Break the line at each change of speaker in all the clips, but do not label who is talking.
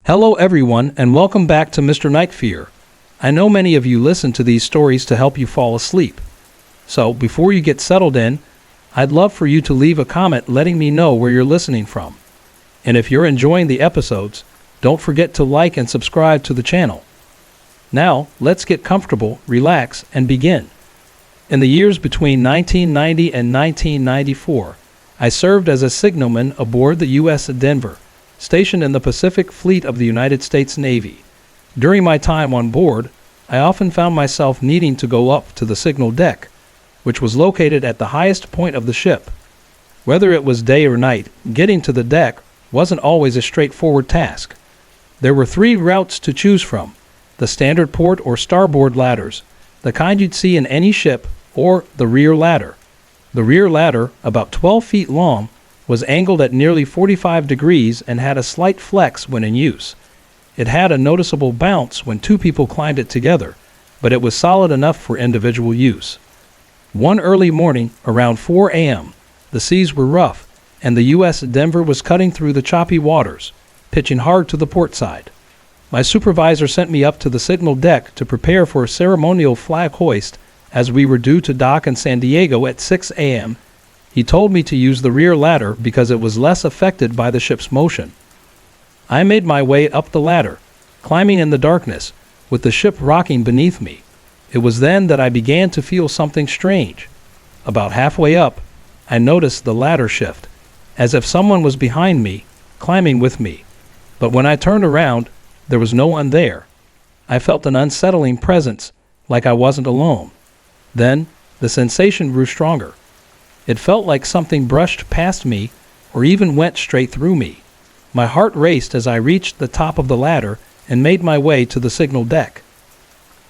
Hello everyone and welcome back to Mr. Night Fear. I know many of you listen to these stories to help you fall asleep. So before you get settled in, I'd love for you to leave a comment letting me know where you're listening from. And if you're enjoying the episodes, don't forget to like and subscribe to the channel. Now, let's get comfortable, relax, and begin. In the years between 1990 and 1994, I served as a signalman aboard the U.S. Denver, stationed in the Pacific Fleet of the United States Navy. During my time on board, I often found myself needing to go up to the signal deck, which was located at the highest point of the ship. Whether it was day or night, getting to the deck wasn't always a straightforward task. There were 3 routes to choose from: the standard port or starboard ladders, the kind you'd see in any ship, or the rear ladder. The rear ladder, about 12 feet long, was angled at nearly 45 degrees and had a slight flex when in use. It had a noticeable bounce when 2 people climbed it together, but it was solid enough for individual use. One early morning, around 4 a.m., the seas were rough, and the U.S. Denver was cutting through the choppy waters, pitching hard to the port side. My supervisor sent me up to the signal deck to prepare for a ceremonial flag hoist as we were due to dock in San Diego at 6 a.m. He told me to use the rear ladder because it was less affected by the ship's motion. I made my way up the ladder, climbing in the darkness, with the ship rocking beneath me. It was then that I began to feel something strange. About halfway up, I noticed the ladder shift, as if someone was behind me, climbing with me. But when I turned around, there was no one there. I felt an unsettling presence, like I wasn't alone. Then, the sensation grew stronger. It felt like something brushed past me or even went straight through me. My heart raced as I reached the top of the ladder and made my way to the signal deck.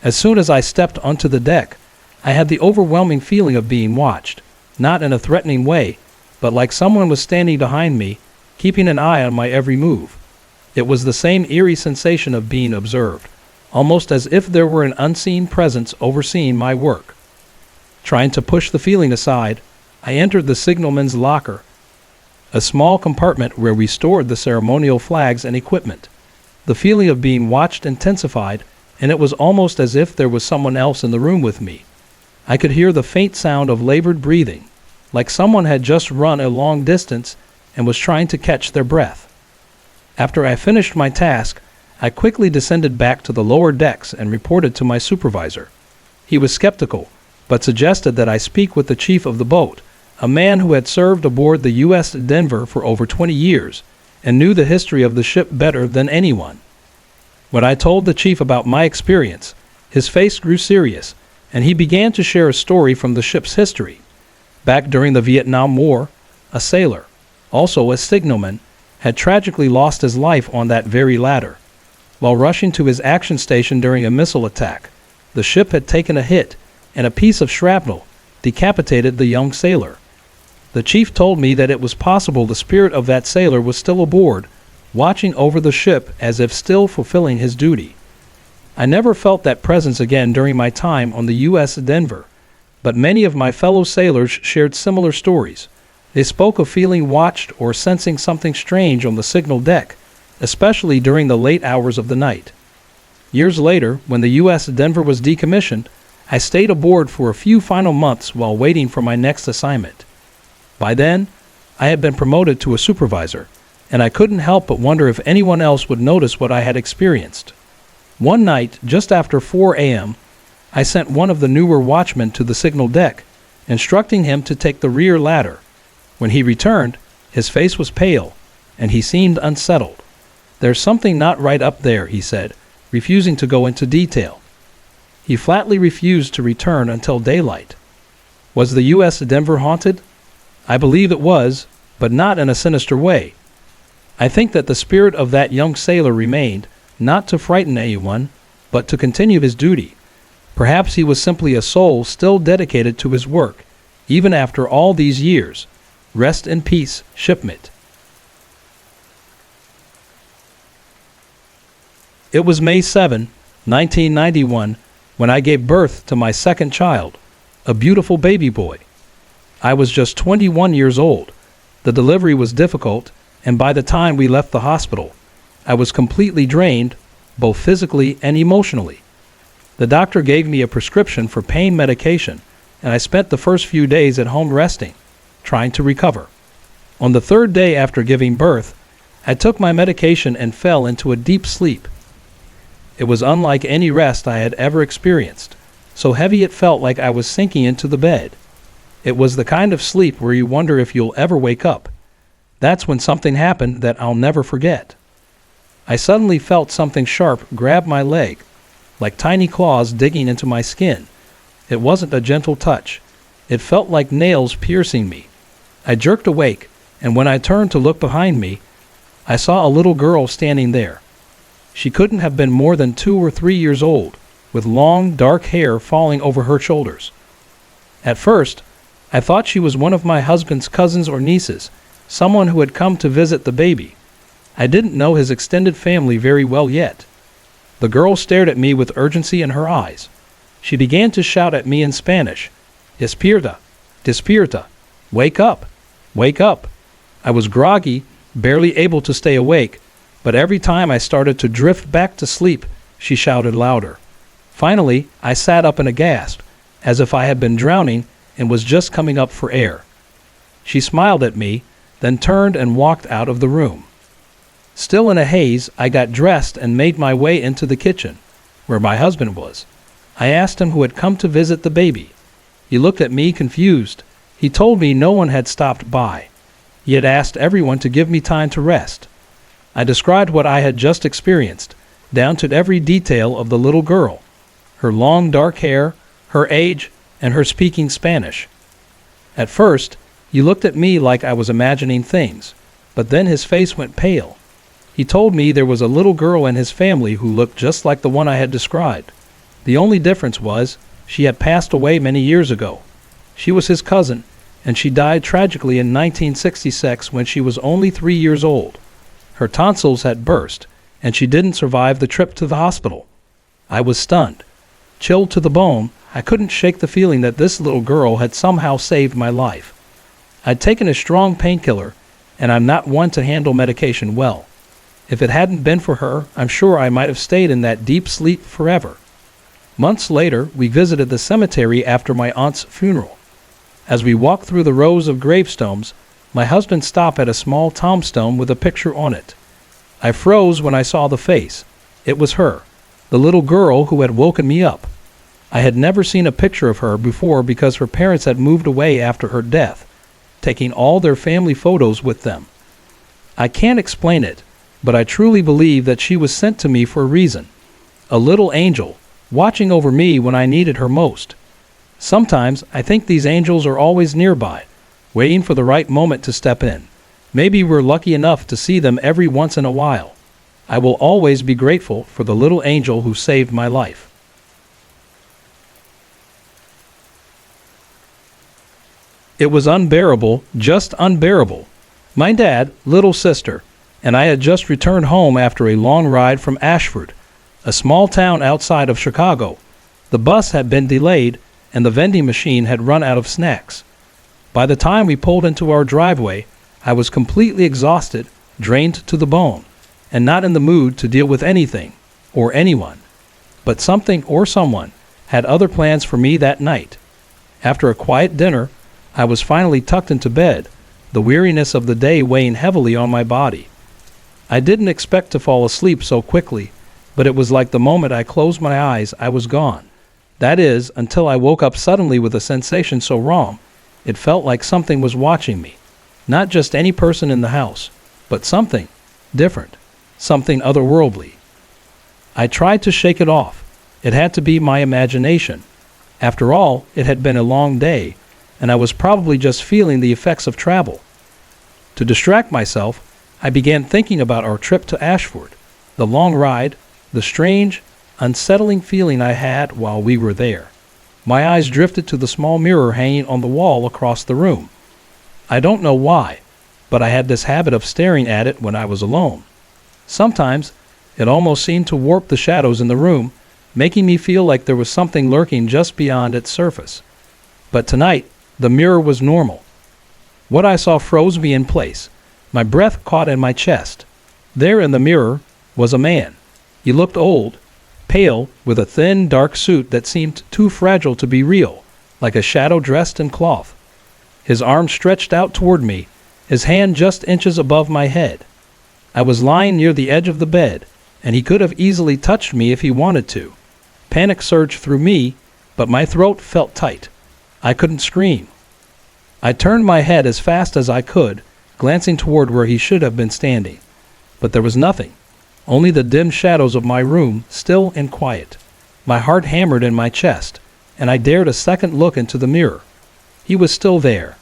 As soon as I stepped onto the deck, I had the overwhelming feeling of being watched, not in a threatening way, but like someone was standing behind me, keeping an eye on my every move. It was the same eerie sensation of being observed, almost as if there were an unseen presence overseeing my work. Trying to push the feeling aside, I entered the signalman's locker, a small compartment where we stored the ceremonial flags and equipment. The feeling of being watched intensified, and it was almost as if there was someone else in the room with me. I could hear the faint sound of labored breathing, like someone had just run a long distance and was trying to catch their breath. After I finished my task, I quickly descended back to the lower decks and reported to my supervisor. He was skeptical, but suggested that I speak with the chief of the boat, a man who had served aboard the U.S. Denver for over 20 years and knew the history of the ship better than anyone. When I told the chief about my experience, his face grew serious, and he began to share a story from the ship's history. Back during the Vietnam War, a sailor, also a signalman, had tragically lost his life on that very ladder. While rushing to his action station during a missile attack, the ship had taken a hit, and a piece of shrapnel decapitated the young sailor. The chief told me that it was possible the spirit of that sailor was still aboard, watching over the ship as if still fulfilling his duty. I never felt that presence again during my time on the U.S. Denver, but many of my fellow sailors shared similar stories. They spoke of feeling watched or sensing something strange on the signal deck, especially during the late hours of the night. Years later, when the U.S. Denver was decommissioned, I stayed aboard for a few final months while waiting for my next assignment. By then, I had been promoted to a supervisor, and I couldn't help but wonder if anyone else would notice what I had experienced. One night, just after 4 a.m., I sent one of the newer watchmen to the signal deck, instructing him to take the rear ladder. When he returned, his face was pale, and he seemed unsettled. "There's something not right up there," he said, refusing to go into detail. He flatly refused to return until daylight. Was the U.S. Denver haunted? I believe it was, but not in a sinister way. I think that the spirit of that young sailor remained, not to frighten anyone, but to continue his duty. Perhaps he was simply a soul still dedicated to his work, even after all these years. Rest in peace, shipmate. It was May 7, 1991, when I gave birth to my second child, a beautiful baby boy. I was just 21 years old. The delivery was difficult, and by the time we left the hospital, I was completely drained, both physically and emotionally. The doctor gave me a prescription for pain medication, and I spent the first few days at home resting, trying to recover. On the third day after giving birth, I took my medication and fell into a deep sleep. It was unlike any rest I had ever experienced, so heavy it felt like I was sinking into the bed. It was the kind of sleep where you wonder if you'll ever wake up. That's when something happened that I'll never forget. I suddenly felt something sharp grab my leg, like tiny claws digging into my skin. It wasn't a gentle touch. It felt like nails piercing me. I jerked awake, and when I turned to look behind me, I saw a little girl standing there. She couldn't have been more than 2 or 3 years old, with long, dark hair falling over her shoulders. At first, I thought she was one of my husband's cousins or nieces, someone who had come to visit the baby. I didn't know his extended family very well yet. The girl stared at me with urgency in her eyes. She began to shout at me in Spanish, "Despierta, despierta, wake up, wake up." I was groggy, barely able to stay awake, but every time I started to drift back to sleep, she shouted louder. Finally, I sat up in a gasp, as if I had been drowning and was just coming up for air. She smiled at me, then turned and walked out of the room. Still in a haze, I got dressed and made my way into the kitchen, where my husband was. I asked him who had come to visit the baby. He looked at me confused. He told me no one had stopped by. He had asked everyone to give me time to rest. I described what I had just experienced, down to every detail of the little girl, her long dark hair, her age, and her speaking Spanish. At first, he looked at me like I was imagining things, but then his face went pale. He told me there was a little girl in his family who looked just like the one I had described. The only difference was she had passed away many years ago. She was his cousin, and she died tragically in 1966 when she was only 3 years old. Her tonsils had burst, and she didn't survive the trip to the hospital. I was stunned. Chilled to the bone, I couldn't shake the feeling that this little girl had somehow saved my life. I'd taken a strong painkiller, and I'm not one to handle medication well. If it hadn't been for her, I'm sure I might have stayed in that deep sleep forever. Months later, we visited the cemetery after my aunt's funeral. As we walked through the rows of gravestones, my husband stopped at a small tombstone with a picture on it. I froze when I saw the face. It was her, the little girl who had woken me up. I had never seen a picture of her before because her parents had moved away after her death, taking all their family photos with them. I can't explain it, but I truly believe that she was sent to me for a reason. A little angel, watching over me when I needed her most. Sometimes I think these angels are always nearby, waiting for the right moment to step in. Maybe we're lucky enough to see them every once in a while. I will always be grateful for the little angel who saved my life. It was unbearable, just unbearable. My dad, little sister, and I had just returned home after a long ride from Ashford, a small town outside of Chicago. The bus had been delayed, and the vending machine had run out of snacks. By the time we pulled into our driveway, I was completely exhausted, drained to the bone, and not in the mood to deal with anything or anyone. But something or someone had other plans for me that night. After a quiet dinner, I was finally tucked into bed, the weariness of the day weighing heavily on my body. I didn't expect to fall asleep so quickly, but it was like the moment I closed my eyes, I was gone. That is, until I woke up suddenly with a sensation so wrong, it felt like something was watching me. Not just any person in the house, but something different, something otherworldly. I tried to shake it off. It had to be my imagination. After all, it had been a long day, and I was probably just feeling the effects of travel. To distract myself, I began thinking about our trip to Ashford, the long ride, the strange, unsettling feeling I had while we were there. My eyes drifted to the small mirror hanging on the wall across the room. I don't know why, but I had this habit of staring at it when I was alone. Sometimes, it almost seemed to warp the shadows in the room, making me feel like there was something lurking just beyond its surface. But tonight, the mirror was normal. What I saw froze me in place. My breath caught in my chest. There in the mirror, was a man. He looked old, pale, with a thin, dark suit that seemed too fragile to be real, like a shadow dressed in cloth. His arm stretched out toward me, his hand just inches above my head. I was lying near the edge of the bed, and he could have easily touched me if he wanted to. Panic surged through me, but my throat felt tight. I couldn't scream. I turned my head as fast as I could, glancing toward where he should have been standing. But there was nothing, only the dim shadows of my room, still and quiet. My heart hammered in my chest, and I dared a second look into the mirror. He was still there.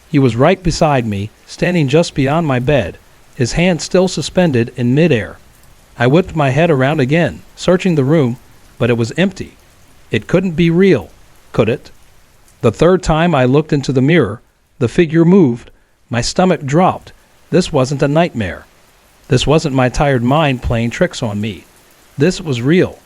He was right beside me, standing just beyond my bed, his hand still suspended in midair. I whipped my head around again, searching the room, but it was empty. It couldn't be real, could it? The third time I looked into the mirror, the figure moved. My stomach dropped. This wasn't a nightmare. This wasn't my tired mind playing tricks on me. This was real.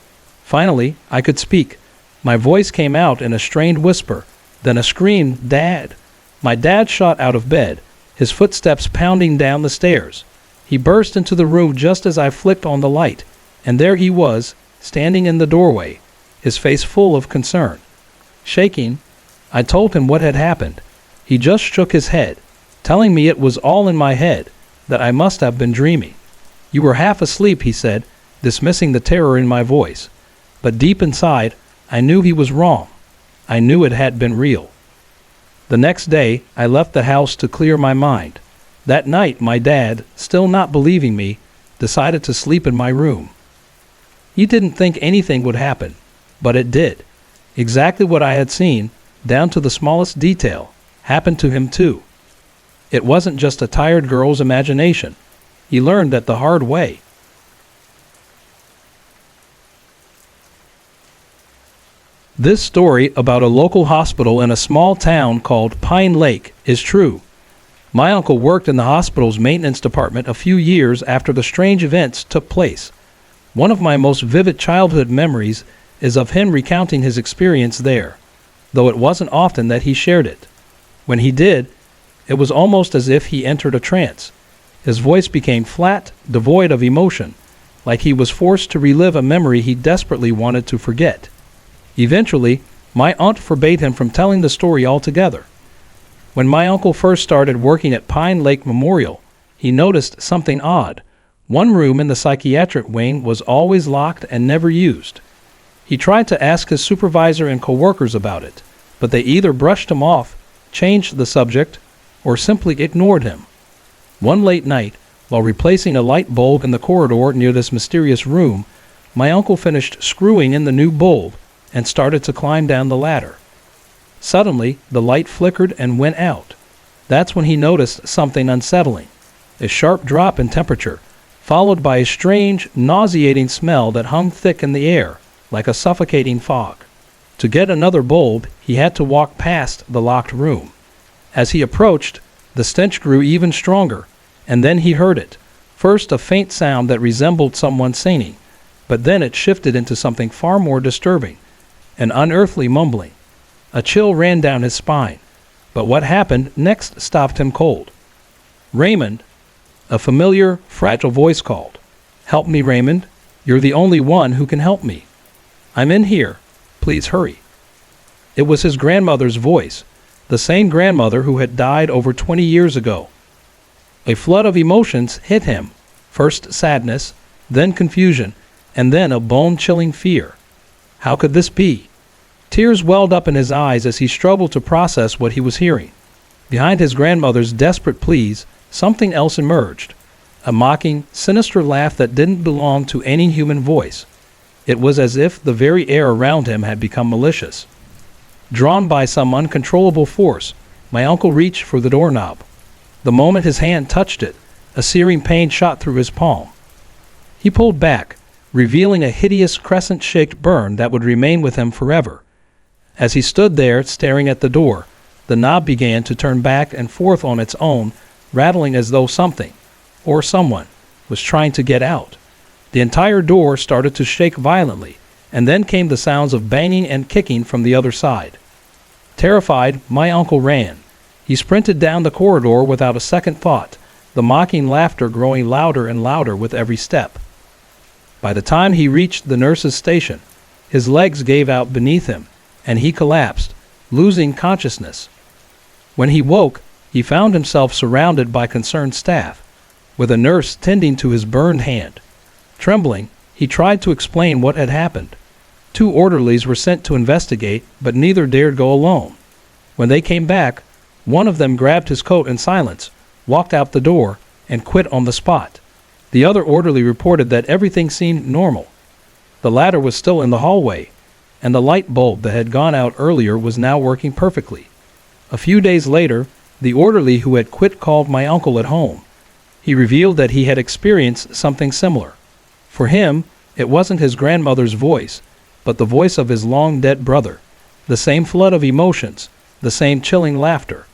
Finally, I could speak. My voice came out in a strained whisper, then a scream, "Dad!" My dad shot out of bed, his footsteps pounding down the stairs. He burst into the room just as I flicked on the light, and there he was, standing in the doorway, his face full of concern. Shaking, I told him what had happened. He just shook his head, telling me it was all in my head, that I must have been dreaming. "You were half asleep," he said, dismissing the terror in my voice. But deep inside, I knew he was wrong. I knew it had been real. The next day, I left the house to clear my mind. That night, my dad, still not believing me, decided to sleep in my room. He didn't think anything would happen, but it did. Exactly what I had seen, down to the smallest detail, happened to him too. It wasn't just a tired girl's imagination. He learned that the hard way. This story about a local hospital in a small town called Pine Lake is true. My uncle worked in the hospital's maintenance department a few years after the strange events took place. One of my most vivid childhood memories is of him recounting his experience there, though it wasn't often that he shared it. When he did, it was almost as if he entered a trance. His voice became flat, devoid of emotion, like he was forced to relive a memory he desperately wanted to forget. Eventually, my aunt forbade him from telling the story altogether. When my uncle first started working at Pine Lake Memorial, he noticed something odd. One room in the psychiatric wing was always locked and never used. He tried to ask his supervisor and coworkers about it, but they either brushed him off, changed the subject, or simply ignored him. One late night, while replacing a light bulb in the corridor near this mysterious room, my uncle finished screwing in the new bulb and started to climb down the ladder. Suddenly, the light flickered and went out. That's when he noticed something unsettling, a sharp drop in temperature, followed by a strange, nauseating smell that hung thick in the air, like a suffocating fog. To get another bulb, he had to walk past the locked room. As he approached, the stench grew even stronger, and then he heard it. First, a faint sound that resembled someone singing, but then it shifted into something far more disturbing, an unearthly mumbling. A chill ran down his spine, but what happened next stopped him cold. "Raymond," a familiar, fragile voice called. "Help me, Raymond. You're the only one who can help me. I'm in here. Please hurry." It was his grandmother's voice, the same grandmother who had died over 20 years ago. A flood of emotions hit him, first sadness, then confusion, and then a bone-chilling fear. How could this be? Tears welled up in his eyes as he struggled to process what he was hearing. Behind his grandmother's desperate pleas, something else emerged, a mocking, sinister laugh that didn't belong to any human voice. It was as if the very air around him had become malicious. Drawn by some uncontrollable force, my uncle reached for the doorknob. The moment his hand touched it, a searing pain shot through his palm. He pulled back, revealing a hideous crescent-shaped burn that would remain with him forever. As he stood there staring at the door, the knob began to turn back and forth on its own, rattling as though something, or someone, was trying to get out. The entire door started to shake violently, and then came the sounds of banging and kicking from the other side. Terrified, my uncle ran. He sprinted down the corridor without a second thought, the mocking laughter growing louder and louder with every step. By the time he reached the nurse's station, his legs gave out beneath him, and he collapsed, losing consciousness. When he woke, he found himself surrounded by concerned staff, with a nurse tending to his burned hand. Trembling, he tried to explain what had happened. 2 orderlies were sent to investigate, but neither dared go alone. When they came back, one of them grabbed his coat in silence, walked out the door, and quit on the spot. The other orderly reported that everything seemed normal. The ladder was still in the hallway, and the light bulb that had gone out earlier was now working perfectly. A few days later, the orderly who had quit called my uncle at home. He revealed that he had experienced something similar. For him, it wasn't his grandmother's voice, but the voice of his long-dead brother. The same flood of emotions, the same chilling laughter.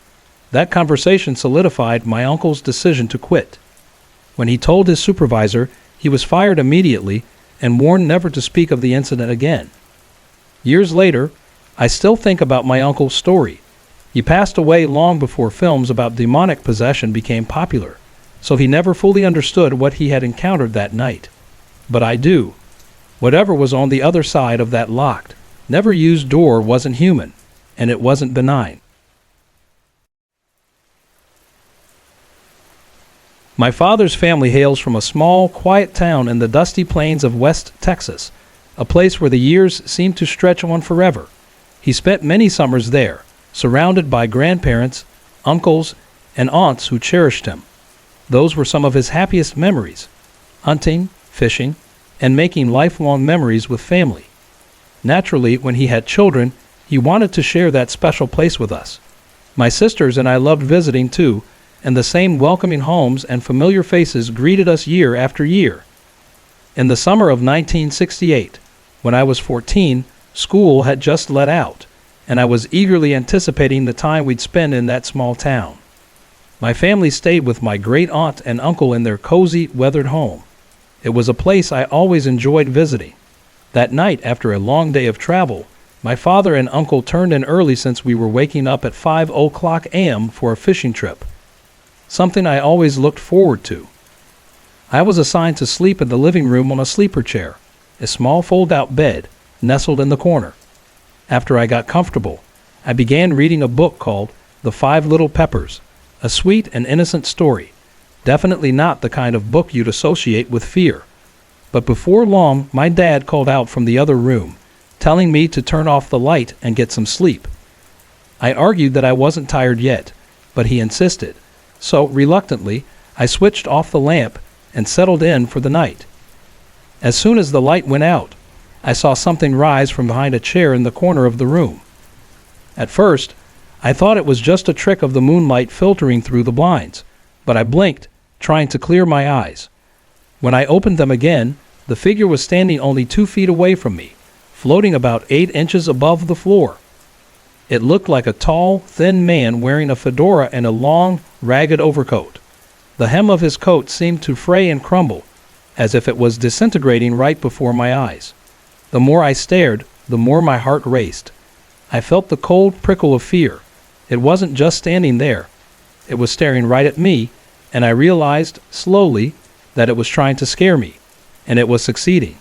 That conversation solidified my uncle's decision to quit. When he told his supervisor, he was fired immediately and warned never to speak of the incident again. Years later, I still think about my uncle's story. He passed away long before films about demonic possession became popular, so he never fully understood what he had encountered that night. But I do. Whatever was on the other side of that locked, never used door wasn't human, and it wasn't benign. My father's family hails from a small, quiet town in the dusty plains of West Texas, a place where the years seem to stretch on forever. He spent many summers there, surrounded by grandparents, uncles, and aunts who cherished him. Those were some of his happiest memories: hunting, fishing, and making lifelong memories with family. Naturally, when he had children, he wanted to share that special place with us. My sisters and I loved visiting too, and the same welcoming homes and familiar faces greeted us year after year. In the summer of 1968, when I was 14, school had just let out, and I was eagerly anticipating the time we'd spend in that small town. My family stayed with my great aunt and uncle in their cozy, weathered home. It was a place I always enjoyed visiting. That night, after a long day of travel, my father and uncle turned in early since we were waking up at 5:00 a.m. for a fishing trip, something I always looked forward to. I was assigned to sleep in the living room on a sleeper chair, a small fold-out bed nestled in the corner. After I got comfortable, I began reading a book called The 5 Little Peppers, a sweet and innocent story. Definitely not the kind of book you'd associate with fear. But before long, my dad called out from the other room, telling me to turn off the light and get some sleep. I argued that I wasn't tired yet, but he insisted. So, reluctantly, I switched off the lamp and settled in for the night. As soon as the light went out, I saw something rise from behind a chair in the corner of the room. At first, I thought it was just a trick of the moonlight filtering through the blinds, but I blinked, trying to clear my eyes. When I opened them again, the figure was standing only 2 feet away from me, floating about 8 inches above the floor. It looked like a tall, thin man wearing a fedora and a long, ragged overcoat. The hem of his coat seemed to fray and crumble, as if it was disintegrating right before my eyes. The more I stared, the more my heart raced. I felt the cold prickle of fear. It wasn't just standing there. It was staring right at me, and I realized, slowly, that it was trying to scare me, and it was succeeding.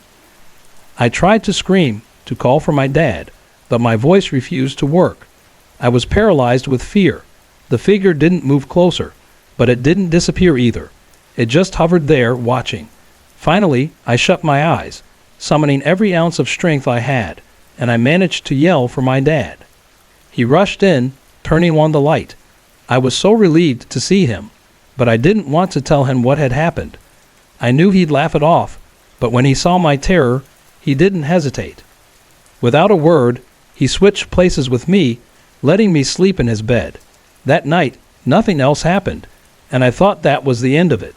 I tried to scream, to call for my dad, but my voice refused to work. I was paralyzed with fear. The figure didn't move closer, but it didn't disappear either. It just hovered there, watching. Finally, I shut my eyes, summoning every ounce of strength I had, and I managed to yell for my dad. He rushed in, turning on the light. I was so relieved to see him, but I didn't want to tell him what had happened. I knew he'd laugh it off, but when he saw my terror, he didn't hesitate. Without a word, he switched places with me, letting me sleep in his bed. That night, nothing else happened, and I thought that was the end of it.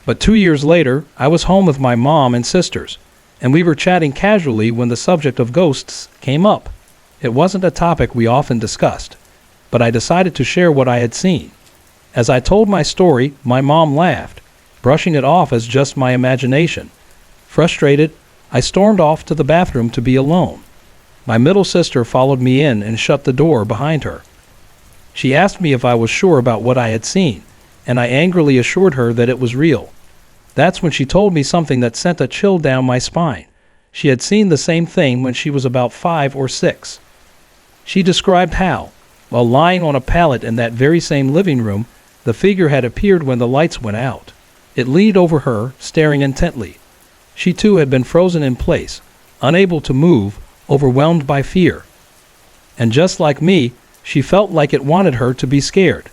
But 2 years later, I was home with my mom and sisters, and we were chatting casually when the subject of ghosts came up. It wasn't a topic we often discussed, but I decided to share what I had seen. As I told my story, my mom laughed, brushing it off as just my imagination. Frustrated, I stormed off to the bathroom to be alone. My middle sister followed me in and shut the door behind her. She asked me if I was sure about what I had seen, and I angrily assured her that it was real. That's when she told me something that sent a chill down my spine. She had seen the same thing when she was about 5 or 6. She described how, while lying on a pallet in that very same living room, the figure had appeared when the lights went out. It leaned over her, staring intently. She too had been frozen in place, unable to move, overwhelmed by fear. And just like me, she felt like it wanted her to be scared.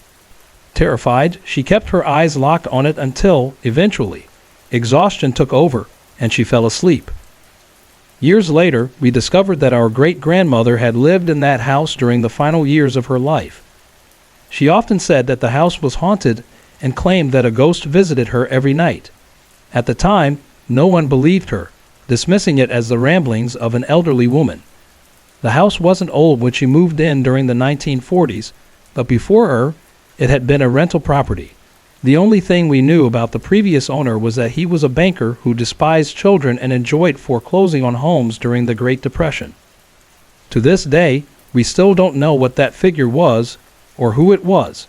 Terrified, she kept her eyes locked on it until, eventually, exhaustion took over and she fell asleep. Years later, we discovered that our great-grandmother had lived in that house during the final years of her life. She often said that the house was haunted and claimed that a ghost visited her every night. At the time, no one believed her, dismissing it as the ramblings of an elderly woman. The house wasn't old when she moved in during the 1940s, but before her, it had been a rental property. The only thing we knew about the previous owner was that he was a banker who despised children and enjoyed foreclosing on homes during the Great Depression. To this day, we still don't know what that figure was or who it was.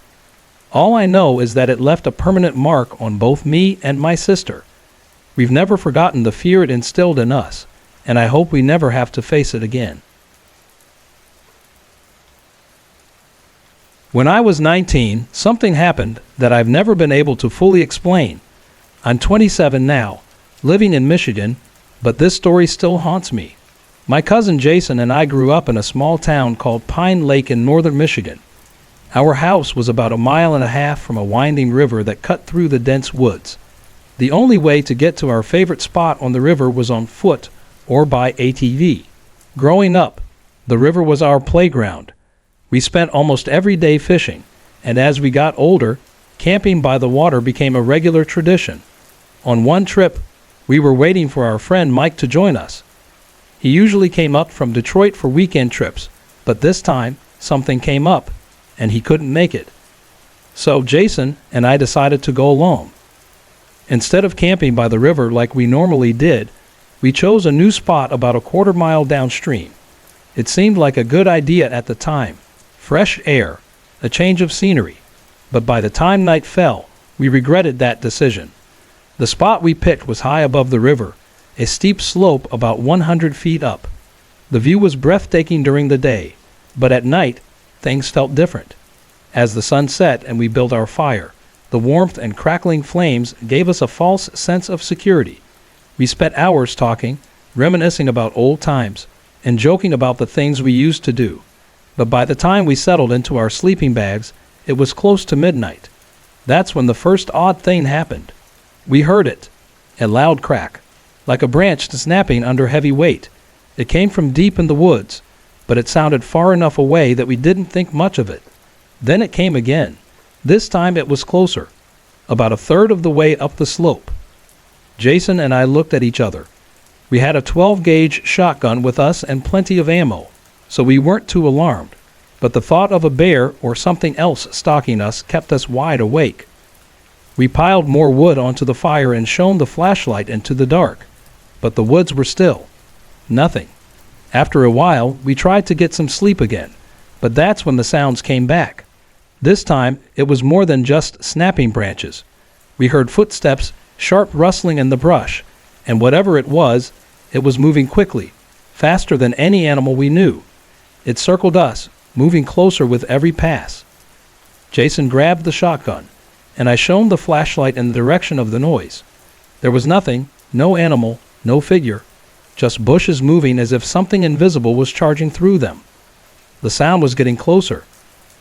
All I know is that it left a permanent mark on both me and my sister. We've never forgotten the fear it instilled in us, and I hope we never have to face it again. When I was 19, something happened that I've never been able to fully explain. I'm 27 now, living in Michigan, but this story still haunts me. My cousin Jason and I grew up in a small town called Pine Lake in northern Michigan. Our house was about 1.5 miles from a winding river that cut through the dense woods. The only way to get to our favorite spot on the river was on foot or by ATV. Growing up, the river was our playground. We spent almost every day fishing, and as we got older, camping by the water became a regular tradition. On one trip, we were waiting for our friend Mike to join us. He usually came up from Detroit for weekend trips, but this time, something came up, and he couldn't make it. So Jason and I decided to go along. Instead of camping by the river like we normally did, we chose a new spot about 1/4 mile downstream. It seemed like a good idea at the time. Fresh air, a change of scenery. But by the time night fell, we regretted that decision. The spot we picked was high above the river, a steep slope about 100 feet up. The view was breathtaking during the day, but at night, things felt different. As the sun set and we built our fire, the warmth and crackling flames gave us a false sense of security. We spent hours talking, reminiscing about old times, and joking about the things we used to do. But by the time we settled into our sleeping bags, it was close to midnight. That's when the first odd thing happened. We heard it, a loud crack, like a branch snapping under heavy weight. It came from deep in the woods, but it sounded far enough away that we didn't think much of it. Then it came again. This time it was closer, about 1/3 of the way up the slope. Jason and I looked at each other. We had a 12-gauge shotgun with us and plenty of ammo, so we weren't too alarmed. But the thought of a bear or something else stalking us kept us wide awake. We piled more wood onto the fire and shone the flashlight into the dark. But the woods were still. Nothing. After a while, we tried to get some sleep again, but that's when the sounds came back. This time, it was more than just snapping branches. We heard footsteps, sharp rustling in the brush, and whatever it was moving quickly, faster than any animal we knew. It circled us, moving closer with every pass. Jason grabbed the shotgun, and I shone the flashlight in the direction of the noise. There was nothing, no animal, no figure, just bushes moving as if something invisible was charging through them. The sound was getting closer.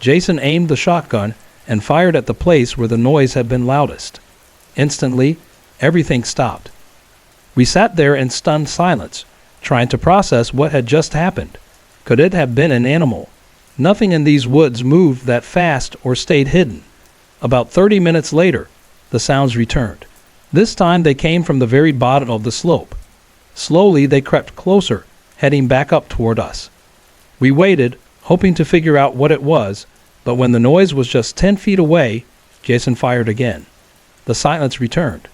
Jason aimed the shotgun and fired at the place where the noise had been loudest. Instantly, everything stopped. We sat there in stunned silence, trying to process what had just happened. Could it have been an animal? Nothing in these woods moved that fast or stayed hidden. About 30 minutes later, the sounds returned. This time they came from the very bottom of the slope. Slowly they crept closer, heading back up toward us. We waited, hoping to figure out what it was, but when the noise was just 10 feet away, Jason fired again. The silence returned.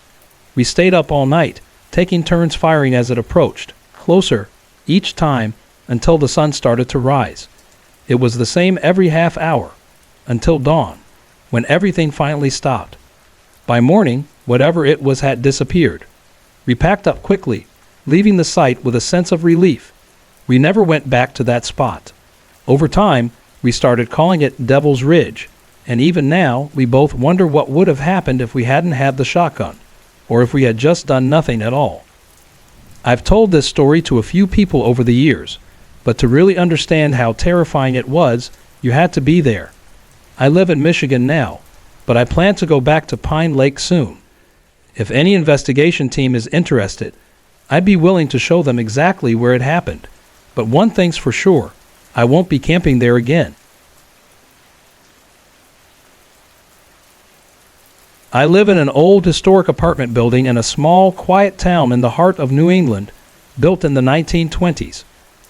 We stayed up all night, taking turns firing as it approached, closer, each time, until the sun started to rise. It was the same every half hour, until dawn, when everything finally stopped. By morning, Whatever it was had disappeared. We packed up quickly, leaving the site with a sense of relief. We never went back to that spot. Over time, we started calling it Devil's Ridge, and even now, we both wonder what would have happened if we hadn't had the shotgun, or if we had just done nothing at all. I've told this story to a few people over the years, but to really understand how terrifying it was, you had to be there. I live in Michigan now, but I plan to go back to Pine Lake soon. If any investigation team is interested, I'd be willing to show them exactly where it happened. But one thing's for sure, I won't be camping there again. I live in an old historic apartment building in a small, quiet town in the heart of New England, built in the 1920s.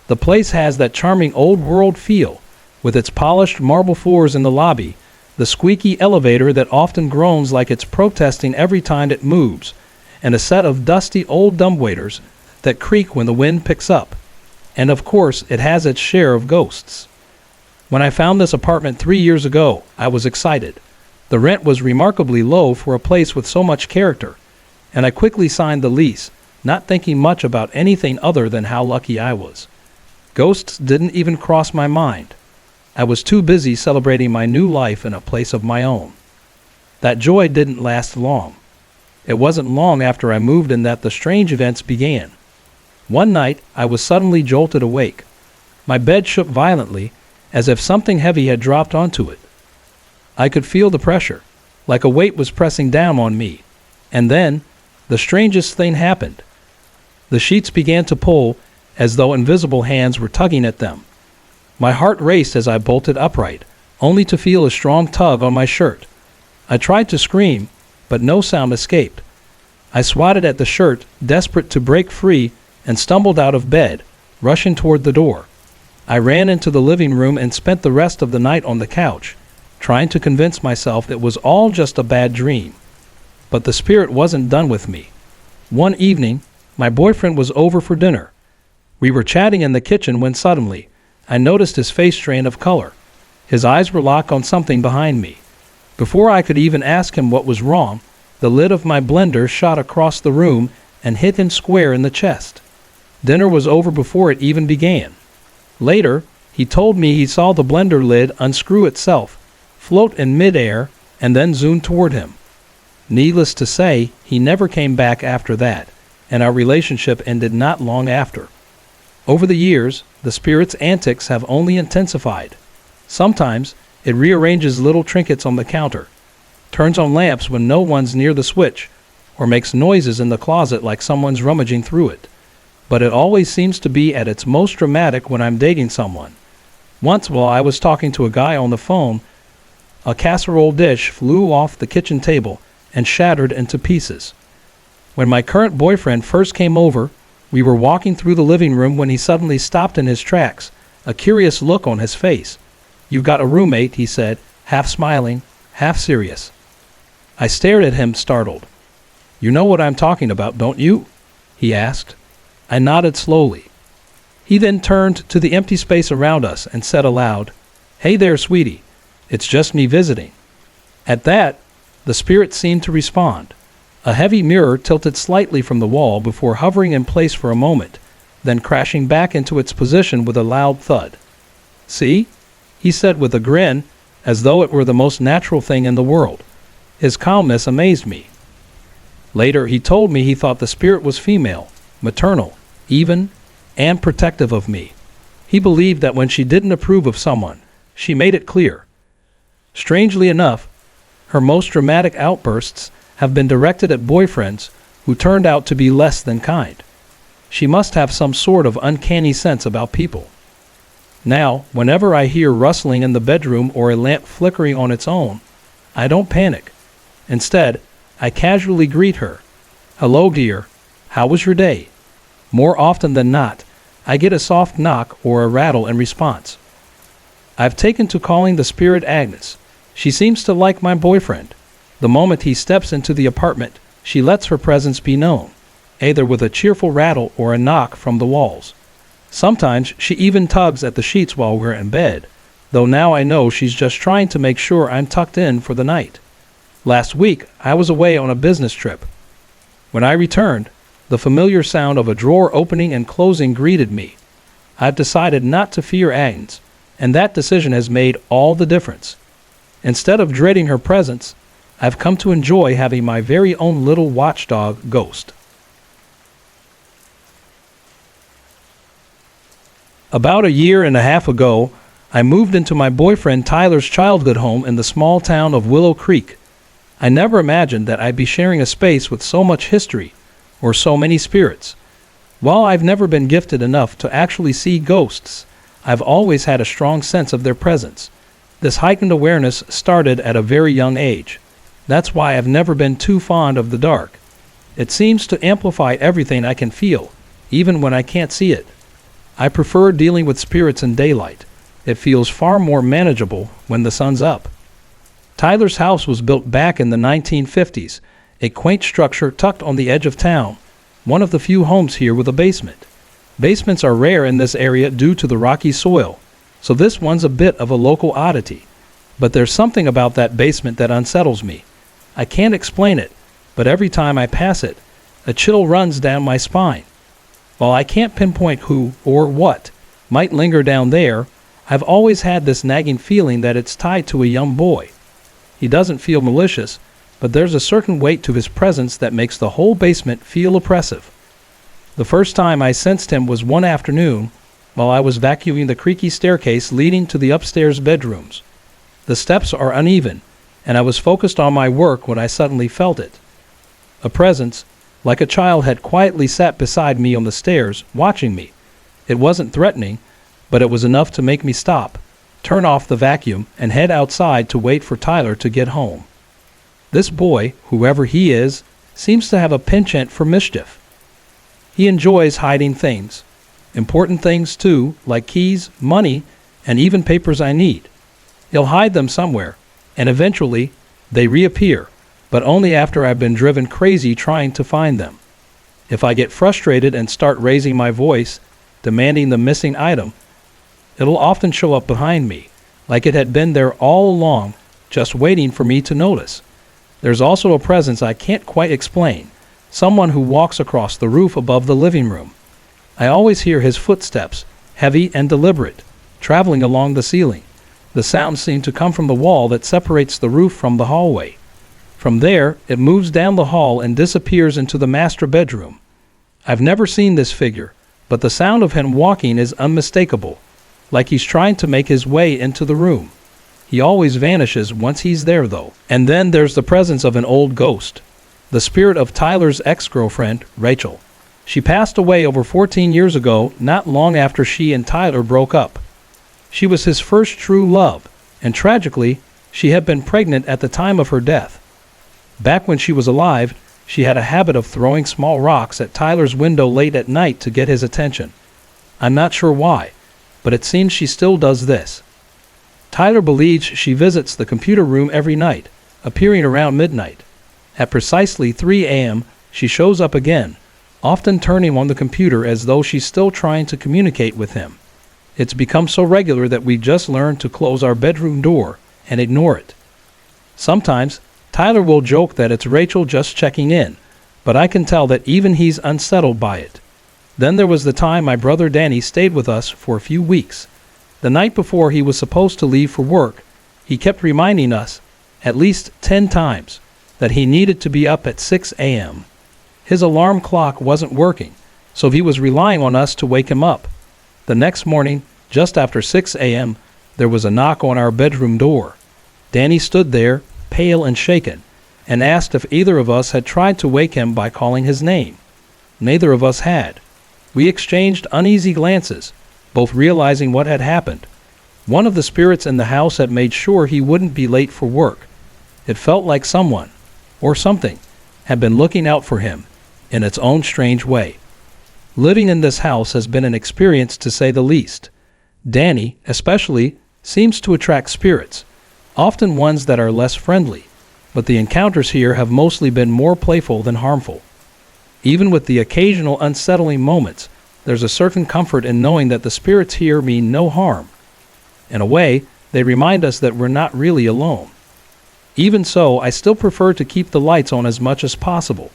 The place has that charming old-world feel, with its polished marble floors in the lobby, the squeaky elevator that often groans like it's protesting every time it moves, and a set of dusty old dumbwaiters that creak when the wind picks up. And of course, it has its share of ghosts. When I found this apartment 3 years ago, I was excited. The rent was remarkably low for a place with so much character, and I quickly signed the lease, not thinking much about anything other than how lucky I was. Ghosts didn't even cross my mind. I was too busy celebrating my new life in a place of my own. That joy didn't last long. It wasn't long after I moved in that the strange events began. One night, I was suddenly jolted awake. My bed shook violently, as if something heavy had dropped onto it. I could feel the pressure, like a weight was pressing down on me. And then, the strangest thing happened. The sheets began to pull, as though invisible hands were tugging at them. My heart raced as I bolted upright, only to feel a strong tug on my shirt. I tried to scream, but no sound escaped. I swatted at the shirt, desperate to break free, and stumbled out of bed, rushing toward the door. I ran into the living room and spent the rest of the night on the couch, trying to convince myself it was all just a bad dream. But the spirit wasn't done with me. One evening, my boyfriend was over for dinner. We were chatting in the kitchen when suddenly, I noticed his face strain of color. His eyes were locked on something behind me. Before I could even ask him what was wrong, the lid of my blender shot across the room and hit him square in the chest. Dinner was over before it even began. Later, he told me he saw the blender lid unscrew itself, float in midair, and then zoom toward him. Needless to say, he never came back after that, and our relationship ended not long after. Over the years, the spirit's antics have only intensified. Sometimes, it rearranges little trinkets on the counter, turns on lamps when no one's near the switch, or makes noises in the closet like someone's rummaging through it. But it always seems to be at its most dramatic when I'm dating someone. Once, while I was talking to a guy on the phone, a casserole dish flew off the kitchen table and shattered into pieces. When my current boyfriend first came over, we were walking through the living room when he suddenly stopped in his tracks, a curious look on his face. "You've got a roommate," he said, half smiling, half serious. I stared at him, startled. "You know what I'm talking about, don't you?" he asked. I nodded slowly. He then turned to the empty space around us and said aloud, "Hey there, sweetie. It's just me visiting." At that, the spirit seemed to respond. A heavy mirror tilted slightly from the wall before hovering in place for a moment, then crashing back into its position with a loud thud. "See?" he said with a grin, as though it were the most natural thing in the world. His calmness amazed me. Later, he told me he thought the spirit was female, maternal, even, and protective of me. He believed that when she didn't approve of someone, she made it clear. Strangely enough, her most dramatic outbursts have been directed at boyfriends who turned out to be less than kind. She must have some sort of uncanny sense about people. Now, whenever I hear rustling in the bedroom or a lamp flickering on its own, I don't panic. Instead, I casually greet her. "Hello, dear. How was your day?" More often than not, I get a soft knock or a rattle in response. I've taken to calling the spirit Agnes. She seems to like my boyfriend. The moment he steps into the apartment, she lets her presence be known, either with a cheerful rattle or a knock from the walls. Sometimes she even tugs at the sheets while we're in bed, though now I know she's just trying to make sure I'm tucked in for the night. Last week, I was away on a business trip. When I returned, the familiar sound of a drawer opening and closing greeted me. I've decided not to fear Agnes, and that decision has made all the difference. Instead of dreading her presence, I've come to enjoy having my very own little watchdog ghost. About a year and a half ago, I moved into my boyfriend Tyler's childhood home in the small town of Willow Creek. I never imagined that I'd be sharing a space with so much history, or so many spirits. While I've never been gifted enough to actually see ghosts, I've always had a strong sense of their presence. This heightened awareness started at a very young age. That's why I've never been too fond of the dark. It seems to amplify everything I can feel, even when I can't see it. I prefer dealing with spirits in daylight. It feels far more manageable when the sun's up. Tyler's house was built back in the 1950s, a quaint structure tucked on the edge of town, one of the few homes here with a basement. Basements are rare in this area due to the rocky soil, so this one's a bit of a local oddity. But there's something about that basement that unsettles me. I can't explain it, but every time I pass it, a chill runs down my spine. While I can't pinpoint who or what might linger down there, I've always had this nagging feeling that it's tied to a young boy. He doesn't feel malicious, but there's a certain weight to his presence that makes the whole basement feel oppressive. The first time I sensed him was one afternoon while I was vacuuming the creaky staircase leading to the upstairs bedrooms. The steps are uneven, and I was focused on my work when I suddenly felt it. A presence, like a child, had quietly sat beside me on the stairs, watching me. It wasn't threatening, but it was enough to make me stop, turn off the vacuum, and head outside to wait for Tyler to get home. This boy, whoever he is, seems to have a penchant for mischief. He enjoys hiding things. Important things too, like keys, money, and even papers I need. He'll hide them somewhere, and eventually they reappear, but only after I've been driven crazy trying to find them. If I get frustrated and start raising my voice, demanding the missing item, it'll often show up behind me, like it had been there all along, just waiting for me to notice. There's also a presence I can't quite explain, someone who walks across the roof above the living room. I always hear his footsteps, heavy and deliberate, traveling along the ceiling. The sounds seem to come from the wall that separates the roof from the hallway. From there, it moves down the hall and disappears into the master bedroom. I've never seen this figure, but the sound of him walking is unmistakable, like he's trying to make his way into the room. He always vanishes once he's there, though. And then there's the presence of an old ghost, the spirit of Tyler's ex-girlfriend, Rachel. She passed away over 14 years ago, not long after she and Tyler broke up. She was his first true love, and tragically, she had been pregnant at the time of her death. Back when she was alive, she had a habit of throwing small rocks at Tyler's window late at night to get his attention. I'm not sure why, but it seems she still does this. Tyler believes she visits the computer room every night, appearing around midnight. At precisely 3 a.m., she shows up again, often turning on the computer as though she's still trying to communicate with him. It's become so regular that we just learned to close our bedroom door and ignore it. Sometimes, Tyler will joke that it's Rachel just checking in, but I can tell that even he's unsettled by it. Then there was the time my brother Danny stayed with us for a few weeks. The night before he was supposed to leave for work, he kept reminding us, at least 10 times, that he needed to be up at 6 a.m. His alarm clock wasn't working, so he was relying on us to wake him up. The next morning, just after 6 a.m., there was a knock on our bedroom door. Danny stood there, pale and shaken, and asked if either of us had tried to wake him by calling his name. Neither of us had. We exchanged uneasy glances, both realizing what had happened. One of the spirits in the house had made sure he wouldn't be late for work. It felt like someone, or something, had been looking out for him, in its own strange way. Living in this house has been an experience to say the least. Danny, especially, seems to attract spirits, often ones that are less friendly, but the encounters here have mostly been more playful than harmful. Even with the occasional unsettling moments, there's a certain comfort in knowing that the spirits here mean no harm. In a way, they remind us that we're not really alone. Even so, I still prefer to keep the lights on as much as possible.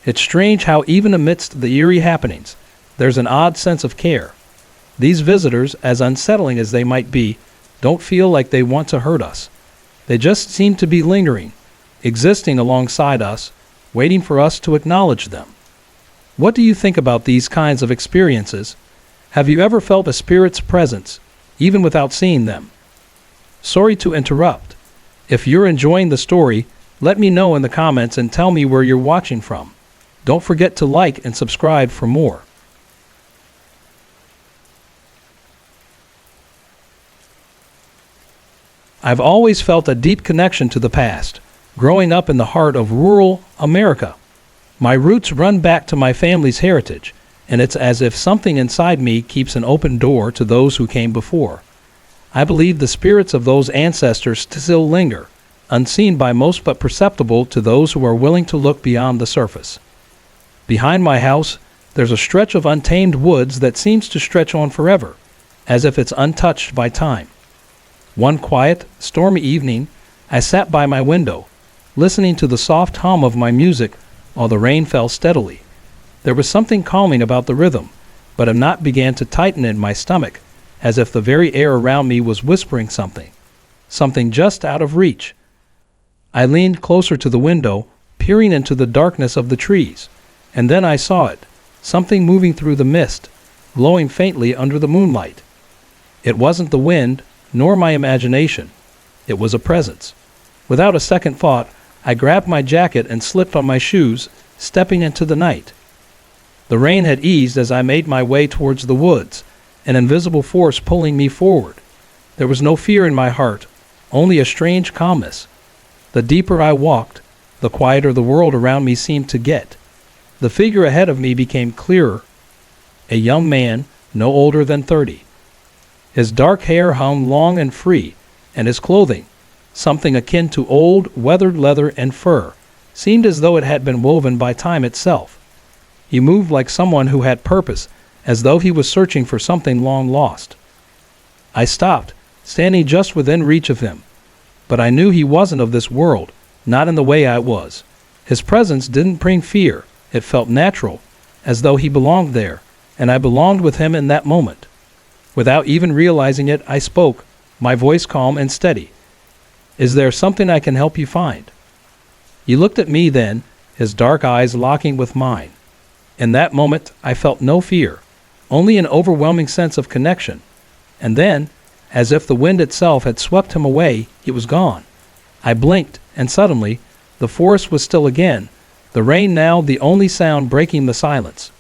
It's strange how even amidst the eerie happenings, there's an odd sense of care. These visitors, as unsettling as they might be, don't feel like they want to hurt us. They just seem to be lingering, existing alongside us, waiting for us to acknowledge them. What do you think about these kinds of experiences? Have you ever felt a spirit's presence, even without seeing them? Sorry to interrupt. If you're enjoying the story, let me know in the comments and tell me where you're watching from. Don't forget to like and subscribe for more. I've always felt a deep connection to the past, growing up in the heart of rural America. My roots run back to my family's heritage, and it's as if something inside me keeps an open door to those who came before. I believe the spirits of those ancestors still linger, unseen by most but perceptible to those who are willing to look beyond the surface. Behind my house, there's a stretch of untamed woods that seems to stretch on forever, as if it's untouched by time. One quiet, stormy evening, I sat by my window, listening to the soft hum of my music while the rain fell steadily. There was something calming about the rhythm, but a knot began to tighten in my stomach, as if the very air around me was whispering something just out of reach. I leaned closer to the window, peering into the darkness of the trees, and then I saw it, something moving through the mist, glowing faintly under the moonlight. It wasn't the wind, nor my imagination. It was a presence. Without a second thought, I grabbed my jacket and slipped on my shoes, stepping into the night. The rain had eased as I made my way towards the woods, an invisible force pulling me forward. There was no fear in my heart, only a strange calmness. The deeper I walked, the quieter the world around me seemed to get. The figure ahead of me became clearer. A young man, no older than 30. His dark hair hung long and free, and his clothing, something akin to old, weathered leather and fur, seemed as though it had been woven by time itself. He moved like someone who had purpose, as though he was searching for something long lost. I stopped, standing just within reach of him, but I knew he wasn't of this world, not in the way I was. His presence didn't bring fear, it felt natural, as though he belonged there, and I belonged with him in that moment. Without even realizing it, I spoke, my voice calm and steady. "Is there something I can help you find?" He looked at me then, his dark eyes locking with mine. In that moment, I felt no fear, only an overwhelming sense of connection. And then, as if the wind itself had swept him away, he was gone. I blinked, and suddenly, the forest was still again, the rain now the only sound breaking the silence.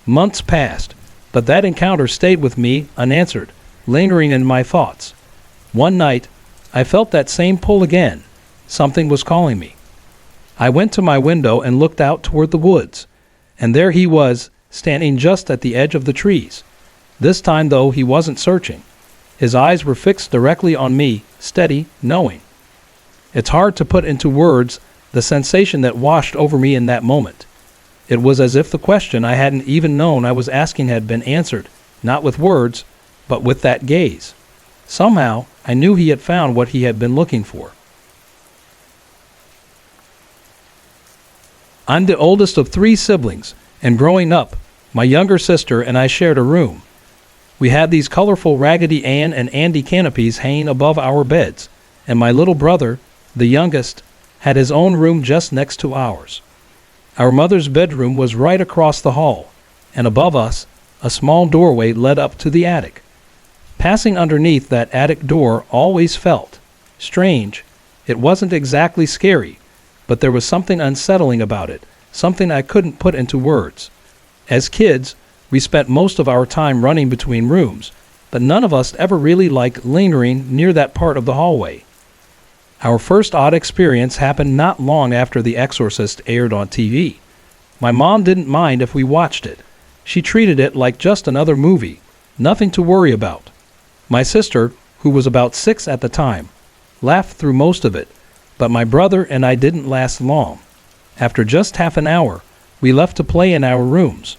Months passed, but that encounter stayed with me unanswered, lingering in my thoughts. One night, I felt that same pull again. Something was calling me. I went to my window and looked out toward the woods, and there he was, standing just at the edge of the trees. This time, though, he wasn't searching. His eyes were fixed directly on me, steady, knowing. It's hard to put into words the sensation that washed over me in that moment. It was as if the question I hadn't even known I was asking had been answered, not with words, but with that gaze. Somehow, I knew he had found what he had been looking for. I'm the oldest of 3 siblings, and growing up, my younger sister and I shared a room. We had these colorful Raggedy Ann and Andy canopies hanging above our beds, and my little brother, the youngest, had his own room just next to ours. Our mother's bedroom was right across the hall, and above us, a small doorway led up to the attic. Passing underneath that attic door always felt strange. It wasn't exactly scary, but there was something unsettling about it, something I couldn't put into words. As kids, we spent most of our time running between rooms, but none of us ever really liked lingering near that part of the hallway. Our first odd experience happened not long after The Exorcist aired on TV. My mom didn't mind if we watched it. She treated it like just another movie, nothing to worry about. My sister, who was about 6 at the time, laughed through most of it, but my brother and I didn't last long. After just half an hour, we left to play in our rooms.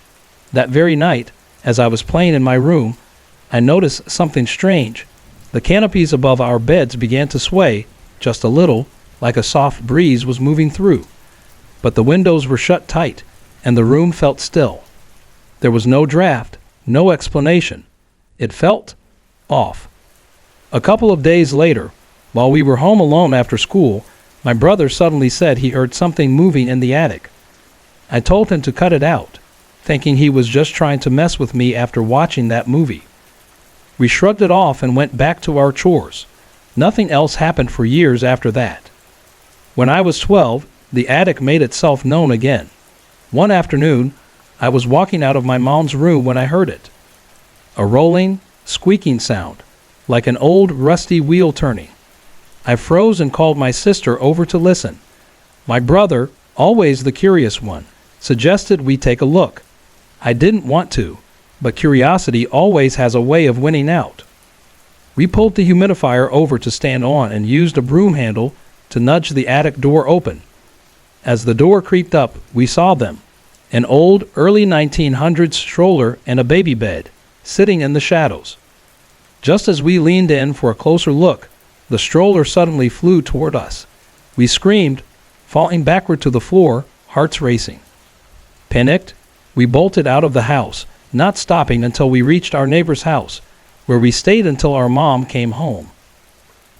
That very night, as I was playing in my room, I noticed something strange. The canopies above our beds began to sway, just a little, like a soft breeze was moving through. But the windows were shut tight, and the room felt still. There was no draft, no explanation. It felt off. A couple of days later, while we were home alone after school, my brother suddenly said he heard something moving in the attic. I told him to cut it out, thinking he was just trying to mess with me after watching that movie. We shrugged it off and went back to our chores. Nothing else happened for years after that. When I was 12, the attic made itself known again. One afternoon, I was walking out of my mom's room when I heard it. A rolling, squeaking sound, like an old rusty wheel turning. I froze and called my sister over to listen. My brother, always the curious one, suggested we take a look. I didn't want to, but curiosity always has a way of winning out. We pulled the humidifier over to stand on and used a broom handle to nudge the attic door open. As the door creaked up, we saw them. An old, early 1900s stroller and a baby bed, sitting in the shadows. Just as we leaned in for a closer look, the stroller suddenly flew toward us. We screamed, falling backward to the floor, hearts racing. Panicked, we bolted out of the house, not stopping until we reached our neighbor's house, where we stayed until our mom came home.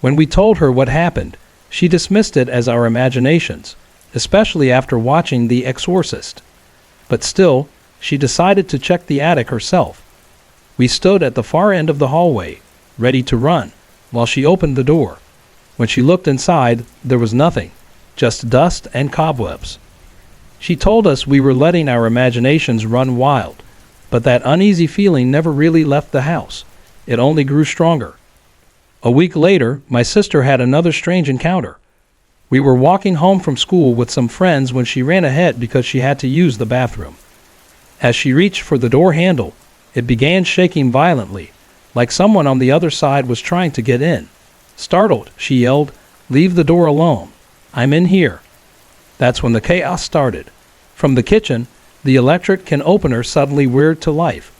When we told her what happened, she dismissed it as our imaginations, especially after watching The Exorcist. But still, she decided to check the attic herself. We stood at the far end of the hallway, ready to run, while she opened the door. When she looked inside, there was nothing, just dust and cobwebs. She told us we were letting our imaginations run wild, but that uneasy feeling never really left the house. It only grew stronger. A week later, my sister had another strange encounter. We were walking home from school with some friends when she ran ahead because she had to use the bathroom. As she reached for the door handle, it began shaking violently, like someone on the other side was trying to get in. Startled, she yelled, "Leave the door alone. I'm in here." That's when the chaos started. From the kitchen, the electric can opener suddenly whirred to life.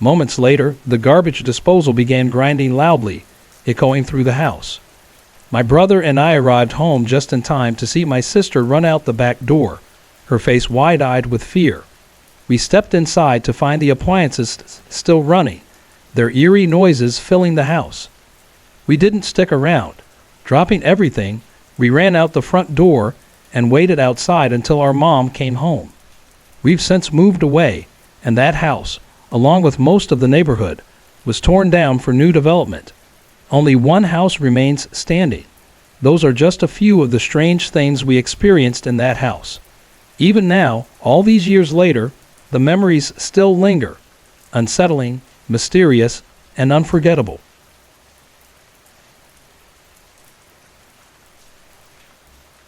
Moments later, the garbage disposal began grinding loudly, echoing through the house. My brother and I arrived home just in time to see my sister run out the back door, her face wide-eyed with fear. We stepped inside to find the appliances still running, their eerie noises filling the house. We didn't stick around. Dropping everything, we ran out the front door and waited outside until our mom came home. We've since moved away, and that house, along with most of the neighborhood, was torn down for new development. Only one house remains standing. Those are just a few of the strange things we experienced in that house. Even now, all these years later, the memories still linger, unsettling, mysterious, and unforgettable.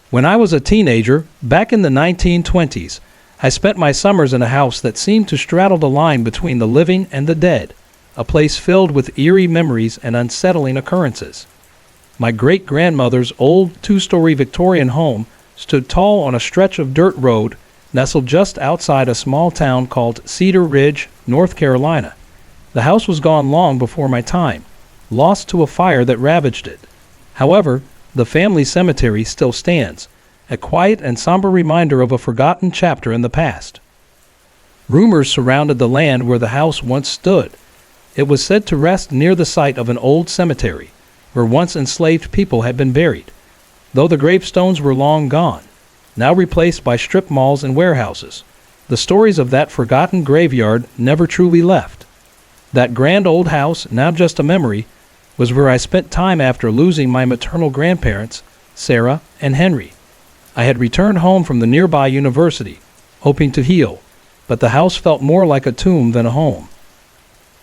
When I was a teenager, back in the 1920s, I spent my summers in a house that seemed to straddle the line between the living and the dead, a place filled with eerie memories and unsettling occurrences. My great-grandmother's old two-story Victorian home stood tall on a stretch of dirt road nestled just outside a small town called Cedar Ridge, North Carolina. The house was gone long before my time, lost to a fire that ravaged it. However, the family cemetery still stands, a quiet and somber reminder of a forgotten chapter in the past. Rumors surrounded the land where the house once stood. It was said to rest near the site of an old cemetery, where once enslaved people had been buried, though the gravestones were long gone, now replaced by strip malls and warehouses. The stories of that forgotten graveyard never truly left. That grand old house, now just a memory, was where I spent time after losing my maternal grandparents, Sarah and Henry. I had returned home from the nearby university, hoping to heal, but the house felt more like a tomb than a home.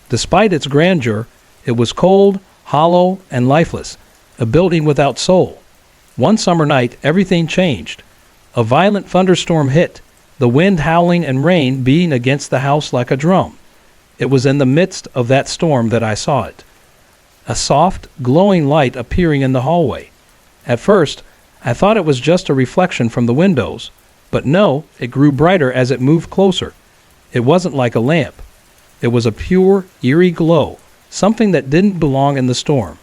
Despite its grandeur, it was cold, hollow, and lifeless, a building without soul. One summer night, everything changed. A violent thunderstorm hit, the wind howling and rain beating against the house like a drum. It was in the midst of that storm that I saw it. A soft, glowing light appearing in the hallway. At first, I thought it was just a reflection from the windows, but no, it grew brighter as it moved closer. It wasn't like a lamp. It was a pure, eerie glow, something that didn't belong in the storm.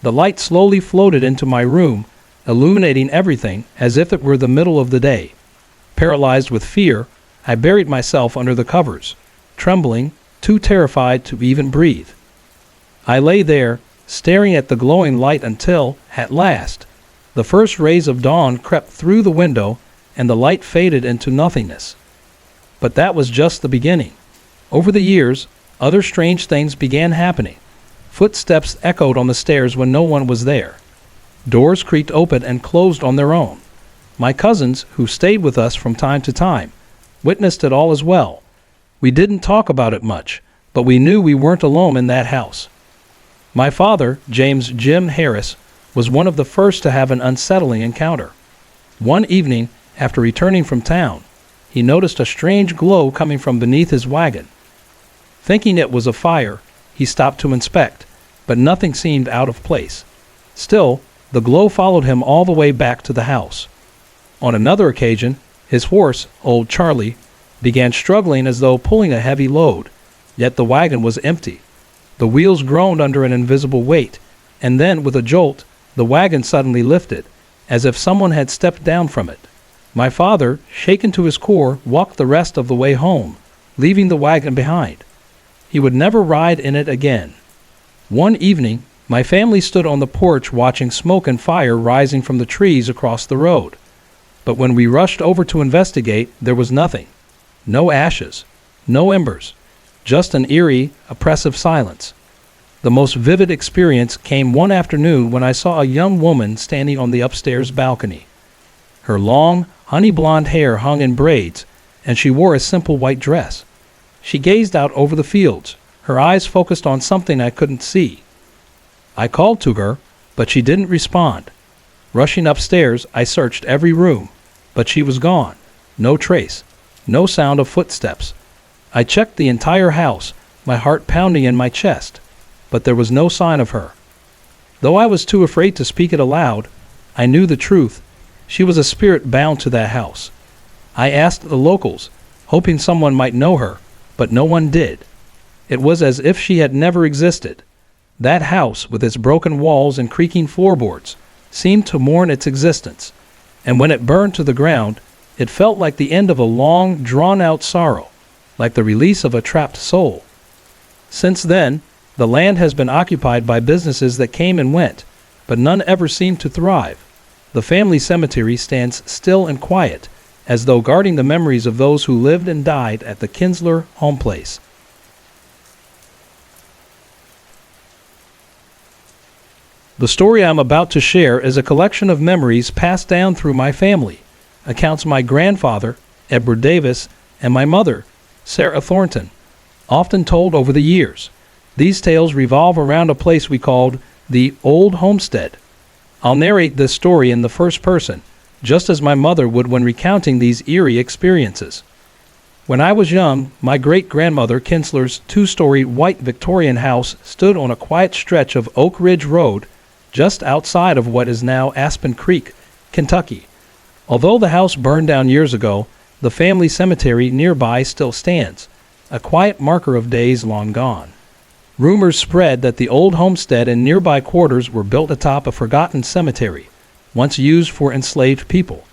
The light slowly floated into my room, illuminating everything as if it were the middle of the day. Paralyzed with fear, I buried myself under the covers, trembling, too terrified to even breathe. I lay there, staring at the glowing light until, at last, the first rays of dawn crept through the window and the light faded into nothingness. But that was just the beginning. Over the years, other strange things began happening. Footsteps echoed on the stairs when no one was there. Doors creaked open and closed on their own. My cousins, who stayed with us from time to time, witnessed it all as well. We didn't talk about it much, but we knew we weren't alone in that house. My father, James Jim Harris, was one of the first to have an unsettling encounter. One evening, after returning from town, he noticed a strange glow coming from beneath his wagon. Thinking it was a fire, he stopped to inspect, but nothing seemed out of place. Still, the glow followed him all the way back to the house. On another occasion, his horse, old Charlie, began struggling as though pulling a heavy load, yet the wagon was empty. The wheels groaned under an invisible weight, and then, with a jolt, the wagon suddenly lifted, as if someone had stepped down from it. My father, shaken to his core, walked the rest of the way home, leaving the wagon behind. He would never ride in it again. One evening, my family stood on the porch watching smoke and fire rising from the trees across the road. But when we rushed over to investigate, there was nothing. No ashes, no embers, just an eerie, oppressive silence. The most vivid experience came one afternoon when I saw a young woman standing on the upstairs balcony. Her long, honey blonde hair hung in braids, and she wore a simple white dress. She gazed out over the fields, her eyes focused on something I couldn't see. I called to her, but she didn't respond. Rushing upstairs, I searched every room, but she was gone. No trace, no sound of footsteps. I checked the entire house, my heart pounding in my chest, but there was no sign of her. Though I was too afraid to speak it aloud, I knew the truth. She was a spirit bound to that house. I asked the locals, hoping someone might know her, but no one did. It was as if she had never existed. That house, with its broken walls and creaking floorboards, seemed to mourn its existence, and when it burned to the ground, it felt like the end of a long, drawn-out sorrow, like the release of a trapped soul. Since then, the land has been occupied by businesses that came and went, but none ever seemed to thrive. The family cemetery stands still and quiet, as though guarding the memories of those who lived and died at the Kinsler home place. The story I'm about to share is a collection of memories passed down through my family, accounts my grandfather, Edward Davis, and my mother, Sarah Thornton, often told over the years. These tales revolve around a place we called the Old Homestead. I'll narrate this story in the first person, just as my mother would when recounting these eerie experiences. When I was young, my great-grandmother Kinsler's two-story white Victorian house stood on a quiet stretch of Oak Ridge Road just outside of what is now Aspen Creek, Kentucky. Although the house burned down years ago, the family cemetery nearby still stands, a quiet marker of days long gone. Rumors spread that the old homestead and nearby quarters were built atop a forgotten cemetery, once used for enslaved people.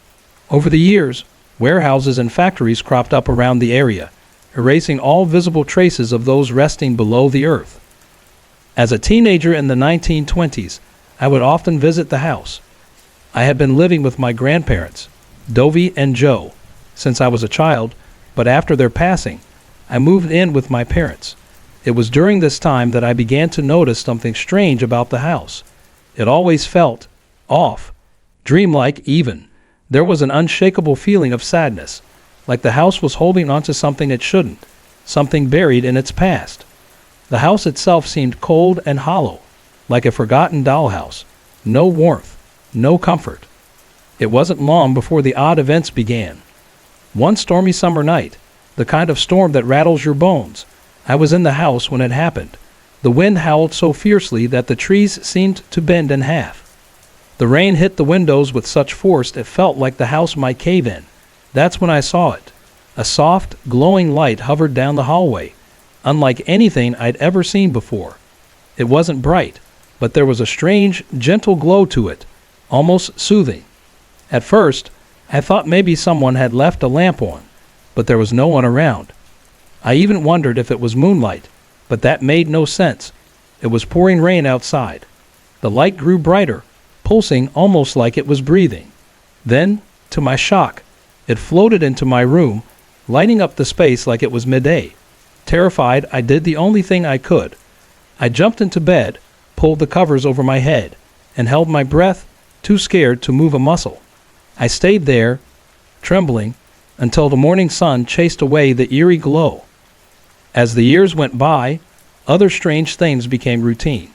Over the years, warehouses and factories cropped up around the area, erasing all visible traces of those resting below the earth. As a teenager in the 1920s, I would often visit the house. I had been living with my grandparents, Dovie and Joe, since I was a child, but after their passing, I moved in with my parents. It was during this time that I began to notice something strange about the house. It always felt off, dreamlike even. There was an unshakable feeling of sadness, like the house was holding onto something it shouldn't, something buried in its past. The house itself seemed cold and hollow, like a forgotten dollhouse. No warmth, no comfort. It wasn't long before the odd events began. One stormy summer night, the kind of storm that rattles your bones, I was in the house when it happened. The wind howled so fiercely that the trees seemed to bend in half. The rain hit the windows with such force it felt like the house might cave in. That's when I saw it. A soft, glowing light hovered down the hallway, unlike anything I'd ever seen before. It wasn't bright, but there was a strange, gentle glow to it, almost soothing. At first, I thought maybe someone had left a lamp on, but there was no one around. I even wondered if it was moonlight, but that made no sense. It was pouring rain outside. The light grew brighter, pulsing almost like it was breathing. Then, to my shock, it floated into my room, lighting up the space like it was midday. Terrified, I did the only thing I could. I jumped into bed, pulled the covers over my head, and held my breath, too scared to move a muscle. I stayed there, trembling, until the morning sun chased away the eerie glow. As the years went by, other strange things became routine.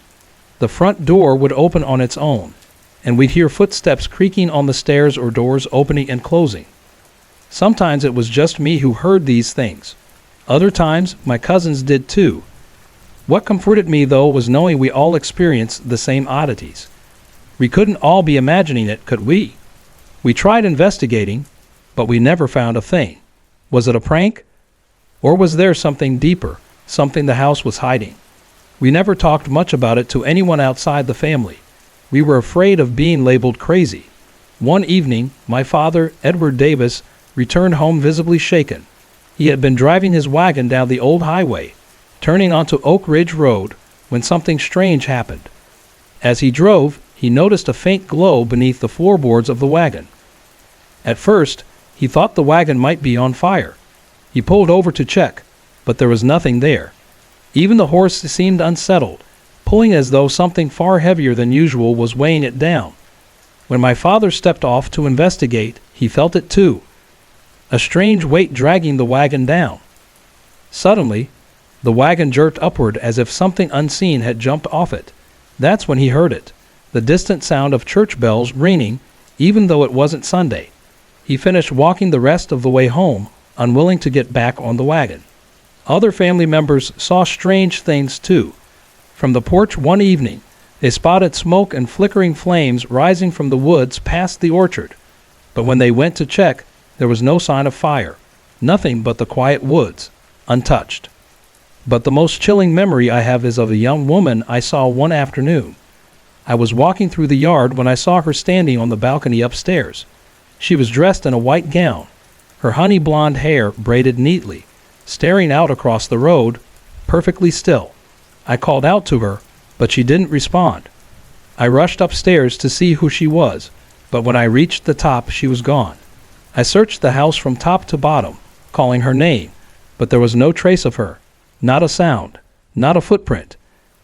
The front door would open on its own, and we'd hear footsteps creaking on the stairs or doors opening and closing. Sometimes it was just me who heard these things. Other times, my cousins did too. What comforted me, though, was knowing we all experienced the same oddities. We couldn't all be imagining it, could we? We tried investigating, but we never found a thing. Was it a prank? Or was there something deeper, something the house was hiding? We never talked much about it to anyone outside the family. We were afraid of being labeled crazy. One evening, my father, Edward Davis, returned home visibly shaken. He had been driving his wagon down the old highway, turning onto Oak Ridge Road, when something strange happened. As he drove, he noticed a faint glow beneath the floorboards of the wagon. At first, he thought the wagon might be on fire. He pulled over to check, but there was nothing there. Even the horse seemed unsettled, pulling as though something far heavier than usual was weighing it down. When my father stepped off to investigate, he felt it too, a strange weight dragging the wagon down. Suddenly, the wagon jerked upward as if something unseen had jumped off it. That's when he heard it, the distant sound of church bells ringing, even though it wasn't Sunday. He finished walking the rest of the way home, unwilling to get back on the wagon. Other family members saw strange things too. From the porch one evening, they spotted smoke and flickering flames rising from the woods past the orchard. But when they went to check, there was no sign of fire, nothing but the quiet woods, untouched. But the most chilling memory I have is of a young woman I saw one afternoon. I was walking through the yard when I saw her standing on the balcony upstairs. She was dressed in a white gown, her honey blonde hair braided neatly, staring out across the road, perfectly still. I called out to her, but she didn't respond. I rushed upstairs to see who she was, but when I reached the top, she was gone. I searched the house from top to bottom, calling her name, but there was no trace of her, not a sound, not a footprint.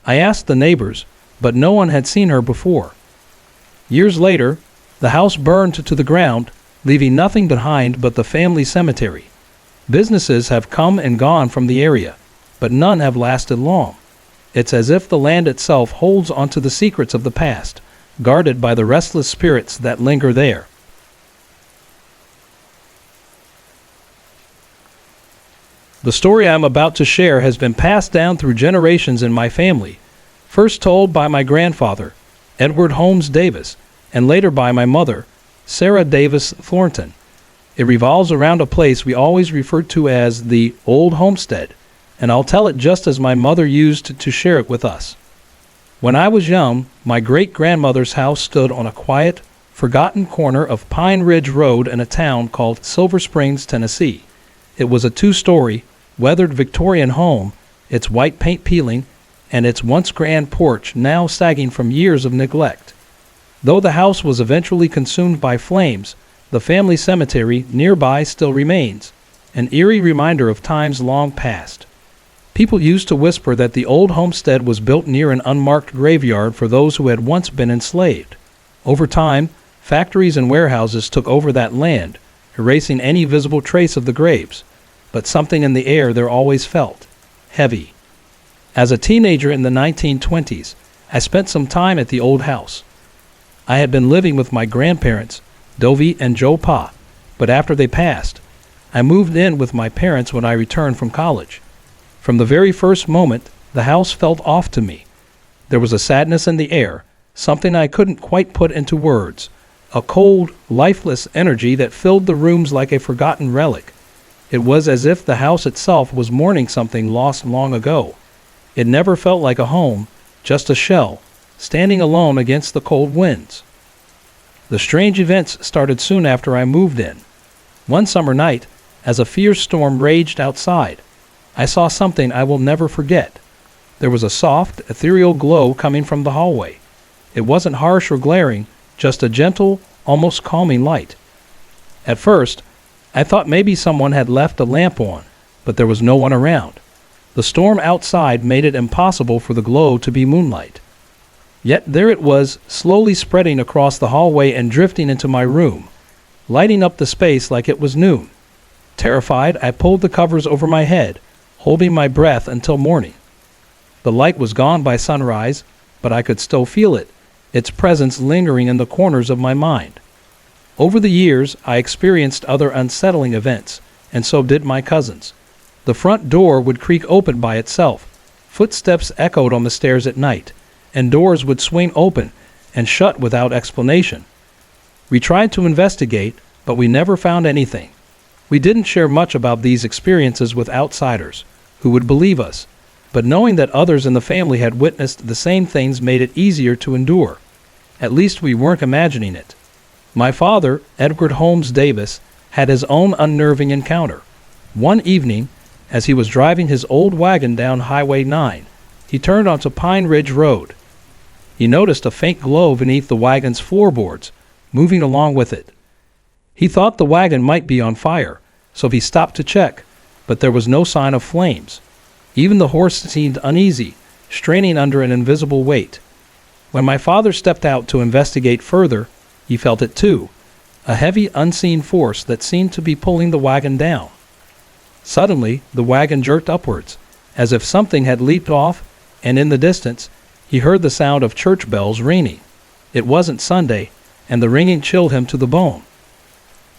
I asked the neighbors, but no one had seen her before. Years later, the house burned to the ground, leaving nothing behind but the family cemetery. Businesses have come and gone from the area, but none have lasted long. It's as if the land itself holds onto the secrets of the past, guarded by the restless spirits that linger there. The story I am about to share has been passed down through generations in my family, first told by my grandfather, Edward Holmes Davis, and later by my mother, Sarah Davis Thornton. It revolves around a place we always referred to as the Old Homestead, and I'll tell it just as my mother used to share it with us. When I was young, my great-grandmother's house stood on a quiet, forgotten corner of Pine Ridge Road in a town called Silver Springs, Tennessee. It was a two-story, weathered Victorian home, its white paint peeling, and its once grand porch now sagging from years of neglect. Though the house was eventually consumed by flames, the family cemetery nearby still remains, an eerie reminder of times long past. People used to whisper that the old homestead was built near an unmarked graveyard for those who had once been enslaved. Over time, factories and warehouses took over that land, erasing any visible trace of the graves, but something in the air there always felt, heavy. As a teenager in the 1920s, I spent some time at the old house. I had been living with my grandparents, Dovie and Joe Pa, but after they passed, I moved in with my parents when I returned from college. From the very first moment, the house felt off to me. There was a sadness in the air, something I couldn't quite put into words, a cold, lifeless energy that filled the rooms like a forgotten relic. It was as if the house itself was mourning something lost long ago. It never felt like a home, just a shell, standing alone against the cold winds. The strange events started soon after I moved in. One summer night, as a fierce storm raged outside, I saw something I will never forget. There was a soft, ethereal glow coming from the hallway. It wasn't harsh or glaring, just a gentle, almost calming light. At first, I thought maybe someone had left a lamp on, but there was no one around. The storm outside made it impossible for the glow to be moonlight. Yet there it was, slowly spreading across the hallway and drifting into my room, lighting up the space like it was noon. Terrified, I pulled the covers over my head, holding my breath until morning. The light was gone by sunrise, but I could still feel it, its presence lingering in the corners of my mind. Over the years, I experienced other unsettling events, and so did my cousins. The front door would creak open by itself. Footsteps echoed on the stairs at night, and doors would swing open and shut without explanation. We tried to investigate, but we never found anything. We didn't share much about these experiences with outsiders, who would believe us, but knowing that others in the family had witnessed the same things made it easier to endure. At least we weren't imagining it. My father, Edward Holmes Davis, had his own unnerving encounter. One evening, as he was driving his old wagon down Highway 9, he turned onto Pine Ridge Road. He noticed a faint glow beneath the wagon's floorboards, moving along with it. He thought the wagon might be on fire, so he stopped to check, but there was no sign of flames. Even the horse seemed uneasy, straining under an invisible weight. When my father stepped out to investigate further, he felt it too, a heavy, unseen force that seemed to be pulling the wagon down. Suddenly, the wagon jerked upwards, as if something had leaped off, and in the distance, he heard the sound of church bells ringing. It wasn't Sunday, and the ringing chilled him to the bone.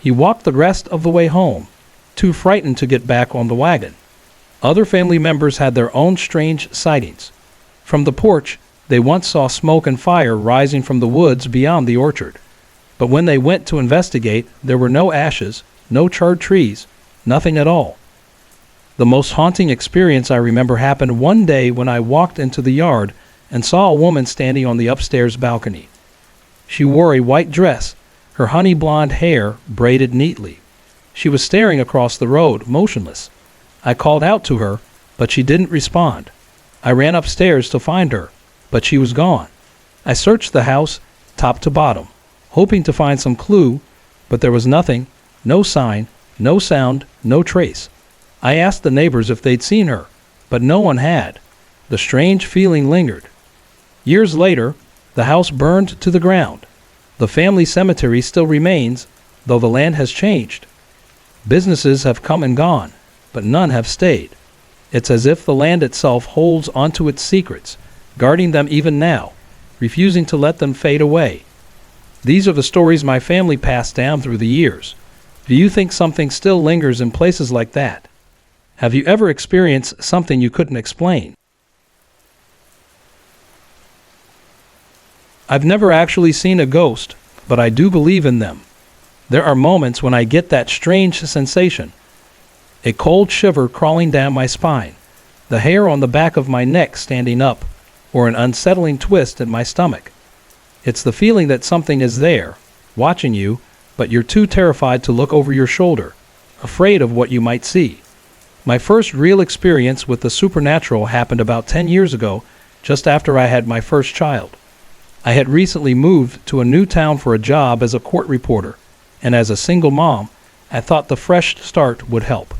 He walked the rest of the way home, too frightened to get back on the wagon. Other family members had their own strange sightings. From the porch, they once saw smoke and fire rising from the woods beyond the orchard. But when they went to investigate, there were no ashes, no charred trees, nothing at all. The most haunting experience I remember happened one day when I walked into the yard and saw a woman standing on the upstairs balcony. She wore a white dress, her honey blonde hair braided neatly. She was staring across the road, motionless. I called out to her, but she didn't respond. I ran upstairs to find her, but she was gone. I searched the house, top to bottom, hoping to find some clue, but there was nothing, no sign, no sound, no trace. I asked the neighbors if they'd seen her, but no one had. The strange feeling lingered. Years later, the house burned to the ground. The family cemetery still remains, though the land has changed. Businesses have come and gone, but none have stayed. It's as if the land itself holds onto its secrets, guarding them even now, refusing to let them fade away. These are the stories my family passed down through the years. Do you think something still lingers in places like that? Have you ever experienced something you couldn't explain? I've never actually seen a ghost, but I do believe in them. There are moments when I get that strange sensation, a cold shiver crawling down my spine, the hair on the back of my neck standing up, or an unsettling twist in my stomach. It's the feeling that something is there, watching you, but you're too terrified to look over your shoulder, afraid of what you might see. My first real experience with the supernatural happened about 10 years ago, just after I had my first child. I had recently moved to a new town for a job as a court reporter, and as a single mom, I thought the fresh start would help.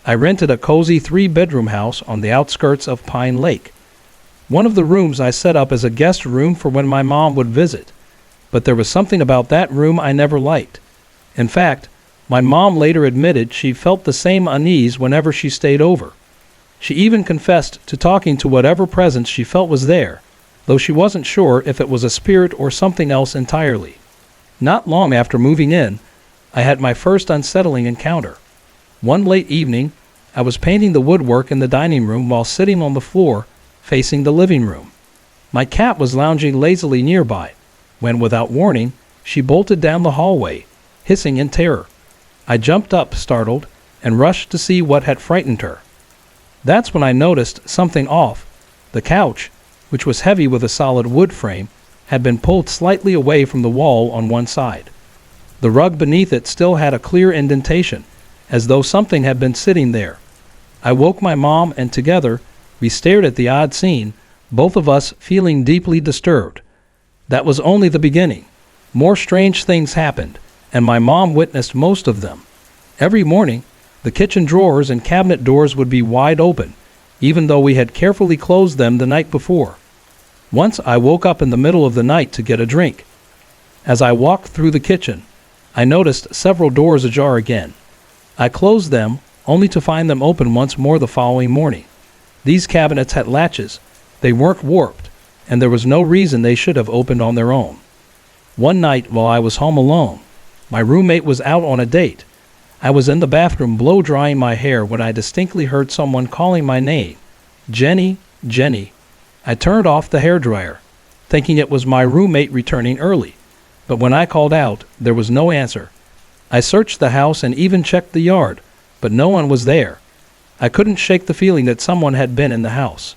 I rented a cozy 3-bedroom house on the outskirts of Pine Lake. One of the rooms I set up as a guest room for when my mom would visit, but there was something about that room I never liked. In fact, my mom later admitted she felt the same unease whenever she stayed over. She even confessed to talking to whatever presence she felt was there, though she wasn't sure if it was a spirit or something else entirely. Not long after moving in, I had my first unsettling encounter. One late evening, I was painting the woodwork in the dining room while sitting on the floor facing the living room. My cat was lounging lazily nearby, when without warning, she bolted down the hallway, hissing in terror. I jumped up, startled, and rushed to see what had frightened her. That's when I noticed something off. The couch, which was heavy with a solid wood frame, had been pulled slightly away from the wall on one side. The rug beneath it still had a clear indentation, as though something had been sitting there. I woke my mom, and together we stared at the odd scene, both of us feeling deeply disturbed. That was only the beginning. More strange things happened, and my mom witnessed most of them. Every morning, the kitchen drawers and cabinet doors would be wide open, even though we had carefully closed them the night before. Once I woke up in the middle of the night to get a drink. As I walked through the kitchen, I noticed several doors ajar again. I closed them, only to find them open once more the following morning. These cabinets had latches. They weren't warped, and there was no reason they should have opened on their own. One night, while I was home alone, my roommate was out on a date. I was in the bathroom blow-drying my hair when I distinctly heard someone calling my name. "Jenny, Jenny." I turned off the hairdryer, thinking it was my roommate returning early. But when I called out, there was no answer. I searched the house and even checked the yard, but no one was there. I couldn't shake the feeling that someone had been in the house.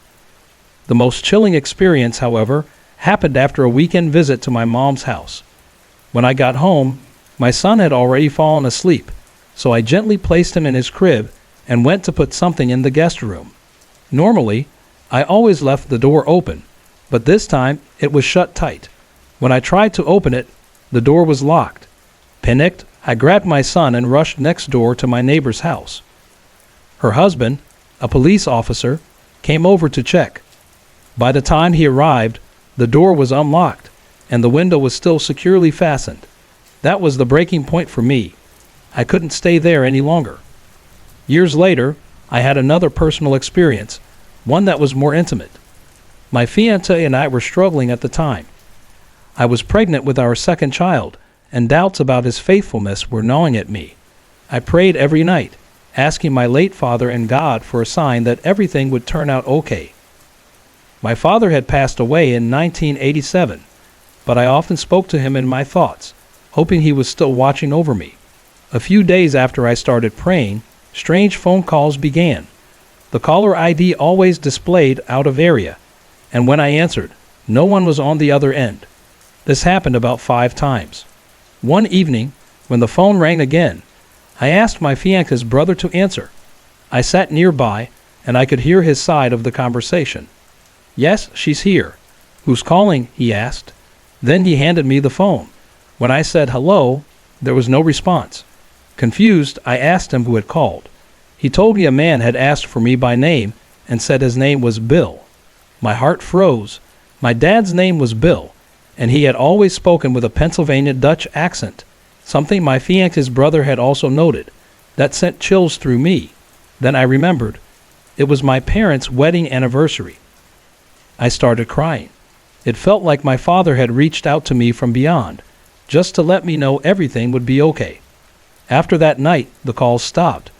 The most chilling experience, however, happened after a weekend visit to my mom's house. When I got home, my son had already fallen asleep, so I gently placed him in his crib and went to put something in the guest room. Normally, I always left the door open, but this time it was shut tight. When I tried to open it, the door was locked. Panicked, I grabbed my son and rushed next door to my neighbor's house. Her husband, a police officer, came over to check. By the time he arrived, the door was unlocked, and the window was still securely fastened. That was the breaking point for me. I couldn't stay there any longer. Years later, I had another personal experience, one that was more intimate. My fiancé and I were struggling at the time. I was pregnant with our second child, and doubts about his faithfulness were gnawing at me. I prayed every night, asking my late father and God for a sign that everything would turn out okay. My father had passed away in 1987, but I often spoke to him in my thoughts, hoping he was still watching over me. A few days after I started praying, strange phone calls began. The caller ID always displayed out of area, and when I answered, no one was on the other end. This happened about 5 times. One evening, when the phone rang again, I asked my fiancé's brother to answer. I sat nearby, and I could hear his side of the conversation. "Yes, she's here." "Who's calling?" he asked. Then he handed me the phone. When I said hello, there was no response. Confused, I asked him who had called. He told me a man had asked for me by name and said his name was Bill. My heart froze. My dad's name was Bill, and he had always spoken with a Pennsylvania Dutch accent, something my fiancé's brother had also noted. That sent chills through me. Then I remembered. It was my parents' wedding anniversary. I started crying. It felt like my father had reached out to me from beyond, just to let me know everything would be okay. After that night, the calls stopped.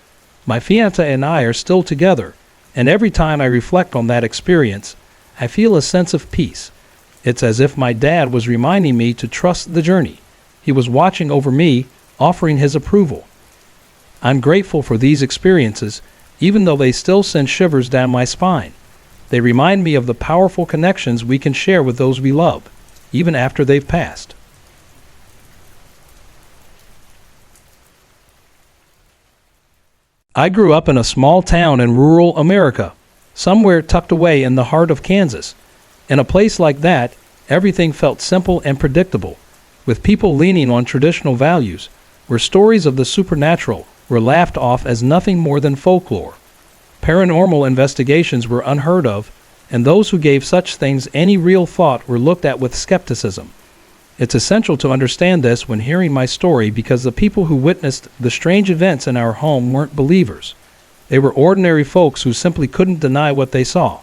My fiancé and I are still together, and every time I reflect on that experience, I feel a sense of peace. It's as if my dad was reminding me to trust the journey. He was watching over me, offering his approval. I'm grateful for these experiences, even though they still send shivers down my spine. They remind me of the powerful connections we can share with those we love, even after they've passed. I grew up in a small town in rural America, somewhere tucked away in the heart of Kansas. In a place like that, everything felt simple and predictable, with people leaning on traditional values, where stories of the supernatural were laughed off as nothing more than folklore. Paranormal investigations were unheard of, and those who gave such things any real thought were looked at with skepticism. It's essential to understand this when hearing my story, because the people who witnessed the strange events in our home weren't believers. They were ordinary folks who simply couldn't deny what they saw.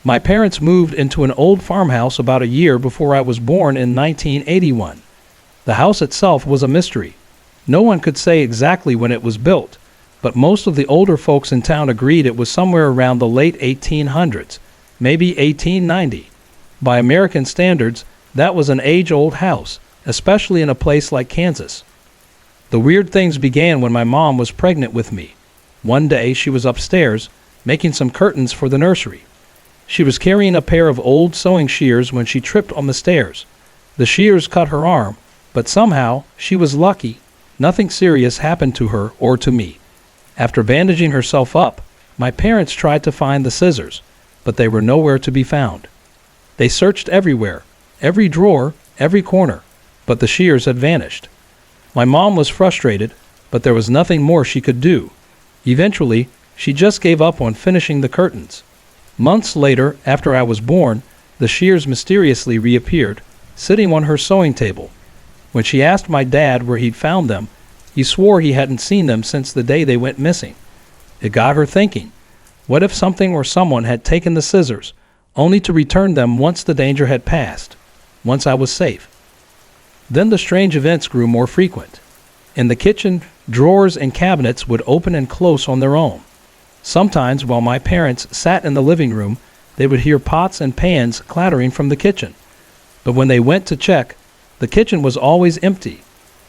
My parents moved into an old farmhouse about a year before I was born in 1981. The house itself was a mystery. No one could say exactly when it was built, but most of the older folks in town agreed it was somewhere around the late 1800s, maybe 1890. By American standards, that was an age-old house, especially in a place like Kansas. The weird things began when my mom was pregnant with me. One day she was upstairs, making some curtains for the nursery. She was carrying a pair of old sewing shears when she tripped on the stairs. The shears cut her arm, but somehow she was lucky. Nothing serious happened to her or to me. After bandaging herself up, my parents tried to find the scissors, but they were nowhere to be found. They searched everywhere, every drawer, every corner, but the shears had vanished. My mom was frustrated, but there was nothing more she could do. Eventually, she just gave up on finishing the curtains. Months later, after I was born, the shears mysteriously reappeared, sitting on her sewing table. When she asked my dad where he'd found them, he swore he hadn't seen them since the day they went missing. It got her thinking. What if something or someone had taken the scissors, only to return them once the danger had passed, once I was safe? Then the strange events grew more frequent. In the kitchen, drawers and cabinets would open and close on their own. Sometimes, while my parents sat in the living room, they would hear pots and pans clattering from the kitchen. But when they went to check, the kitchen was always empty.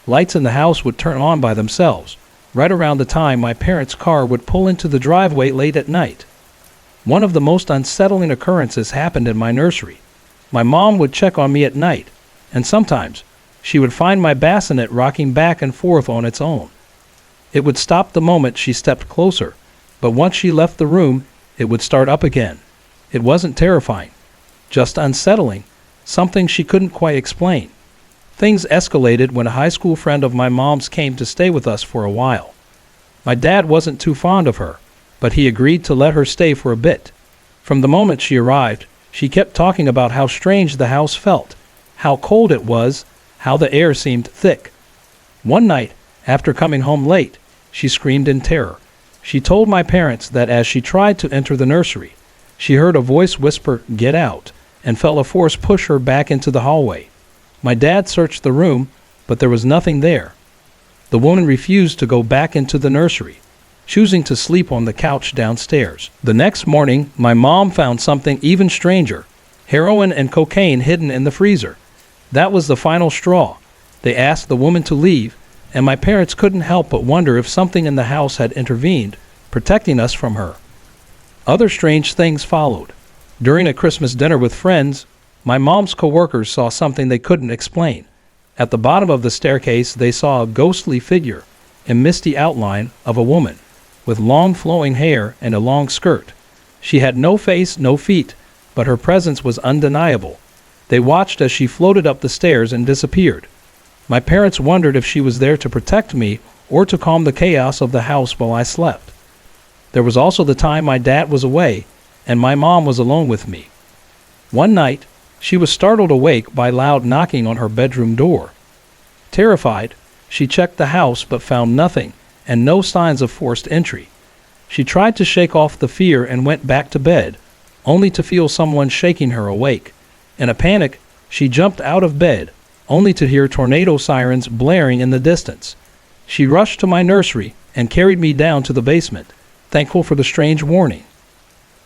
Lights in the house would turn on by themselves, right around the time my parents' car would pull into the driveway late at night. One of the most unsettling occurrences happened in my nursery. My mom would check on me at night, and sometimes she would find my bassinet rocking back and forth on its own. It would stop the moment she stepped closer, but once she left the room, it would start up again. It wasn't terrifying, just unsettling, something she couldn't quite explain. Things escalated when a high school friend of my mom's came to stay with us for a while. My dad wasn't too fond of her, but he agreed to let her stay for a bit. From the moment she arrived, she kept talking about how strange the house felt, how cold it was, how the air seemed thick. One night, after coming home late, she screamed in terror. She told my parents that as she tried to enter the nursery, she heard a voice whisper, "Get out," and felt a force push her back into the hallway. My dad searched the room, but there was nothing there. The woman refused to go back into the nursery, choosing to sleep on the couch downstairs. The next morning, my mom found something even stranger: heroin and cocaine hidden in the freezer. That was the final straw. They asked the woman to leave, and my parents couldn't help but wonder if something in the house had intervened, protecting us from her. Other strange things followed. During a Christmas dinner with friends, my mom's coworkers saw something they couldn't explain. At the bottom of the staircase, they saw a ghostly figure, a misty outline of a woman, with long flowing hair and a long skirt. She had no face, no feet, but her presence was undeniable. They watched as she floated up the stairs and disappeared. My parents wondered if she was there to protect me or to calm the chaos of the house while I slept. There was also the time my dad was away, and my mom was alone with me. One night, she was startled awake by loud knocking on her bedroom door. Terrified, she checked the house but found nothing and no signs of forced entry. She tried to shake off the fear and went back to bed, only to feel someone shaking her awake. In a panic, she jumped out of bed, only to hear tornado sirens blaring in the distance. She rushed to my nursery and carried me down to the basement, thankful for the strange warning.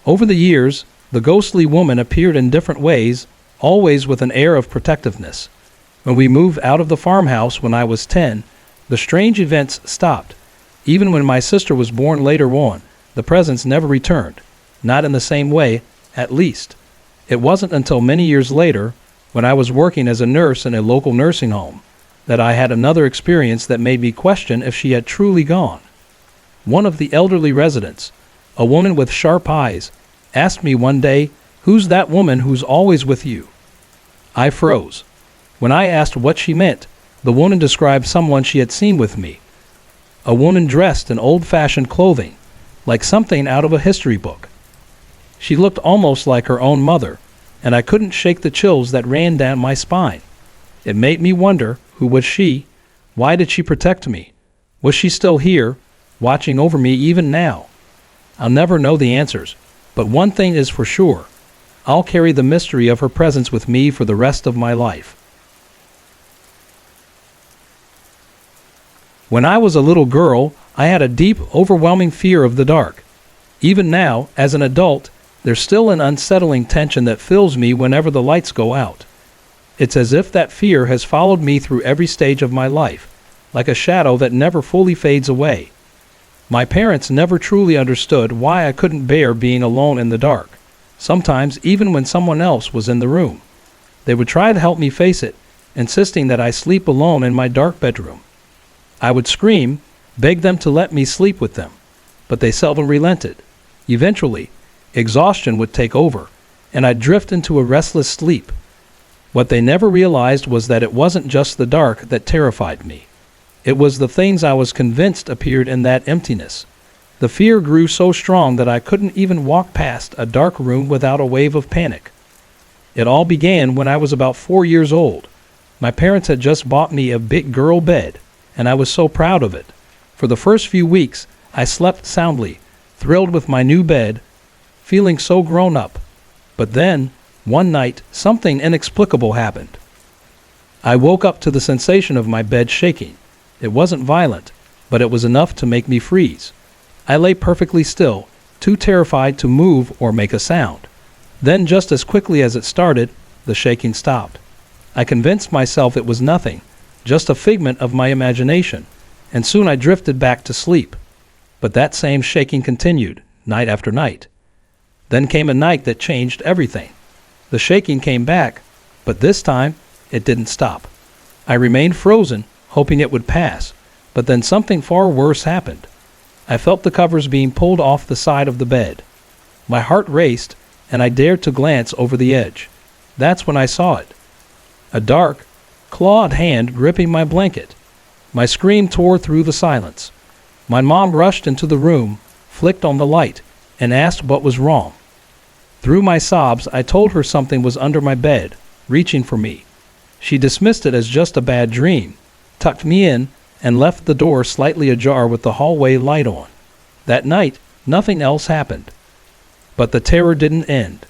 Over the years, the ghostly woman appeared in different ways, always with an air of protectiveness. When we moved out of the farmhouse when I was 10, the strange events stopped. Even when my sister was born later on, the presence never returned, not in the same way, at least. It wasn't until many years later, when I was working as a nurse in a local nursing home, that I had another experience that made me question if she had truly gone. One of the elderly residents, a woman with sharp eyes, asked me one day, "Who's that woman who's always with you?" I froze. When I asked what she meant, the woman described someone she had seen with me. A woman dressed in old-fashioned clothing, like something out of a history book. She looked almost like her own mother, and I couldn't shake the chills that ran down my spine. It made me wonder, who was she? Why did she protect me? Was she still here, watching over me even now? I'll never know the answers, but one thing is for sure. I'll carry the mystery of her presence with me for the rest of my life. When I was a little girl, I had a deep, overwhelming fear of the dark. Even now, as an adult, there's still an unsettling tension that fills me whenever the lights go out. It's as if that fear has followed me through every stage of my life, like a shadow that never fully fades away. My parents never truly understood why I couldn't bear being alone in the dark. sometimes even when someone else was in the room. They would try to help me face it, insisting that I sleep alone in my dark bedroom. I would scream, beg them to let me sleep with them, but they seldom relented. Eventually, exhaustion would take over, and I'd drift into a restless sleep. What they never realized was that it wasn't just the dark that terrified me. It was the things I was convinced appeared in that emptiness. The fear grew so strong that I couldn't even walk past a dark room without a wave of panic. It all began when I was about 4 years old. My parents had just bought me a big girl bed, and I was so proud of it. For the first few weeks, I slept soundly, thrilled with my new bed, feeling so grown up. But then, one night, something inexplicable happened. I woke up to the sensation of my bed shaking. It wasn't violent, but it was enough to make me freeze. I lay perfectly still, too terrified to move or make a sound. Then, just as quickly as it started, the shaking stopped. I convinced myself it was nothing, just a figment of my imagination, and soon I drifted back to sleep. But that same shaking continued, night after night. Then came a night that changed everything. The shaking came back, but this time it didn't stop. I remained frozen, hoping it would pass, but then something far worse happened. I felt the covers being pulled off the side of the bed. My heart raced, and I dared to glance over the edge. That's when I saw it. A dark, clawed hand gripping my blanket. My scream tore through the silence. My mom rushed into the room, flicked on the light, and asked what was wrong. Through my sobs, I told her something was under my bed, reaching for me. She dismissed it as just a bad dream, tucked me in, and left the door slightly ajar with the hallway light on. That night, nothing else happened. But the terror didn't end.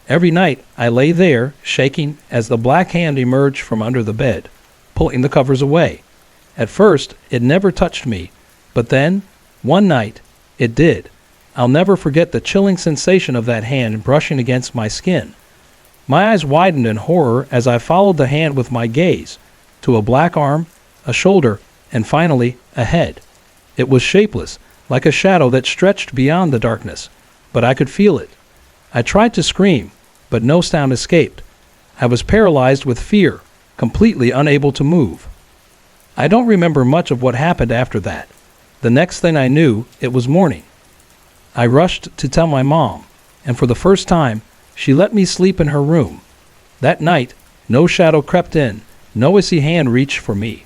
Every night, I lay there, shaking, as the black hand emerged from under the bed, pulling the covers away. At first, it never touched me, but then, one night, it did. I'll never forget the chilling sensation of that hand brushing against my skin. My eyes widened in horror as I followed the hand with my gaze, to a black arm, a shoulder, and finally, a head. It was shapeless, like a shadow that stretched beyond the darkness, but I could feel it. I tried to scream, but no sound escaped. I was paralyzed with fear, completely unable to move. I don't remember much of what happened after that. The next thing I knew, it was morning. I rushed to tell my mom, and for the first time, she let me sleep in her room. That night, no shadow crept in, no icy hand reached for me.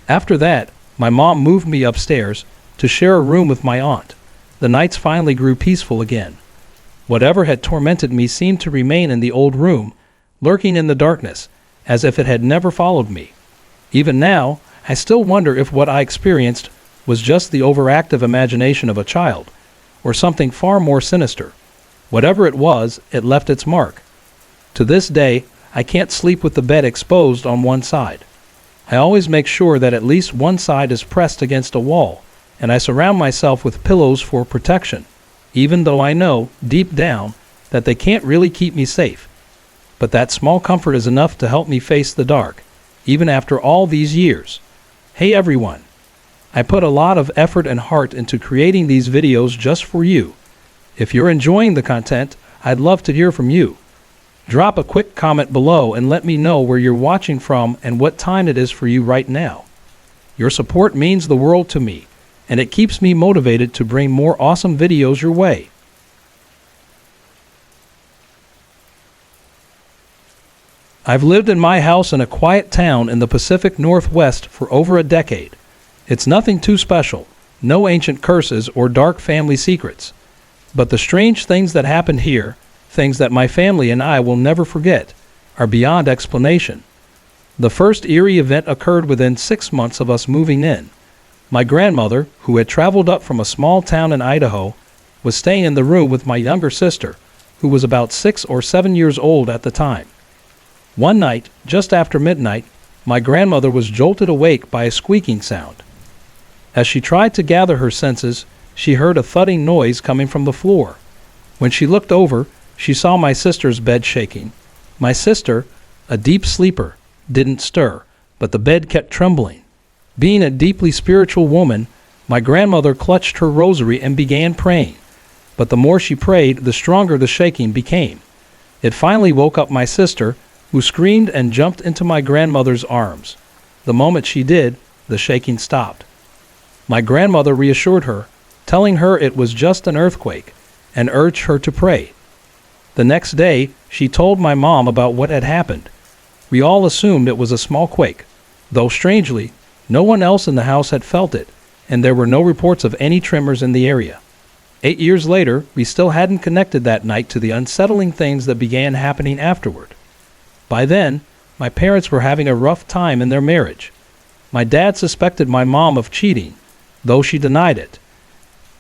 After that, my mom moved me upstairs to share a room with my aunt. The nights finally grew peaceful again. Whatever had tormented me seemed to remain in the old room, lurking in the darkness, as if it had never followed me. Even now, I still wonder if what I experienced was just the overactive imagination of a child, or something far more sinister. Whatever it was, it left its mark. To this day, I can't sleep with the bed exposed on one side. I always make sure that at least one side is pressed against a wall, and I surround myself with pillows for protection, even though I know, deep down, that they can't really keep me safe. But that small comfort is enough to help me face the dark, even after all these years. Hey everyone! I put a lot of effort and heart into creating these videos just for you. If you're enjoying the content, I'd love to hear from you. Drop a quick comment below and let me know where you're watching from and what time it is for you right now. Your support means the world to me, and it keeps me motivated to bring more awesome videos your way. I've lived in my house in a quiet town in the Pacific Northwest for over a decade. It's nothing too special, no ancient curses or dark family secrets. But the strange things that happened here, things that my family and I will never forget, are beyond explanation. The first eerie event occurred within 6 months of us moving in. My grandmother, who had traveled up from a small town in Idaho, was staying in the room with my younger sister, who was about 6 or 7 years old at the time. One night, just after midnight, my grandmother was jolted awake by a squeaking sound. As she tried to gather her senses, she heard a thudding noise coming from the floor. When she looked over, she saw my sister's bed shaking. My sister, a deep sleeper, didn't stir, but the bed kept trembling. Being a deeply spiritual woman, my grandmother clutched her rosary and began praying. but the more she prayed, the stronger the shaking became. It finally woke up my sister, who screamed and jumped into my grandmother's arms. The moment she did, the shaking stopped. My grandmother reassured her, telling her it was just an earthquake, and urged her to pray. The next day, she told my mom about what had happened. We all assumed it was a small quake, though strangely, no one else in the house had felt it, and there were no reports of any tremors in the area. 8 years later, we still hadn't connected that night to the unsettling things that began happening afterward. By then, my parents were having a rough time in their marriage. My dad suspected my mom of cheating, though she denied it.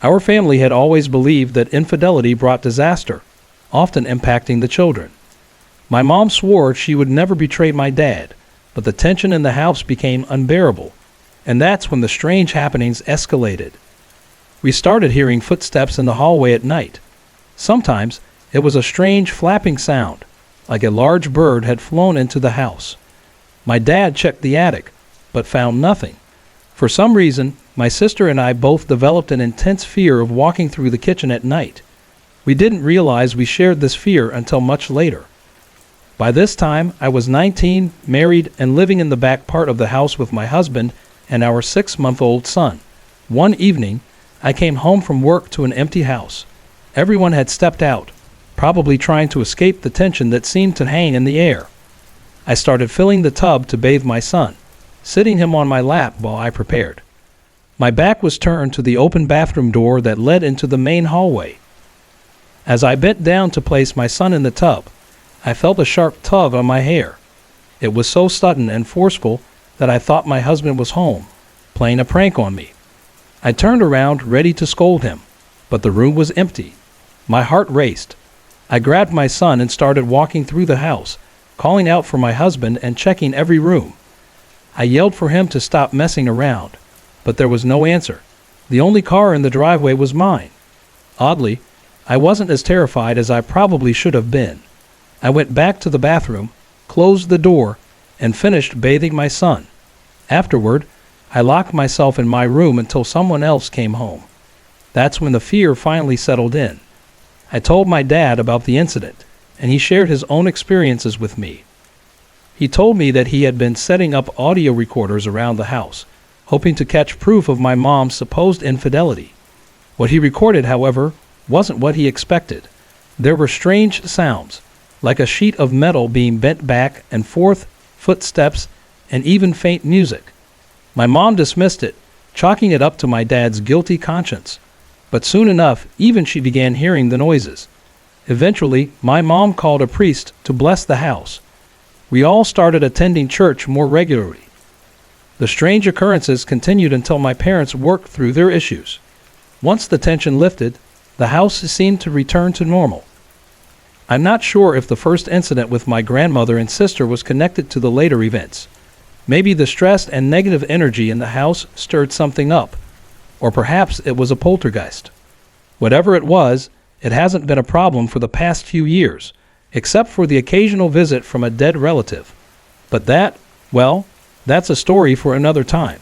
Our family had always believed that infidelity brought disaster, often impacting the children. My mom swore she would never betray my dad, but the tension in the house became unbearable, and that's when the strange happenings escalated. We started hearing footsteps in the hallway at night. Sometimes it was a strange flapping sound, like a large bird had flown into the house. My dad checked the attic, but found nothing. For some reason, my sister and I both developed an intense fear of walking through the kitchen at night. We didn't realize we shared this fear until much later. By this time, I was 19, married, and living in the back part of the house with my husband and our 6-month-old son. One evening, I came home from work to an empty house. Everyone had stepped out, probably trying to escape the tension that seemed to hang in the air. I started filling the tub to bathe my son, sitting him on my lap while I prepared. My back was turned to the open bathroom door that led into the main hallway. As I bent down to place my son in the tub, I felt a sharp tug on my hair. It was so sudden and forceful that I thought my husband was home, playing a prank on me. I turned around, ready to scold him, but the room was empty. My heart raced. I grabbed my son and started walking through the house, calling out for my husband and checking every room. I yelled for him to stop messing around, but there was no answer. The only car in the driveway was mine. Oddly, I wasn't as terrified as I probably should have been. I went back to the bathroom, closed the door, and finished bathing my son. Afterward, I locked myself in my room until someone else came home. That's when the fear finally settled in. I told my dad about the incident, and he shared his own experiences with me. He told me that he had been setting up audio recorders around the house, hoping to catch proof of my mom's supposed infidelity. What he recorded, however, wasn't what he expected. There were strange sounds, like a sheet of metal being bent back and forth, footsteps, and even faint music. My mom dismissed it, chalking it up to my dad's guilty conscience. But soon enough, even she began hearing the noises. Eventually, my mom called a priest to bless the house. We all started attending church more regularly. The strange occurrences continued until my parents worked through their issues. Once the tension lifted, the house seemed to return to normal. I'm not sure if the first incident with my grandmother and sister was connected to the later events. Maybe the stress and negative energy in the house stirred something up, or perhaps it was a poltergeist. Whatever it was, it hasn't been a problem for the past few years, except for the occasional visit from a dead relative. But that, well, that's a story for another time.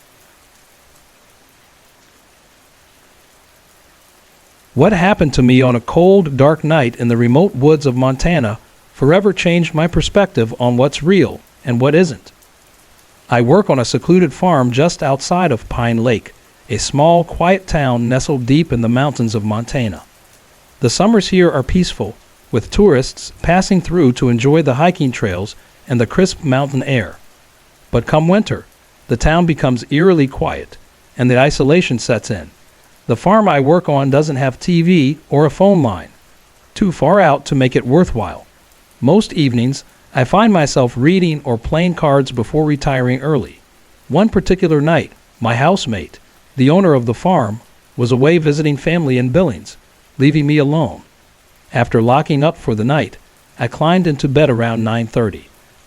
What happened to me on a cold, dark night in the remote woods of Montana forever changed my perspective on what's real and what isn't. I work on a secluded farm just outside of Pine Lake, a small, quiet town nestled deep in the mountains of Montana. The summers here are peaceful, with tourists passing through to enjoy the hiking trails and the crisp mountain air. But come winter, the town becomes eerily quiet, and the isolation sets in. The farm I work on doesn't have TV or a phone line, too far out to make it worthwhile. Most evenings, I find myself reading or playing cards before retiring early. One particular night, my housemate, the owner of the farm, was away visiting family in Billings, leaving me alone. After locking up for the night, I climbed into bed around 9:30.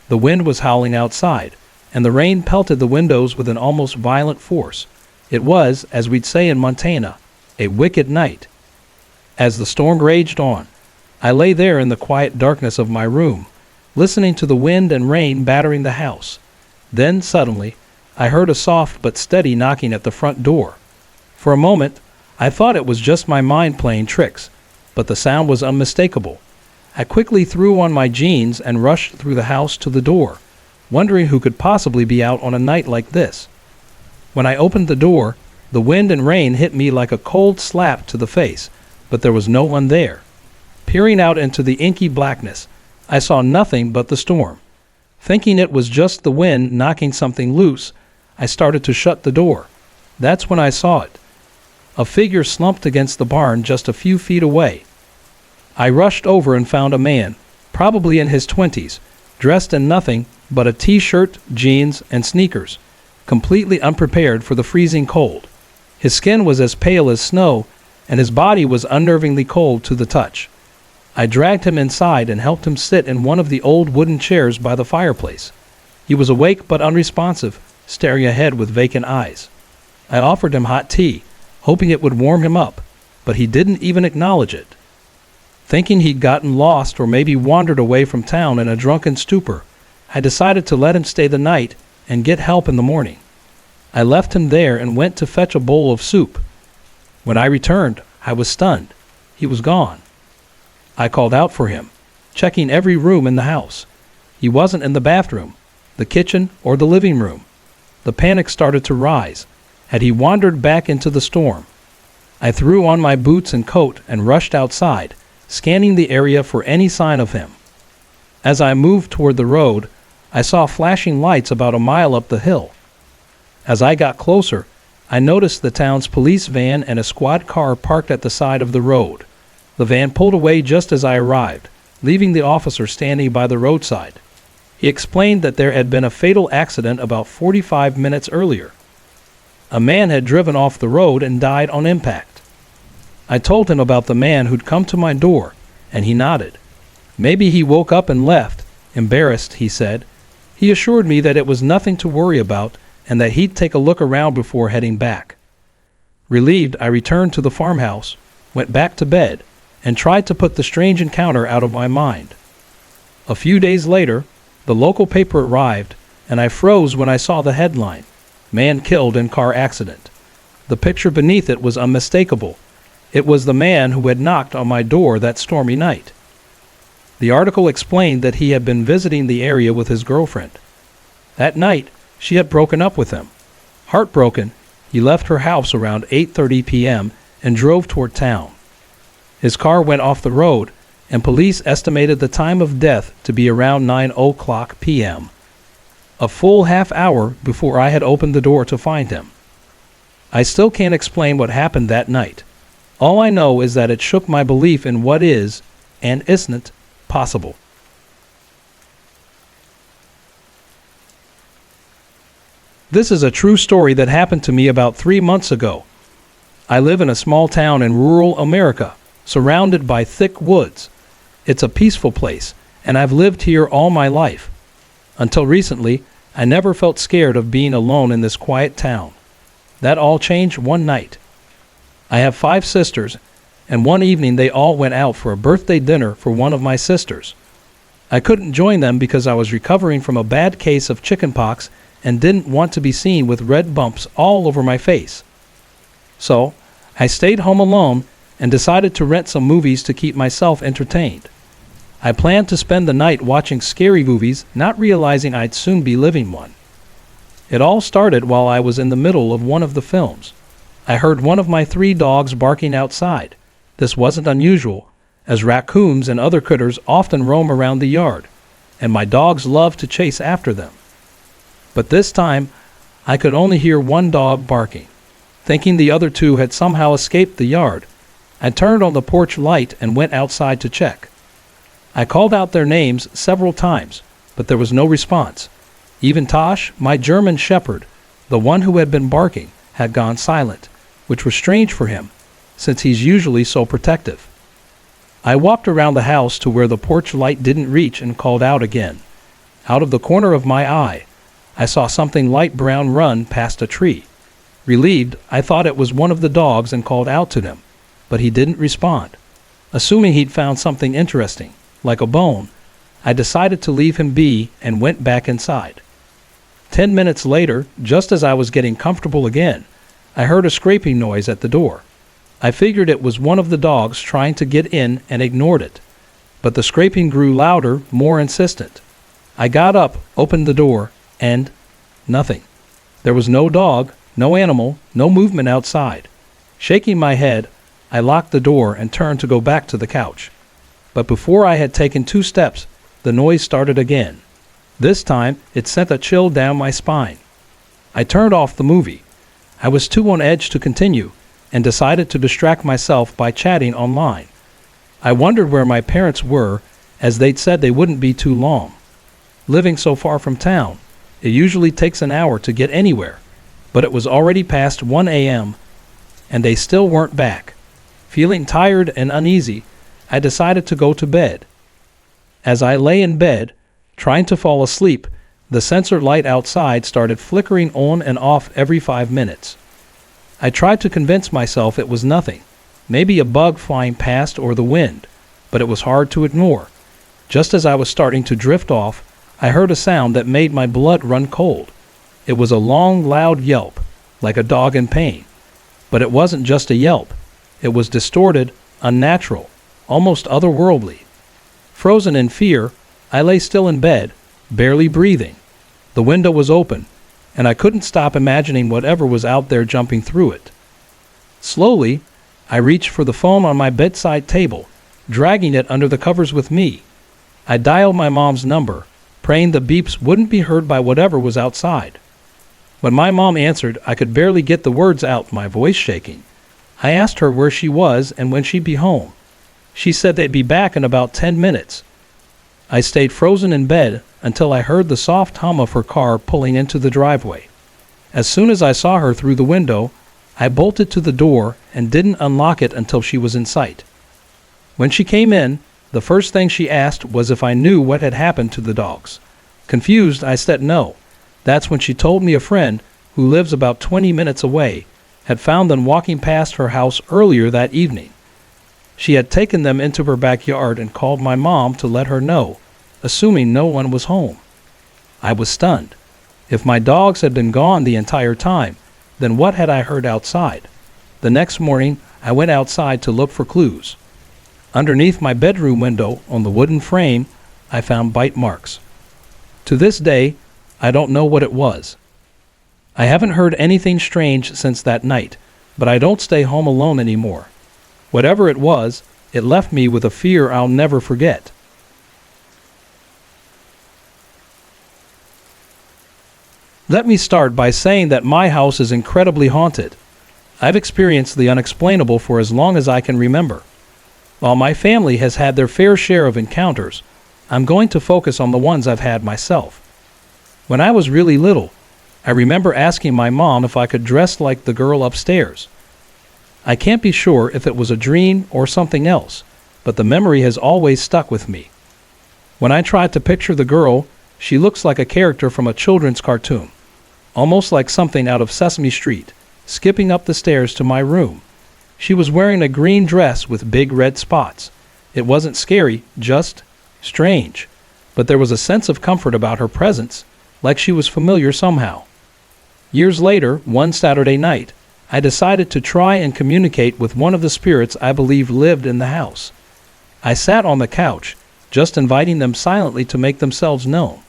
The wind was howling outside, and the rain pelted the windows with an almost violent force. It was, as we'd say in Montana, a wicked night. As the storm raged on, I lay there in the quiet darkness of my room, listening to the wind and rain battering the house. Then, suddenly, I heard a soft but steady knocking at the front door. For a moment, I thought it was just my mind playing tricks, but the sound was unmistakable. I quickly threw on my jeans and rushed through the house to the door, wondering who could possibly be out on a night like this. When I opened the door, the wind and rain hit me like a cold slap to the face, but there was no one there. Peering out into the inky blackness, I saw nothing but the storm. Thinking it was just the wind knocking something loose, I started to shut the door. That's when I saw it. A figure slumped against the barn just a few feet away. I rushed over and found a man, probably in his 20s, dressed in nothing but a t-shirt, jeans, and sneakers, completely unprepared for the freezing cold. His skin was as pale as snow, and his body was unnervingly cold to the touch. I dragged him inside and helped him sit in one of the old wooden chairs by the fireplace. He was awake but unresponsive, staring ahead with vacant eyes. I offered him hot tea, hoping it would warm him up, but he didn't even acknowledge it. Thinking he'd gotten lost or maybe wandered away from town in a drunken stupor, I decided to let him stay the night and get help in the morning. I left him there and went to fetch a bowl of soup. When I returned, I was stunned. He was gone. I called out for him, checking every room in the house. He wasn't in the bathroom, the kitchen, or the living room. The panic started to rise. Had he wandered back into the storm? I threw on my boots and coat and rushed outside, scanning the area for any sign of him. As I moved toward the road, I saw flashing lights about a mile up the hill. As I got closer, I noticed the town's police van and a squad car parked at the side of the road. The van pulled away just as I arrived, leaving the officer standing by the roadside. He explained that there had been a fatal accident about 45 minutes earlier. A man had driven off the road and died on impact. I told him about the man who'd come to my door, and he nodded. Maybe he woke up and left, embarrassed, he said. He assured me that it was nothing to worry about and that he'd take a look around before heading back. Relieved, I returned to the farmhouse, went back to bed, and tried to put the strange encounter out of my mind. A few days later, the local paper arrived, and I froze when I saw the headline, "Man Killed in Car Accident." The picture beneath it was unmistakable. It was the man who had knocked on my door that stormy night. The article explained that he had been visiting the area with his girlfriend. That night, she had broken up with him. Heartbroken, he left her house around 8:30 p.m. and drove toward town. His car went off the road, and police estimated the time of death to be around 9:00 p.m., a full half hour before I had opened the door to find him. I still can't explain what happened that night. All I know is that it shook my belief in what is, and isn't, possible. This is a true story that happened to me about 3 months ago. I live in a small town in rural America, surrounded by thick woods. It's a peaceful place, and I've lived here all my life. Until recently, I never felt scared of being alone in this quiet town. That all changed one night. I have 5 sisters, and one evening they all went out for a birthday dinner for one of my sisters. I couldn't join them because I was recovering from a bad case of chickenpox and didn't want to be seen with red bumps all over my face. So, I stayed home alone and decided to rent some movies to keep myself entertained. I planned to spend the night watching scary movies, not realizing I'd soon be living one. It all started while I was in the middle of one of the films. I heard one of my 3 dogs barking outside. This wasn't unusual, as raccoons and other critters often roam around the yard, and my dogs love to chase after them. But this time, I could only hear one dog barking. Thinking the other 2 had somehow escaped the yard, I turned on the porch light and went outside to check. I called out their names several times, but there was no response. Even Tosh, my German shepherd, the one who had been barking, had gone silent, which was strange for him, since he's usually so protective. I walked around the house to where the porch light didn't reach and called out again. Out of the corner of my eye, I saw something light brown run past a tree. Relieved, I thought it was one of the dogs and called out to him, but he didn't respond. Assuming he'd found something interesting, like a bone, I decided to leave him be and went back inside. 10 minutes later, just as I was getting comfortable again, I heard a scraping noise at the door. I figured it was one of the dogs trying to get in and ignored it. But the scraping grew louder, more insistent. I got up, opened the door, and nothing. There was no dog, no animal, no movement outside. Shaking my head, I locked the door and turned to go back to the couch. But before I had taken 2 steps, the noise started again. This time, it sent a chill down my spine. I turned off the movie. I was too on edge to continue and decided to distract myself by chatting online. I wondered where my parents were, as they'd said they wouldn't be too long. Living so far from town, it usually takes an hour to get anywhere, but it was already past 1 a.m., and they still weren't back. Feeling tired and uneasy, I decided to go to bed. As I lay in bed, trying to fall asleep, the sensor light outside started flickering on and off every 5 minutes. I tried to convince myself it was nothing, maybe a bug flying past or the wind, but it was hard to ignore. Just as I was starting to drift off, I heard a sound that made my blood run cold. It was a long, loud yelp, like a dog in pain. But it wasn't just a yelp. It was distorted, unnatural, almost otherworldly. Frozen in fear, I lay still in bed, barely breathing. The window was open, and I couldn't stop imagining whatever was out there jumping through it. Slowly, I reached for the phone on my bedside table, dragging it under the covers with me. I dialed my mom's number, praying the beeps wouldn't be heard by whatever was outside. When my mom answered, I could barely get the words out, my voice shaking. I asked her where she was and when she'd be home. She said they'd be back in about 10 minutes. I stayed frozen in bed until I heard the soft hum of her car pulling into the driveway. As soon as I saw her through the window, I bolted to the door and didn't unlock it until she was in sight. When she came in, the first thing she asked was if I knew what had happened to the dogs. Confused, I said no. That's when she told me a friend, who lives about 20 minutes away, had found them walking past her house earlier that evening. She had taken them into her backyard and called my mom to let her know, assuming no one was home. I was stunned. If my dogs had been gone the entire time, then what had I heard outside? The next morning, I went outside to look for clues. Underneath my bedroom window, on the wooden frame, I found bite marks. To this day, I don't know what it was. I haven't heard anything strange since that night, but I don't stay home alone anymore. Whatever it was, it left me with a fear I'll never forget. Let me start by saying that my house is incredibly haunted. I've experienced the unexplainable for as long as I can remember. While my family has had their fair share of encounters, I'm going to focus on the ones I've had myself. When I was really little, I remember asking my mom if I could dress like the girl upstairs. I can't be sure if it was a dream or something else, but the memory has always stuck with me. When I tried to picture the girl, she looks like a character from a children's cartoon, almost like something out of Sesame Street, skipping up the stairs to my room. She was wearing a green dress with big red spots. It wasn't scary, just strange, but there was a sense of comfort about her presence, like she was familiar somehow. Years later, one Saturday night, I decided to try and communicate with one of the spirits I believed lived in the house. I sat on the couch, just inviting them silently to make themselves known.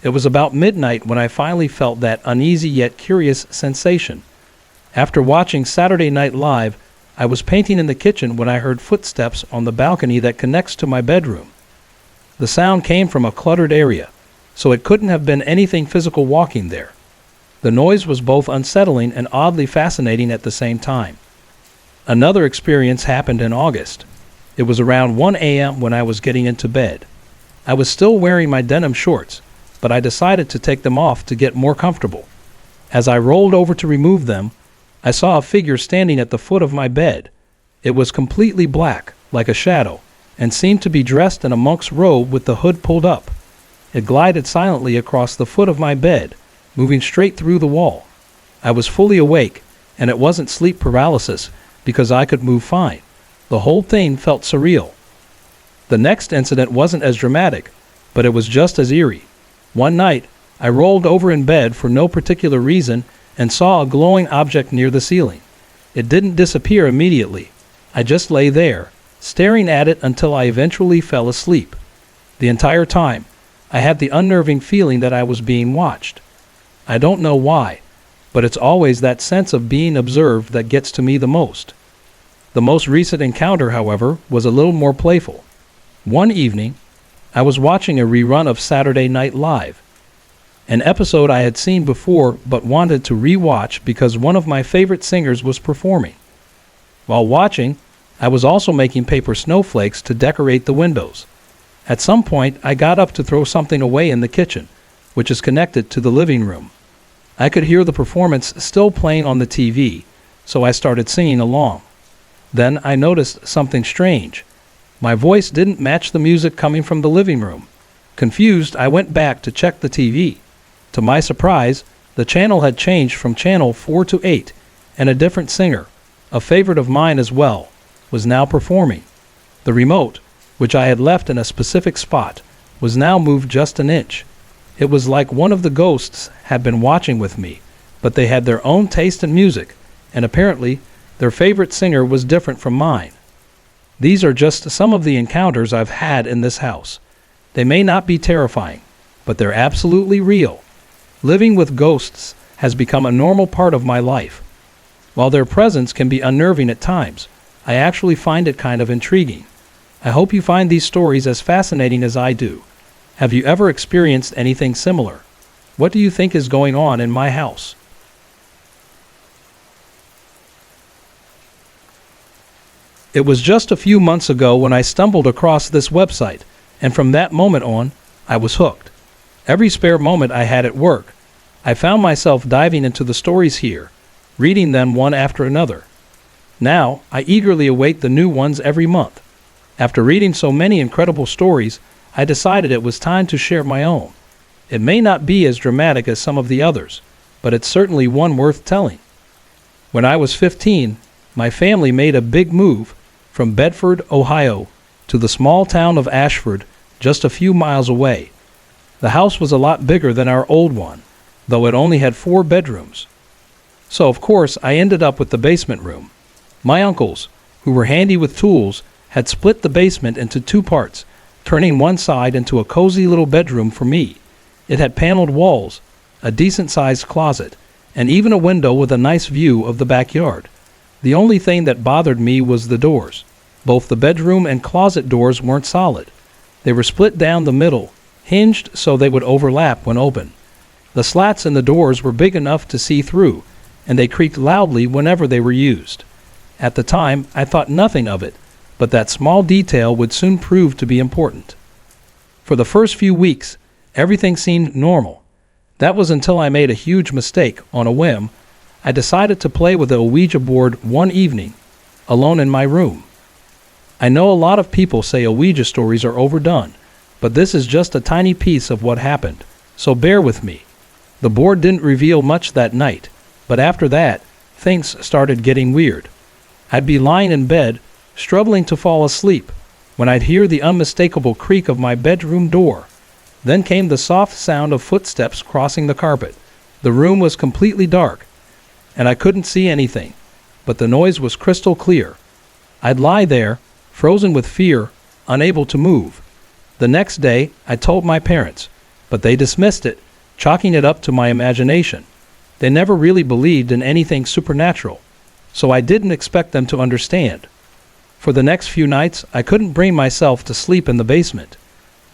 It was about midnight when I finally felt that uneasy yet curious sensation. After watching Saturday Night Live, I was painting in the kitchen when I heard footsteps on the balcony that connects to my bedroom. The sound came from a cluttered area, so it couldn't have been anything physical walking there. The noise was both unsettling and oddly fascinating at the same time. Another experience happened in August. It was around 1 a.m. when I was getting into bed. I was still wearing my denim shorts, but I decided to take them off to get more comfortable. As I rolled over to remove them, I saw a figure standing at the foot of my bed. It was completely black, like a shadow, and seemed to be dressed in a monk's robe with the hood pulled up. It glided silently across the foot of my bed, moving straight through the wall. I was fully awake, and it wasn't sleep paralysis because I could move fine. The whole thing felt surreal. The next incident wasn't as dramatic, but it was just as eerie. One night, I rolled over in bed for no particular reason and saw a glowing object near the ceiling. It didn't disappear immediately. I just lay there, staring at it until I eventually fell asleep. The entire time, I had the unnerving feeling that I was being watched. I don't know why, but it's always that sense of being observed that gets to me the most. The most recent encounter, however, was a little more playful. One evening, I was watching a rerun of Saturday Night Live, an episode I had seen before but wanted to re-watch because one of my favorite singers was performing. While watching, I was also making paper snowflakes to decorate the windows. At some point, I got up to throw something away in the kitchen, which is connected to the living room. I could hear the performance still playing on the TV, so I started singing along. Then I noticed something strange. My voice didn't match the music coming from the living room. Confused, I went back to check the TV. To my surprise, the channel had changed from channel 4 to 8, and a different singer, a favorite of mine as well, was now performing. The remote, which I had left in a specific spot, was now moved just an inch. It was like one of the ghosts had been watching with me, but they had their own taste in music, and apparently their favorite singer was different from mine. These are just some of the encounters I've had in this house. They may not be terrifying, but they're absolutely real. Living with ghosts has become a normal part of my life. While their presence can be unnerving at times, I actually find it kind of intriguing. I hope you find these stories as fascinating as I do. Have you ever experienced anything similar? What do you think is going on in my house? It was just a few months ago when I stumbled across this website, and from that moment on, I was hooked. Every spare moment I had at work, I found myself diving into the stories here, reading them one after another. Now, I eagerly await the new ones every month. After reading so many incredible stories, I decided it was time to share my own. It may not be as dramatic as some of the others, but it's certainly one worth telling. When I was 15, my family made a big move from Bedford, Ohio, to the small town of Ashford, just a few miles away. The house was a lot bigger than our old one, though it only had 4 bedrooms. So, of course, I ended up with the basement room. My uncles, who were handy with tools, had split the basement into 2 parts, turning one side into a cozy little bedroom for me. It had paneled walls, a decent-sized closet, and even a window with a nice view of the backyard. The only thing that bothered me was the doors. Both the bedroom and closet doors weren't solid. They were split down the middle, hinged so they would overlap when open. The slats in the doors were big enough to see through, and they creaked loudly whenever they were used. At the time, I thought nothing of it, but that small detail would soon prove to be important. For the first few weeks, everything seemed normal. That was until I made a huge mistake on a whim. I decided to play with a Ouija board one evening, alone in my room. I know a lot of people say Ouija stories are overdone, but this is just a tiny piece of what happened, so bear with me. The board didn't reveal much that night, but after that, things started getting weird. I'd be lying in bed, struggling to fall asleep, when I'd hear the unmistakable creak of my bedroom door. Then came the soft sound of footsteps crossing the carpet. The room was completely dark, and I couldn't see anything, but the noise was crystal clear. I'd lie there, frozen with fear, unable to move. The next day, I told my parents, but they dismissed it, chalking it up to my imagination. They never really believed in anything supernatural, so I didn't expect them to understand. For the next few nights, I couldn't bring myself to sleep in the basement.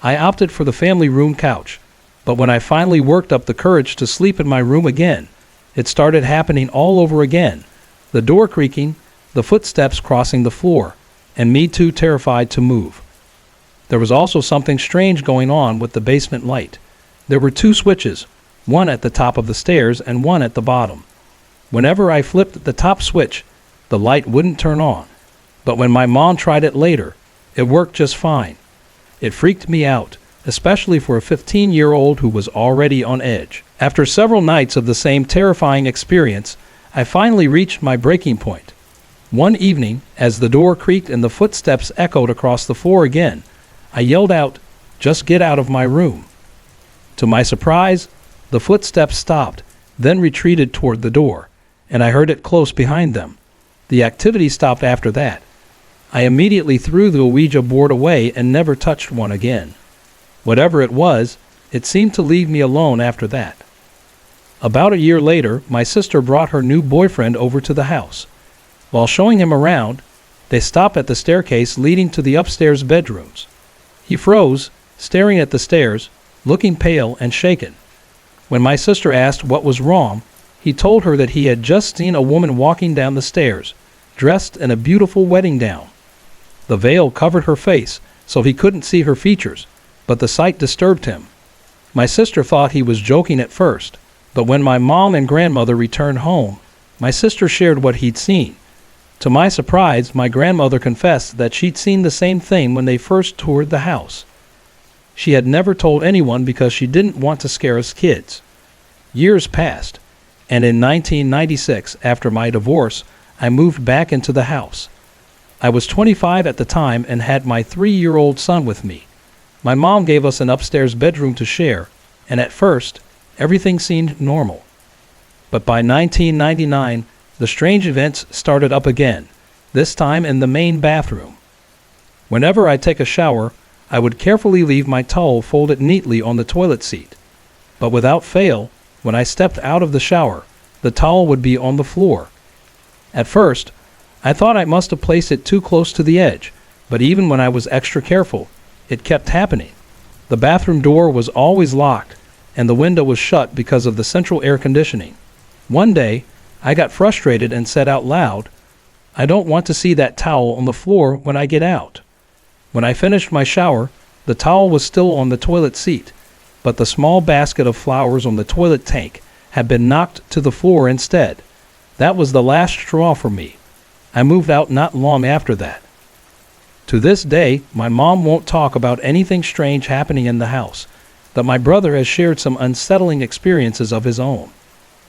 I opted for the family room couch, but when I finally worked up the courage to sleep in my room again, it started happening all over again. The door creaking, the footsteps crossing the floor, and me too terrified to move. There was also something strange going on with the basement light. There were 2 switches, one at the top of the stairs and one at the bottom. Whenever I flipped the top switch, the light wouldn't turn on. But when my mom tried it later, it worked just fine. It freaked me out, especially for a 15-year-old who was already on edge. After several nights of the same terrifying experience, I finally reached my breaking point. One evening, as the door creaked and the footsteps echoed across the floor again, I yelled out, "Just get out of my room." To my surprise, the footsteps stopped, then retreated toward the door, and I heard it close behind them. The activity stopped after that. I immediately threw the Ouija board away and never touched one again. Whatever it was, it seemed to leave me alone after that. About a year later, my sister brought her new boyfriend over to the house. While showing him around, they stopped at the staircase leading to the upstairs bedrooms. He froze, staring at the stairs, looking pale and shaken. When my sister asked what was wrong, he told her that he had just seen a woman walking down the stairs, dressed in a beautiful wedding gown. The veil covered her face, so he couldn't see her features, but the sight disturbed him. My sister thought he was joking at first, but when my mom and grandmother returned home, my sister shared what he'd seen. To my surprise, my grandmother confessed that she'd seen the same thing when they first toured the house. She had never told anyone because she didn't want to scare us kids. Years passed, and in 1996, after my divorce, I moved back into the house. I was 25 at the time and had my 3-year-old son with me. My mom gave us an upstairs bedroom to share, and at first, everything seemed normal. But by 1999, the strange events started up again, this time in the main bathroom. Whenever I take a shower, I would carefully leave my towel folded neatly on the toilet seat. But without fail, when I stepped out of the shower, the towel would be on the floor. At first, I thought I must have placed it too close to the edge, but even when I was extra careful, it kept happening. The bathroom door was always locked, and the window was shut because of the central air conditioning. One day, I got frustrated and said out loud, "I don't want to see that towel on the floor when I get out." When I finished my shower, the towel was still on the toilet seat, but the small basket of flowers on the toilet tank had been knocked to the floor instead. That was the last straw for me. I moved out not long after that. To this day, my mom won't talk about anything strange happening in the house, but my brother has shared some unsettling experiences of his own.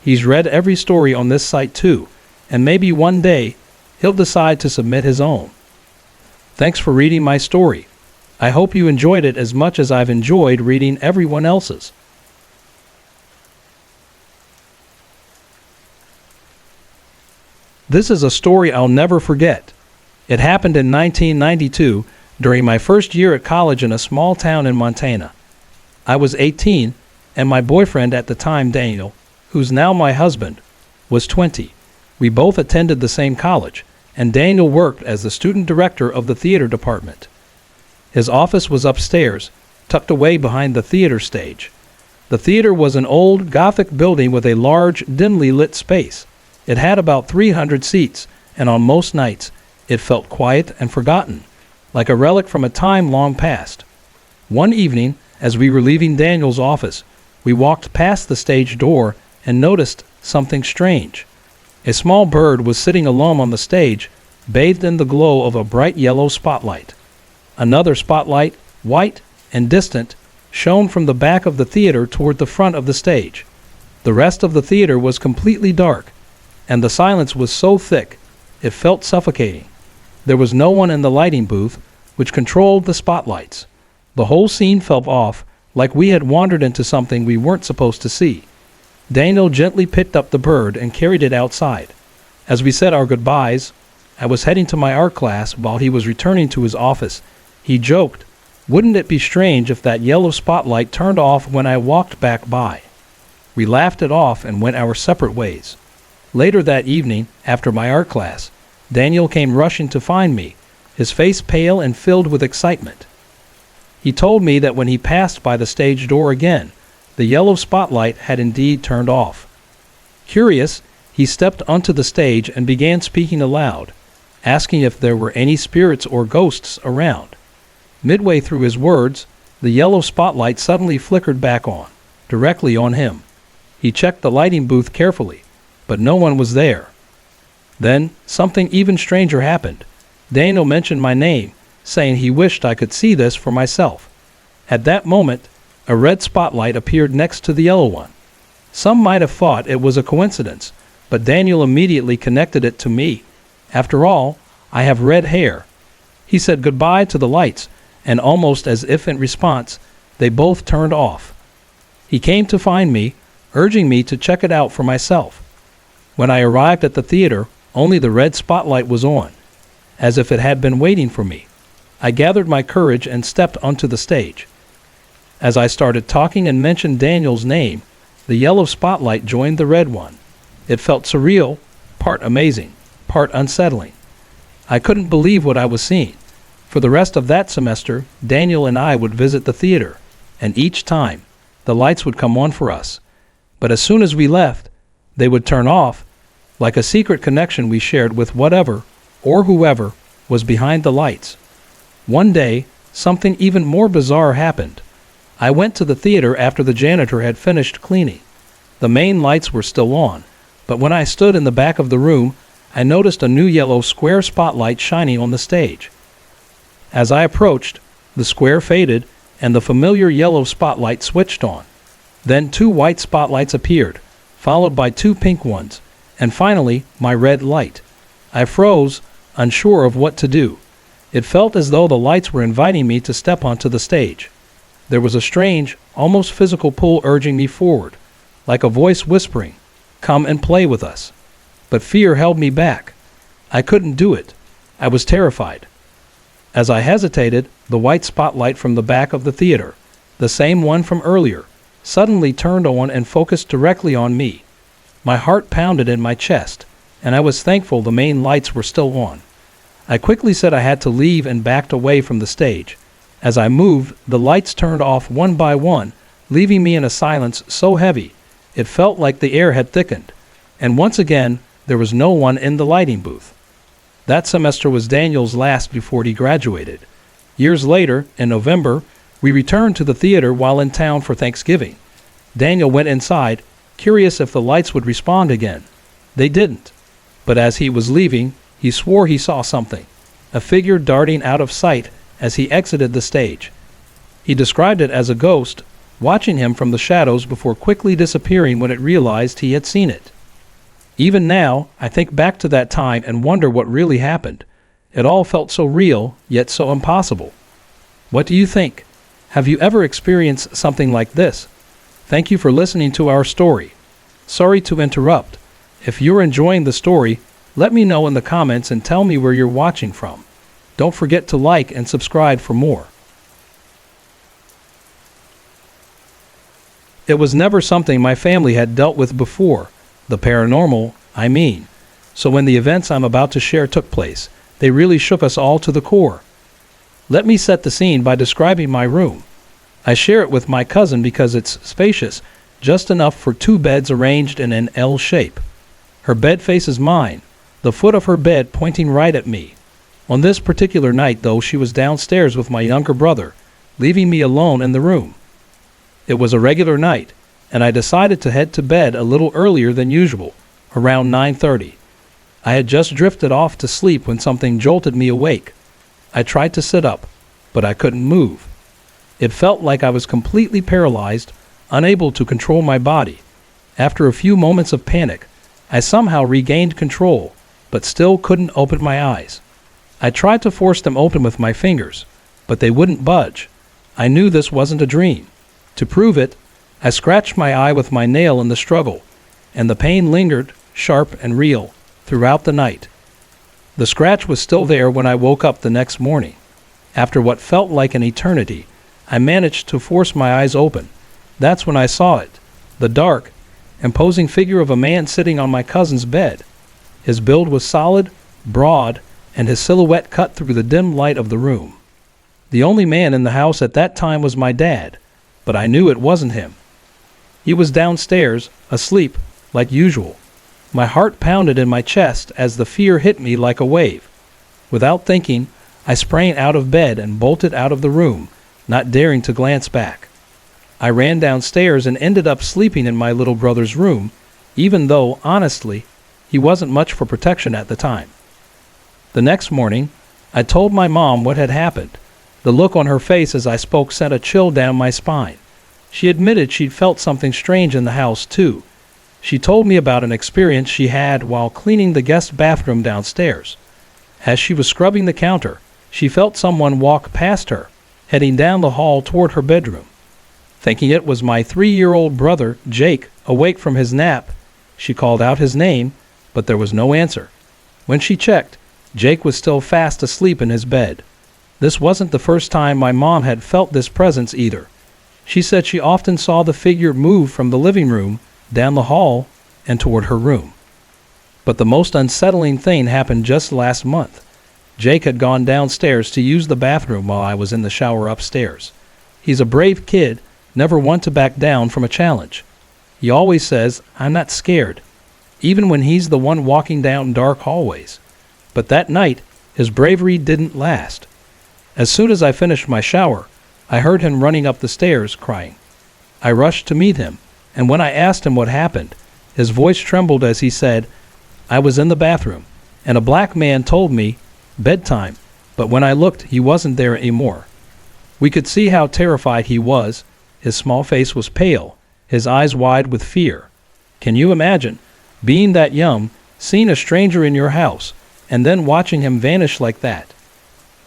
He's read every story on this site too, and maybe one day he'll decide to submit his own. Thanks for reading my story. I hope you enjoyed it as much as I've enjoyed reading everyone else's. This is a story I'll never forget. It happened in 1992 during my first year at college in a small town in Montana. I was 18, and my boyfriend at the time, Daniel, who's now my husband, was 20. We both attended the same college, and Daniel worked as the student director of the theater department. His office was upstairs, tucked away behind the theater stage. The theater was an old Gothic building with a large, dimly lit space. It had about 300 seats, and on most nights, it felt quiet and forgotten, like a relic from a time long past. One evening, as we were leaving Daniel's office, we walked past the stage door and noticed something strange. A small bird was sitting alone on the stage, bathed in the glow of a bright yellow spotlight. Another spotlight, white and distant, shone from the back of the theater toward the front of the stage. The rest of the theater was completely dark, and the silence was so thick it felt suffocating. There was no one in the lighting booth, which controlled the spotlights. The whole scene felt off, like we had wandered into something we weren't supposed to see. Daniel gently picked up the bird and carried it outside. As we said our goodbyes, I was heading to my art class while he was returning to his office. He joked, "Wouldn't it be strange if that yellow spotlight turned off when I walked back by?" We laughed it off and went our separate ways. Later that evening, after my art class, Daniel came rushing to find me, his face pale and filled with excitement. He told me that when he passed by the stage door again, the yellow spotlight had indeed turned off. Curious, he stepped onto the stage and began speaking aloud, asking if there were any spirits or ghosts around. Midway through his words, the yellow spotlight suddenly flickered back on, directly on him. He checked the lighting booth carefully, but no one was there. Then something even stranger happened. Daniel mentioned my name, saying he wished I could see this for myself. At that moment, a red spotlight appeared next to the yellow one. Some might have thought it was a coincidence, but Daniel immediately connected it to me. After all, I have red hair. He said goodbye to the lights, and almost as if in response, they both turned off. He came to find me, urging me to check it out for myself. When I arrived at the theater, Only the red spotlight was on, as if it had been waiting for me. I gathered my courage and stepped onto the stage. As I started talking and mentioned Daniel's name, the yellow spotlight joined the red one. It felt surreal, part amazing, part unsettling. I couldn't believe what I was seeing. For the rest of that semester, Daniel and I would visit the theater, and each time, the lights would come on for us. But as soon as we left, they would turn off, like a secret connection we shared with whatever or whoever was behind the lights. One day, something even more bizarre happened. I went to the theater after the janitor had finished cleaning. The main lights were still on, but when I stood in the back of the room, I noticed a new yellow square spotlight shining on the stage. As I approached, the square faded and the familiar yellow spotlight switched on. Then 2 white spotlights appeared, followed by 2 pink ones, and finally my red light. I froze, unsure of what to do. It felt as though the lights were inviting me to step onto the stage. There was a strange, almost physical pull urging me forward, like a voice whispering, "Come and play with us." But fear held me back. I couldn't do it. I was terrified. As I hesitated, the white spotlight from the back of the theater, the same one from earlier, suddenly turned on and focused directly on me. My heart pounded in my chest, and I was thankful the main lights were still on. I quickly said I had to leave and backed away from the stage. As I moved, the lights turned off one by one, leaving me in a silence so heavy it felt like the air had thickened. And once again, there was no one in the lighting booth. That semester was Daniel's last before he graduated. Years later, in November, we returned to the theater while in town for Thanksgiving. Daniel went inside, curious if the lights would respond again. They didn't. But as he was leaving, he swore he saw something, a figure darting out of sight as he exited the stage. He described it as a ghost, watching him from the shadows before quickly disappearing when it realized he had seen it. Even now, I think back to that time and wonder what really happened. It all felt so real, yet so impossible. What do you think? Have you ever experienced something like this? Thank you for listening to our story. Sorry to interrupt. If you're enjoying the story, let me know in the comments and tell me where you're watching from. Don't forget to like and subscribe for more. It was never something my family had dealt with before. The paranormal, I mean. So when the events I'm about to share took place, they really shook us all to the core. Let me set the scene by describing my room. I share it with my cousin because it's spacious, just enough for 2 beds arranged in an L shape. Her bed faces mine, the foot of her bed pointing right at me. On this particular night, though, she was downstairs with my younger brother, leaving me alone in the room. It was a regular night, and I decided to head to bed a little earlier than usual, around 9:30. I had just drifted off to sleep when something jolted me awake. I tried to sit up, but I couldn't move. It felt like I was completely paralyzed, unable to control my body. After a few moments of panic, I somehow regained control, but still couldn't open my eyes. I tried to force them open with my fingers, but they wouldn't budge. I knew this wasn't a dream. To prove it, I scratched my eye with my nail in the struggle, and the pain lingered, sharp and real, throughout the night. The scratch was still there when I woke up the next morning. After what felt like an eternity, I managed to force my eyes open. That's when I saw it, the dark, imposing figure of a man sitting on my cousin's bed. His build was solid, broad, and his silhouette cut through the dim light of the room. The only man in the house at that time was my dad, but I knew it wasn't him. He was downstairs, asleep, like usual. My heart pounded in my chest as the fear hit me like a wave. Without thinking, I sprang out of bed and bolted out of the room, not daring to glance back. I ran downstairs and ended up sleeping in my little brother's room, even though, honestly, he wasn't much for protection at the time. The next morning, I told my mom what had happened. The look on her face as I spoke sent a chill down my spine. She admitted she'd felt something strange in the house, too. She told me about an experience she had while cleaning the guest bathroom downstairs. As she was scrubbing the counter, she felt someone walk past her, heading down the hall toward her bedroom. Thinking it was my 3-year-old brother, Jake, awake from his nap, she called out his name, but there was no answer. When she checked, Jake was still fast asleep in his bed. This wasn't the first time my mom had felt this presence either. She said she often saw the figure move from the living room, down the hall, and toward her room. But the most unsettling thing happened just last month. Jake had gone downstairs to use the bathroom while I was in the shower upstairs. He's a brave kid, never one to back down from a challenge. He always says, "I'm not scared," even when he's the one walking down dark hallways. But that night, his bravery didn't last. As soon as I finished my shower, I heard him running up the stairs, crying. I rushed to meet him, and when I asked him what happened, his voice trembled as he said, "I was in the bathroom, and a black man told me, bedtime, but when I looked, he wasn't there anymore." We could see how terrified he was. His small face was pale, his eyes wide with fear. Can you imagine, being that young, seeing a stranger in your house, and then watching him vanish like that?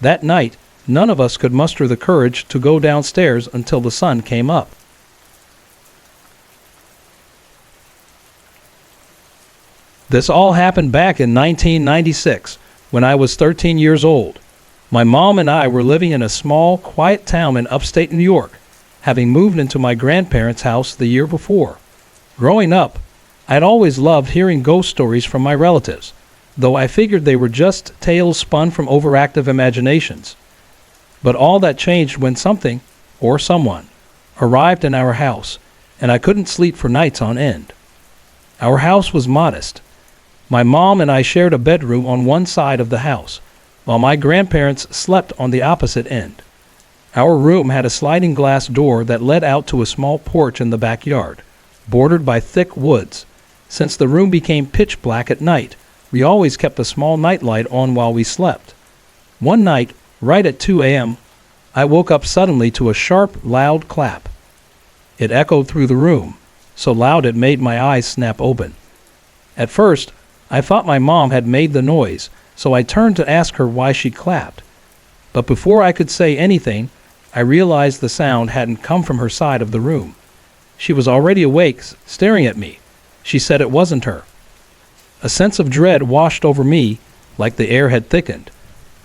That night, none of us could muster the courage to go downstairs until the sun came up. This all happened back in 1996, when I was 13 years old. My mom and I were living in a small, quiet town in upstate New York, having moved into my grandparents' house the year before. Growing up, I'd always loved hearing ghost stories from my relatives, though I figured they were just tales spun from overactive imaginations. But all that changed when something, or someone, arrived in our house, and I couldn't sleep for nights on end. Our house was modest. My mom and I shared a bedroom on one side of the house, while my grandparents slept on the opposite end. Our room had a sliding glass door that led out to a small porch in the backyard, bordered by thick woods. Since the room became pitch black at night, we always kept a small nightlight on while we slept. One night, right at 2 a.m., I woke up suddenly to a sharp, loud clap. It echoed through the room, so loud it made my eyes snap open. At first, I thought my mom had made the noise, so I turned to ask her why she clapped. But before I could say anything, I realized the sound hadn't come from her side of the room. She was already awake, staring at me. She said it wasn't her. A sense of dread washed over me, like the air had thickened.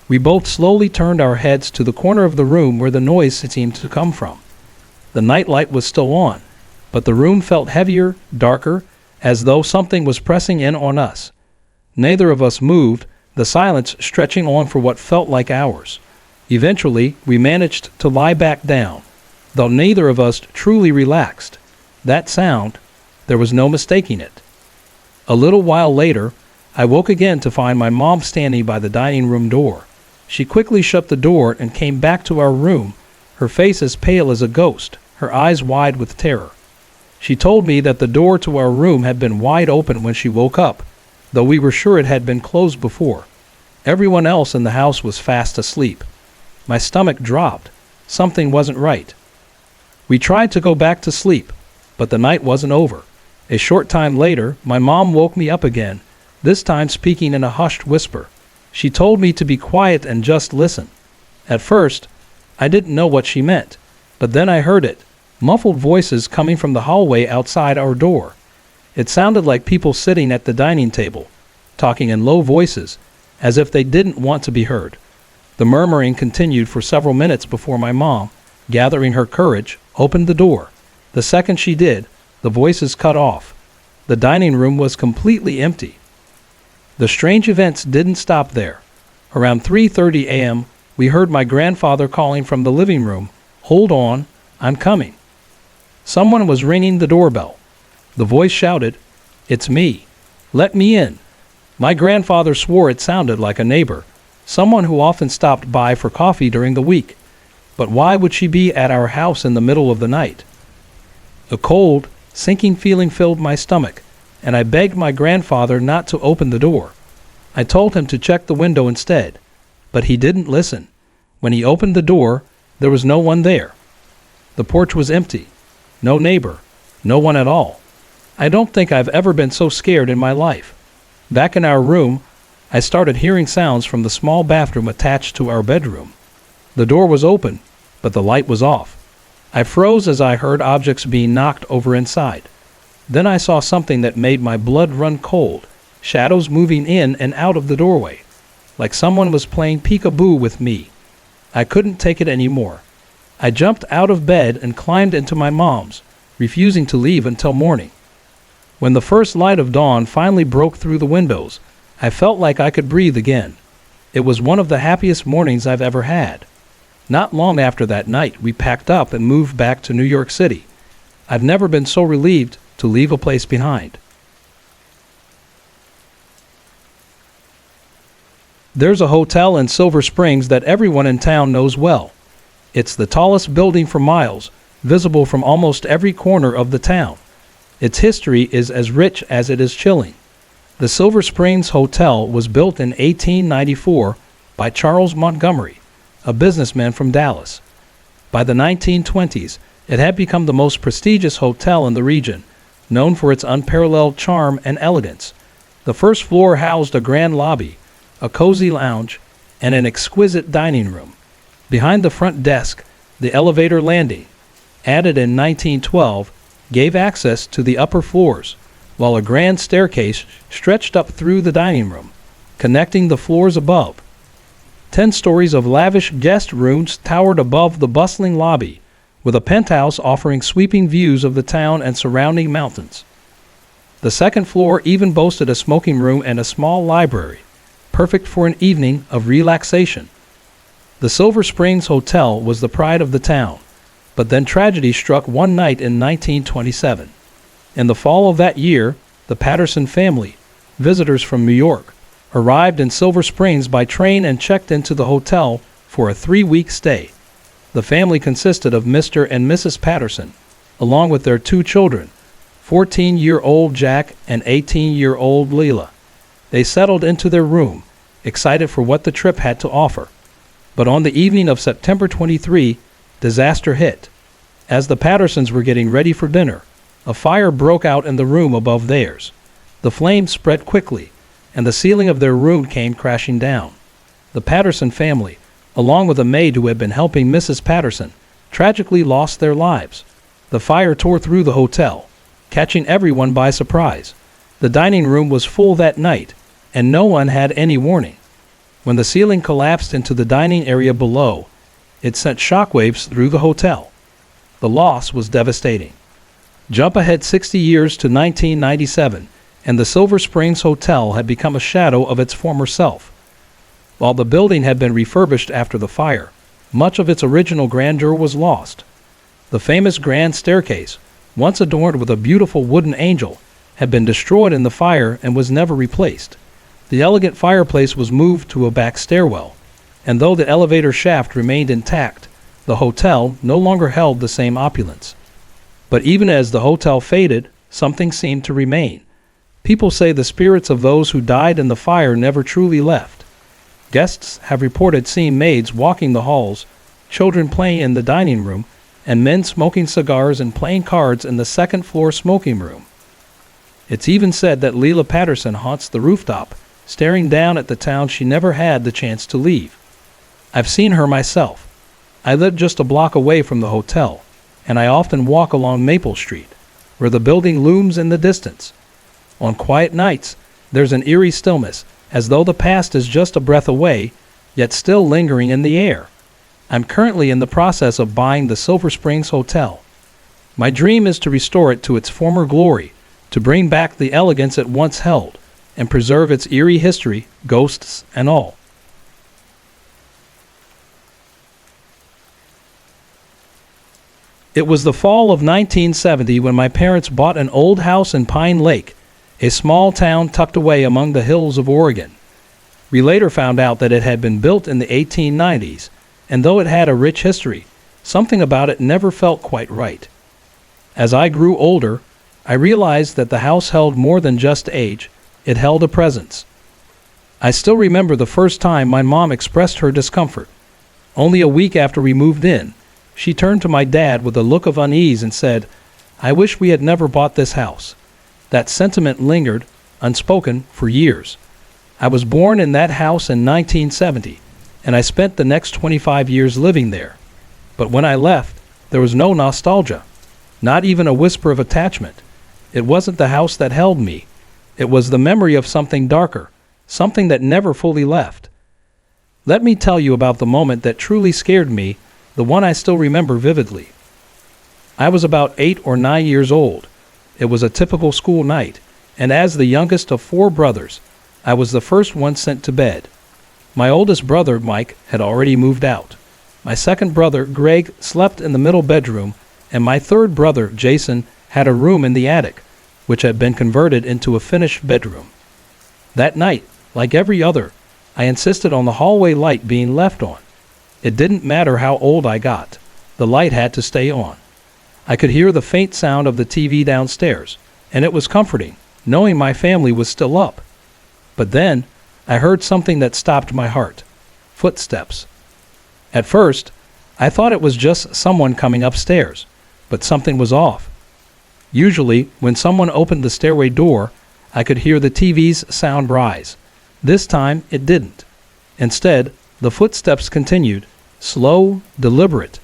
We both slowly turned our heads to the corner of the room where the noise seemed to come from. The nightlight was still on, but the room felt heavier, darker, as though something was pressing in on us. Neither of us moved, the silence stretching on for what felt like hours. Eventually, we managed to lie back down, though neither of us truly relaxed. That sound, there was no mistaking it. A little while later, I woke again to find my mom standing by the dining room door. She quickly shut the door and came back to our room, her face as pale as a ghost, her eyes wide with terror. She told me that the door to our room had been wide open when she woke up, though we were sure it had been closed before. Everyone else in the house was fast asleep. My stomach dropped. Something wasn't right. We tried to go back to sleep, but the night wasn't over. A short time later, my mom woke me up again, this time speaking in a hushed whisper. She told me to be quiet and just listen. At first, I didn't know what she meant, but then I heard it, muffled voices coming from the hallway outside our door. It sounded like people sitting at the dining table, talking in low voices, as if they didn't want to be heard. The murmuring continued for several minutes before my mom, gathering her courage, opened the door. The second she did, the voices cut off. The dining room was completely empty. The strange events didn't stop there. Around 3:30 a.m., we heard my grandfather calling from the living room, "Hold on, I'm coming." Someone was ringing the doorbell. The voice shouted, "It's me. Let me in." My grandfather swore it sounded like a neighbor, someone who often stopped by for coffee during the week. But why would she be at our house in the middle of the night? A cold, sinking feeling filled my stomach, and I begged my grandfather not to open the door. I told him to check the window instead, but he didn't listen. When he opened the door, there was no one there. The porch was empty. No neighbor. No one at all. I don't think I've ever been so scared in my life. Back in our room, I started hearing sounds from the small bathroom attached to our bedroom. The door was open, but the light was off. I froze as I heard objects being knocked over inside. Then I saw something that made my blood run cold, shadows moving in and out of the doorway, like someone was playing peekaboo with me. I couldn't take it anymore. I jumped out of bed and climbed into my mom's, refusing to leave until morning. When the first light of dawn finally broke through the windows, I felt like I could breathe again. It was one of the happiest mornings I've ever had. Not long after that night, we packed up and moved back to New York City. I've never been so relieved to leave a place behind. There's a hotel in Silver Springs that everyone in town knows well. It's the tallest building for miles, visible from almost every corner of the town. Its history is as rich as it is chilling. The Silver Springs Hotel was built in 1894 by Charles Montgomery, a businessman from Dallas. By the 1920s, it had become the most prestigious hotel in the region, known for its unparalleled charm and elegance. The first floor housed a grand lobby, a cozy lounge, and an exquisite dining room. Behind the front desk, the elevator landing, added in 1912, gave access to the upper floors, while a grand staircase stretched up through the dining room, connecting the floors above. 10 stories of lavish guest rooms towered above the bustling lobby, with a penthouse offering sweeping views of the town and surrounding mountains. The second floor even boasted a smoking room and a small library, perfect for an evening of relaxation. The Silver Springs Hotel was the pride of the town, but then tragedy struck one night in 1927. In the fall of that year, the Patterson family, visitors from New York, arrived in Silver Springs by train and checked into the hotel for a 3-week stay. The family consisted of Mr. and Mrs. Patterson, along with their 2 children, 14-year-old Jack and 18-year-old Leila. They settled into their room, excited for what the trip had to offer. But on the evening of September 23, disaster hit. As the Pattersons were getting ready for dinner, a fire broke out in the room above theirs. The flames spread quickly, and the ceiling of their room came crashing down. The Patterson family, along with a maid who had been helping Mrs. Patterson, tragically lost their lives. The fire tore through the hotel, catching everyone by surprise. The dining room was full that night, and no one had any warning. When the ceiling collapsed into the dining area below, it sent shockwaves through the hotel. The loss was devastating. Jump ahead 60 years to 1997, and the Silver Springs Hotel had become a shadow of its former self. While the building had been refurbished after the fire, much of its original grandeur was lost. The famous grand staircase, once adorned with a beautiful wooden angel, had been destroyed in the fire and was never replaced. The elegant fireplace was moved to a back stairwell, and though the elevator shaft remained intact, the hotel no longer held the same opulence. But even as the hotel faded, something seemed to remain. People say the spirits of those who died in the fire never truly left. Guests have reported seeing maids walking the halls, children playing in the dining room, and men smoking cigars and playing cards in the second-floor smoking room. It's even said that Leila Patterson haunts the rooftop, staring down at the town she never had the chance to leave. I've seen her myself. I live just a block away from the hotel, and I often walk along Maple Street, where the building looms in the distance. On quiet nights, there's an eerie stillness, as though the past is just a breath away, yet still lingering in the air. I'm currently in the process of buying the Silver Springs Hotel. My dream is to restore it to its former glory, to bring back the elegance it once held, and preserve its eerie history, ghosts and all. It was the fall of 1970 when my parents bought an old house in Pine Lake, a small town tucked away among the hills of Oregon. We later found out that it had been built in the 1890s, and though it had a rich history, something about it never felt quite right. As I grew older, I realized that the house held more than just age. It held a presence. I still remember the first time my mom expressed her discomfort. Only a week after we moved in, she turned to my dad with a look of unease and said, "I wish we had never bought this house." That sentiment lingered, unspoken, for years. I was born in that house in 1970, and I spent the next 25 years living there. But when I left, there was no nostalgia, not even a whisper of attachment. It wasn't the house that held me. It was the memory of something darker, something that never fully left. Let me tell you about the moment that truly scared me, the one I still remember vividly. I was about 8 or 9 years old. It was a typical school night, and as the youngest of 4 brothers, I was the first one sent to bed. My oldest brother, Mike, had already moved out. My second brother, Greg, slept in the middle bedroom, and my third brother, Jason, had a room in the attic, which had been converted into a finished bedroom. That night, like every other, I insisted on the hallway light being left on. It didn't matter how old I got. The light had to stay on. I could hear the faint sound of the TV downstairs, and it was comforting, knowing my family was still up. But then, I heard something that stopped my heart. Footsteps. At first, I thought it was just someone coming upstairs, but something was off. Usually, when someone opened the stairway door, I could hear the TV's sound rise. This time, it didn't. Instead, the footsteps continued, slow, deliberate,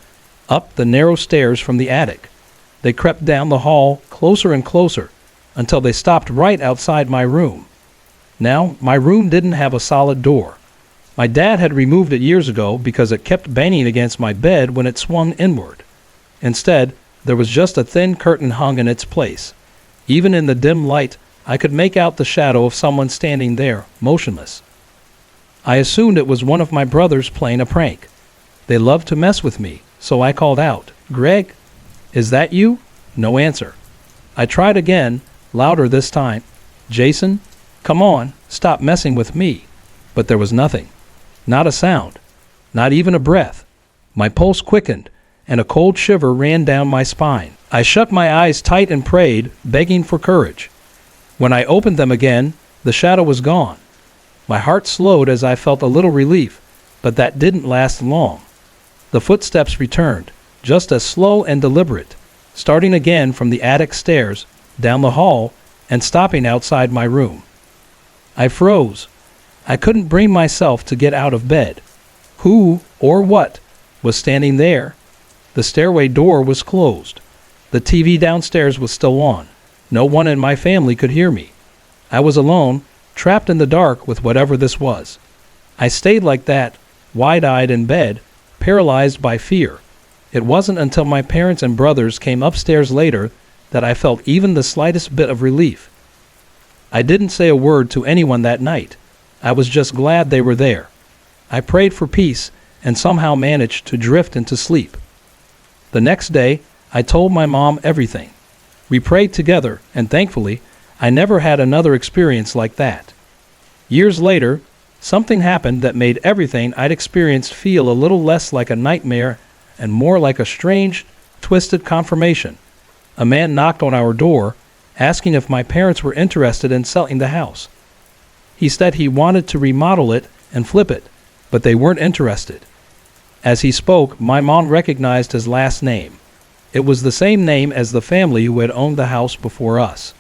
up the narrow stairs from the attic. They crept down the hall closer and closer until they stopped right outside my room. Now, my room didn't have a solid door. My dad had removed it years ago because it kept banging against my bed when it swung inward. Instead, there was just a thin curtain hung in its place. Even in the dim light, I could make out the shadow of someone standing there, motionless. I assumed it was one of my brothers playing a prank. They loved to mess with me, so I called out, "Greg, is that you?" No answer. I tried again, louder this time. "Jason, come on, stop messing with me." But there was nothing. Not a sound. Not even a breath. My pulse quickened, and a cold shiver ran down my spine. I shut my eyes tight and prayed, begging for courage. When I opened them again, the shadow was gone. My heart slowed as I felt a little relief, but that didn't last long. The footsteps returned, just as slow and deliberate, starting again from the attic stairs, down the hall, and stopping outside my room. I froze. I couldn't bring myself to get out of bed. Who, or what, was standing there? The stairway door was closed. The TV downstairs was still on. No one in my family could hear me. I was alone, trapped in the dark with whatever this was. I stayed like that, wide-eyed in bed, paralyzed by fear. It wasn't until my parents and brothers came upstairs later that I felt even the slightest bit of relief. I didn't say a word to anyone that night. I was just glad they were there. I prayed for peace and somehow managed to drift into sleep. The next day, I told my mom everything. We prayed together, and thankfully, I never had another experience like that. Years later, something happened that made everything I'd experienced feel a little less like a nightmare and more like a strange, twisted confirmation. A man knocked on our door, asking if my parents were interested in selling the house. He said he wanted to remodel it and flip it, but they weren't interested. As he spoke, my mom recognized his last name. It was the same name as the family who had owned the house before us.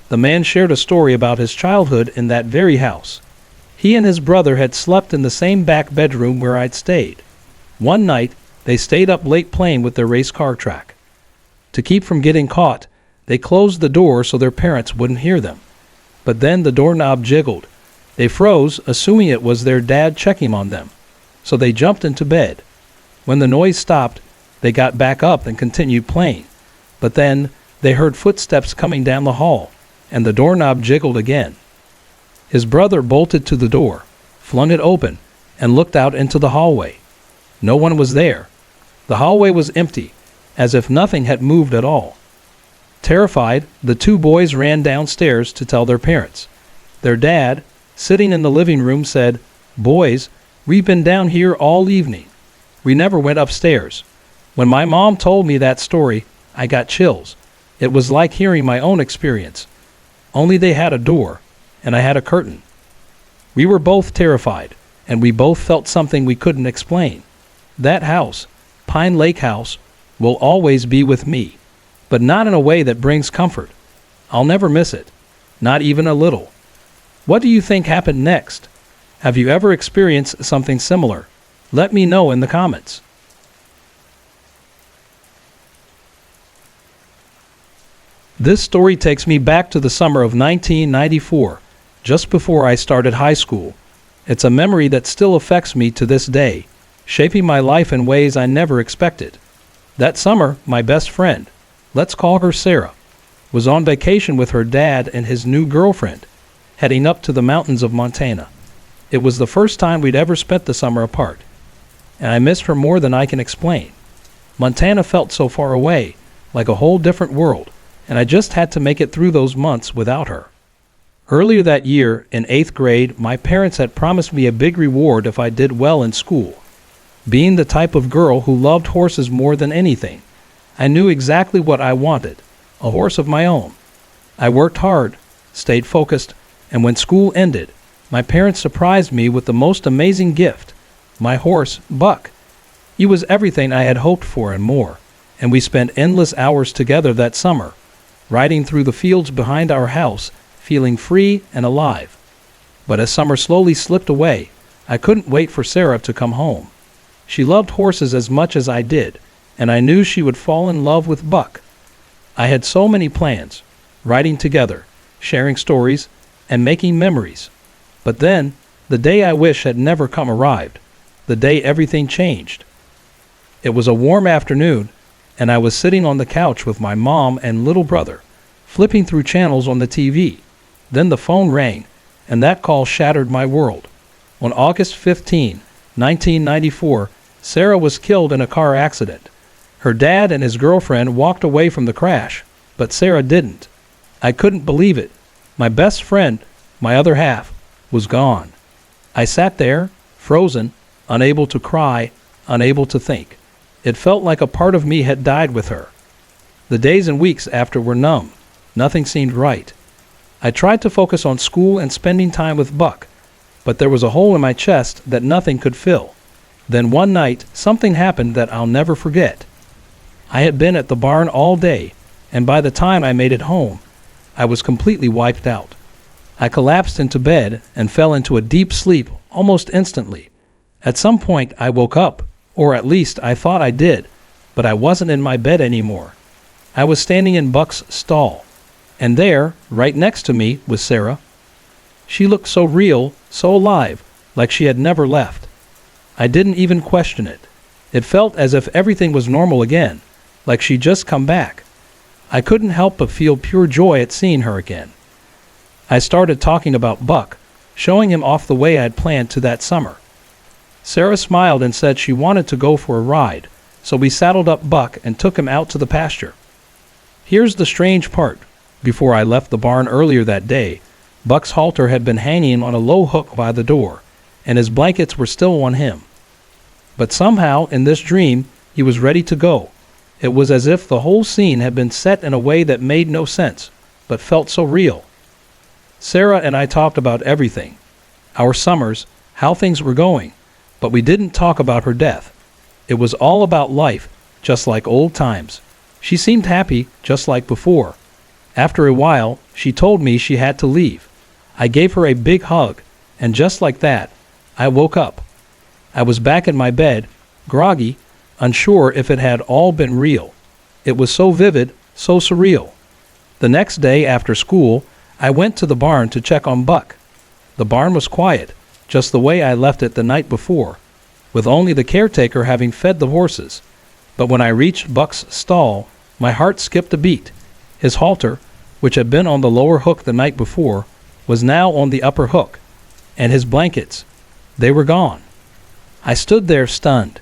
The man shared a story about his childhood in that very house. He and his brother had slept in the same back bedroom where I'd stayed. One night, they stayed up late playing with their race car track. To keep from getting caught, they closed the door so their parents wouldn't hear them. But then the doorknob jiggled. They froze, assuming it was their dad checking on them. So they jumped into bed. When the noise stopped, they got back up and continued playing. But then they heard footsteps coming down the hall, and the doorknob jiggled again. His brother bolted to the door, flung it open, and looked out into the hallway. No one was there. The hallway was empty, as if nothing had moved at all. Terrified, the 2 boys ran downstairs to tell their parents. Their dad, sitting in the living room, said, "Boys, we've been down here all evening. We never went upstairs." When my mom told me that story, I got chills. It was like hearing my own experience. Only they had a door, and I had a curtain. We were both terrified, and we both felt something we couldn't explain. That house, Pine Lake House, will always be with me, but not in a way that brings comfort. I'll never miss it, not even a little. What do you think happened next? Have you ever experienced something similar? Let me know in the comments. This story takes me back to the summer of 1994, just before I started high school. It's a memory that still affects me to this day, shaping my life in ways I never expected. That summer, my best friend, let's call her Sarah, was on vacation with her dad and his new girlfriend, heading up to the mountains of Montana. It was the first time we'd ever spent the summer apart, and I missed her more than I can explain. Montana felt so far away, like a whole different world, and I just had to make it through those months without her. Earlier that year, in 8th grade, my parents had promised me a big reward if I did well in school. Being the type of girl who loved horses more than anything, I knew exactly what I wanted, a horse of my own. I worked hard, stayed focused, and when school ended, my parents surprised me with the most amazing gift, my horse, Buck. He was everything I had hoped for and more, and we spent endless hours together that summer, riding through the fields behind our house, feeling free and alive. But as summer slowly slipped away, I couldn't wait for Sarah to come home. She loved horses as much as I did, and I knew she would fall in love with Buck. I had so many plans, riding together, sharing stories, and making memories. But then, the day I wish had never come arrived, the day everything changed. It was a warm afternoon, and I was sitting on the couch with my mom and little brother, flipping through channels on the TV. Then the phone rang, and that call shattered my world. On August 15, 1994, Sarah was killed in a car accident. Her dad and his girlfriend walked away from the crash, but Sarah didn't. I couldn't believe it. My best friend, my other half, was gone. I sat there, frozen, unable to cry, unable to think. It felt like a part of me had died with her. The days and weeks after were numb. Nothing seemed right. I tried to focus on school and spending time with Buck, but there was a hole in my chest that nothing could fill. Then one night, something happened that I'll never forget. I had been at the barn all day, and by the time I made it home, I was completely wiped out. I collapsed into bed and fell into a deep sleep almost instantly. At some point, I woke up, or at least I thought I did, but I wasn't in my bed anymore. I was standing in Buck's stall, and there, right next to me, was Sarah. She looked so real, so alive, like she had never left. I didn't even question it. It felt as if everything was normal again, like she'd just come back. I couldn't help but feel pure joy at seeing her again. I started talking about Buck, showing him off the way I had planned to that summer. Sarah smiled and said she wanted to go for a ride, so we saddled up Buck and took him out to the pasture. Here's the strange part. Before I left the barn earlier that day, Buck's halter had been hanging on a low hook by the door, and his blankets were still on him. But somehow, in this dream, he was ready to go. It was as if the whole scene had been set in a way that made no sense, but felt so real. Sarah and I talked about everything. Our summers, how things were going, but we didn't talk about her death. It was all about life, just like old times. She seemed happy, just like before. After a while, she told me she had to leave. I gave her a big hug, and just like that, I woke up. I was back in my bed, groggy, unsure if it had all been real. It was so vivid, so surreal. The next day after school, I went to the barn to check on Buck. The barn was quiet, just the way I left it the night before, with only the caretaker having fed the horses. But when I reached Buck's stall, my heart skipped a beat. His halter, which had been on the lower hook the night before, was now on the upper hook, and his blankets, they were gone. I stood there stunned,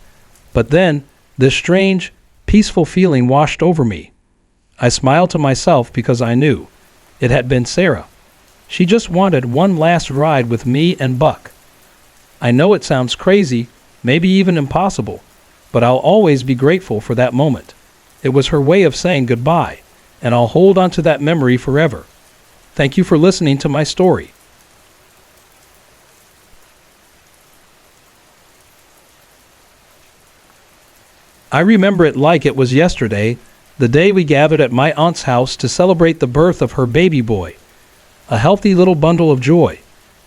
but then this strange, peaceful feeling washed over me. I smiled to myself because I knew it had been Sarah. She just wanted one last ride with me and Buck. I know it sounds crazy, maybe even impossible, but I'll always be grateful for that moment. It was her way of saying goodbye, and I'll hold on to that memory forever. Thank you for listening to my story. I remember it like it was yesterday, the day we gathered at my aunt's house to celebrate the birth of her baby boy, a healthy little bundle of joy.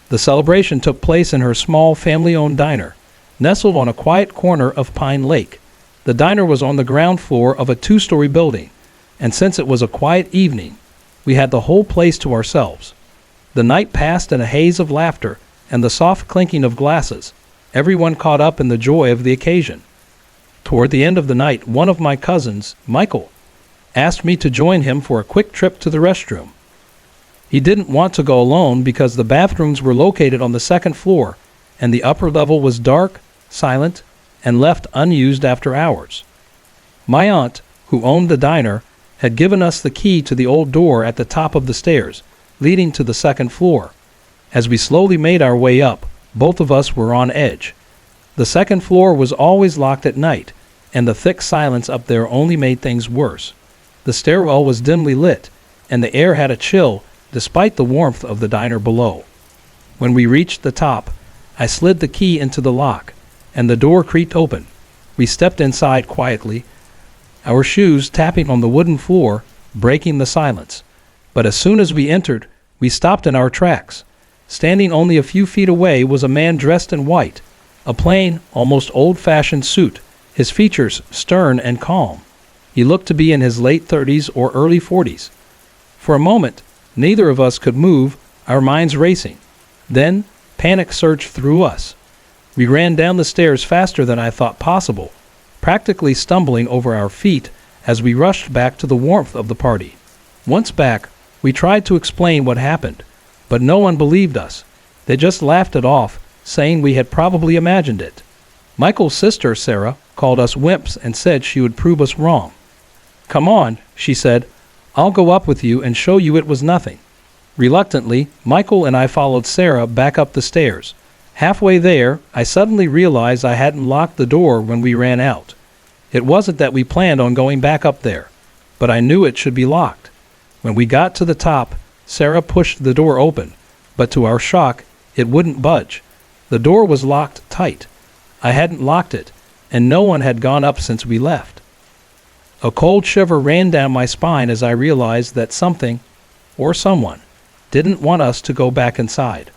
The celebration took place in her small family-owned diner, nestled on a quiet corner of Pine Lake. The diner was on the ground floor of a 2-story building, and since it was a quiet evening, we had the whole place to ourselves. The night passed in a haze of laughter and the soft clinking of glasses, everyone caught up in the joy of the occasion. Toward the end of the night, one of my cousins, Michael, asked me to join him for a quick trip to the restroom. He didn't want to go alone because the bathrooms were located on the second floor and the upper level was dark, silent, and left unused after hours. My aunt, who owned the diner, had given us the key to the old door at the top of the stairs, leading to the second floor. As we slowly made our way up, both of us were on edge. The second floor was always locked at night, and the thick silence up there only made things worse. The stairwell was dimly lit, and the air had a chill despite the warmth of the diner below. When we reached the top, I slid the key into the lock, and the door creaked open. We stepped inside quietly, our shoes tapping on the wooden floor, breaking the silence. But as soon as we entered, we stopped in our tracks. Standing only a few feet away was a man dressed in white, a plain, almost old-fashioned suit, his features stern and calm. He looked to be in his late 30s or early 40s. For a moment, neither of us could move, our minds racing. Then, panic surged through us. We ran down the stairs faster than I thought possible, practically stumbling over our feet as we rushed back to the warmth of the party. Once back, we tried to explain what happened, but no one believed us. They just laughed it off, saying we had probably imagined it. Michael's sister, Sarah, called us wimps and said she would prove us wrong. "Come on," she said. "I'll go up with you and show you it was nothing." Reluctantly, Michael and I followed Sarah back up the stairs. Halfway there, I suddenly realized I hadn't locked the door when we ran out. It wasn't that we planned on going back up there, but I knew it should be locked. When we got to the top, Sarah pushed the door open, but to our shock, it wouldn't budge. The door was locked tight. I hadn't locked it, and no one had gone up since we left. A cold shiver ran down my spine as I realized that something, or someone, didn't want us to go back inside.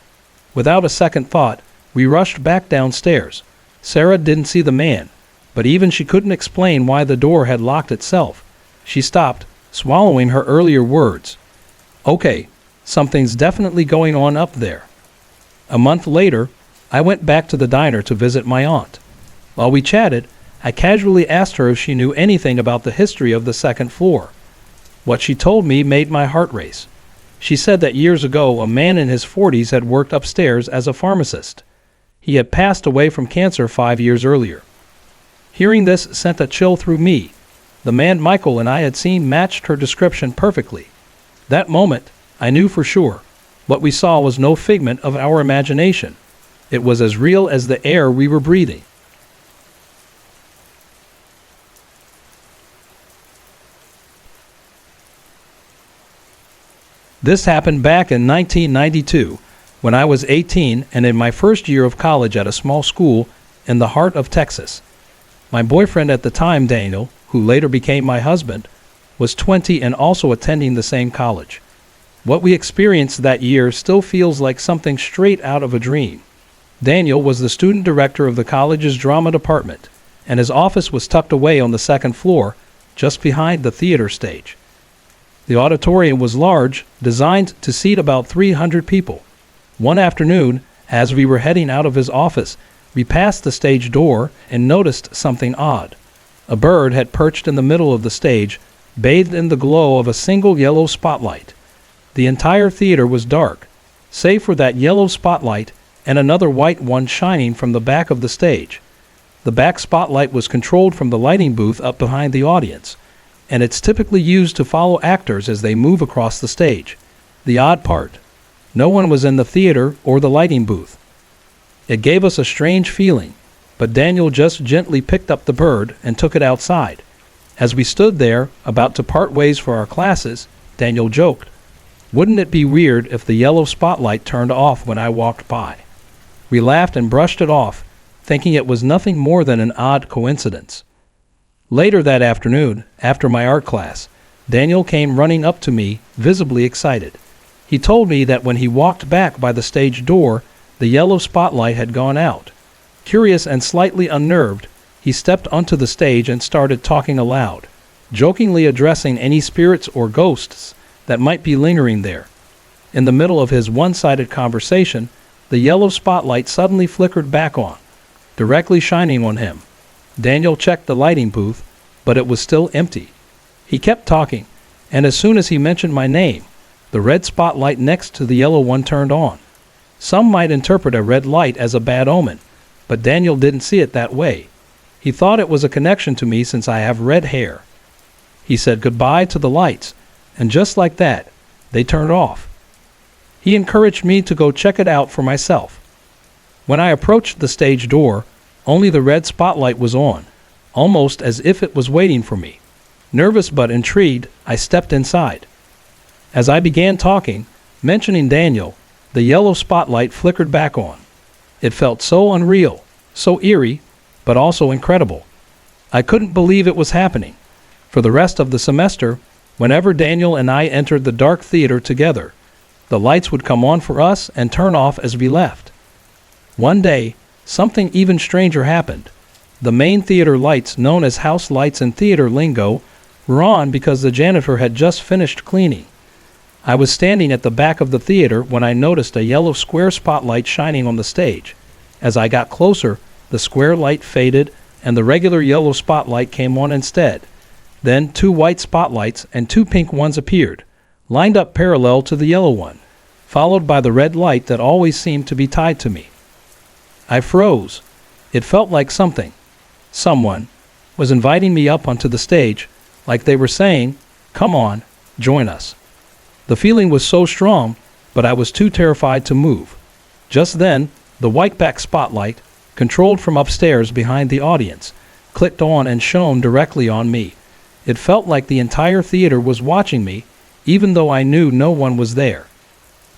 Without a second thought, we rushed back downstairs. Sarah didn't see the man, but even she couldn't explain why the door had locked itself. She stopped, swallowing her earlier words. "Okay, something's definitely going on up there." A month later, I went back to the diner to visit my aunt. While we chatted, I casually asked her if she knew anything about the history of the second floor. What she told me made my heart race. She said that years ago, a man in his 40s had worked upstairs as a pharmacist. He had passed away from cancer 5 years earlier. Hearing this sent a chill through me. The man Michael and I had seen matched her description perfectly. That moment, I knew for sure. What we saw was no figment of our imagination. It was as real as the air we were breathing. This happened back in 1992, when I was 18 and in my first year of college at a small school in the heart of Texas. My boyfriend at the time, Daniel, who later became my husband, was 20 and also attending the same college. What we experienced that year still feels like something straight out of a dream. Daniel was the student director of the college's drama department, and his office was tucked away on the second floor, just behind the theater stage. The auditorium was large, designed to seat about 300 people. One afternoon, as we were heading out of his office, we passed the stage door and noticed something odd. A bird had perched in the middle of the stage, bathed in the glow of a single yellow spotlight. The entire theater was dark, save for that yellow spotlight and another white one shining from the back of the stage. The back spotlight was controlled from the lighting booth up behind the audience, and it's typically used to follow actors as they move across the stage. The odd part, no one was in the theater or the lighting booth. It gave us a strange feeling, but Daniel just gently picked up the bird and took it outside. As we stood there, about to part ways for our classes, Daniel joked, "Wouldn't it be weird if the yellow spotlight turned off when I walked by?" We laughed and brushed it off, thinking it was nothing more than an odd coincidence. Later that afternoon, after my art class, Daniel came running up to me, visibly excited. He told me that when he walked back by the stage door, the yellow spotlight had gone out. Curious and slightly unnerved, he stepped onto the stage and started talking aloud. jokingly addressing any spirits or ghosts that might be lingering there. In the middle of his one-sided conversation, the yellow spotlight suddenly flickered back on, directly shining on him. Daniel checked the lighting booth, but it was still empty. He kept talking, and as soon as he mentioned my name, the red spotlight next to the yellow one turned on. Some might interpret a red light as a bad omen, but Daniel didn't see it that way. He thought it was a connection to me since I have red hair. He said goodbye to the lights, and just like that, they turned off. He encouraged me to go check it out for myself. When I approached the stage door, only the red spotlight was on, almost as if it was waiting for me. Nervous but intrigued, I stepped inside. As I began talking, mentioning Daniel, the yellow spotlight flickered back on. It felt so unreal, so eerie, but also incredible. I couldn't believe it was happening. For the rest of the semester, whenever Daniel and I entered the dark theater together, the lights would come on for us and turn off as we left. One day, something even stranger happened. The main theater lights, known as house lights in theater lingo, were on because the janitor had just finished cleaning. I was standing at the back of the theater when I noticed a yellow square spotlight shining on the stage. As I got closer, the square light faded and the regular yellow spotlight came on instead. Then 2 white spotlights and 2 pink ones appeared, lined up parallel to the yellow one, followed by the red light that always seemed to be tied to me. I froze. It felt like someone, was inviting me up onto the stage, like they were saying, "Come on, join us." The feeling was so strong, but I was too terrified to move. Just then, the white-back spotlight, controlled from upstairs behind the audience, clicked on and shone directly on me. It felt like the entire theater was watching me, even though I knew no one was there.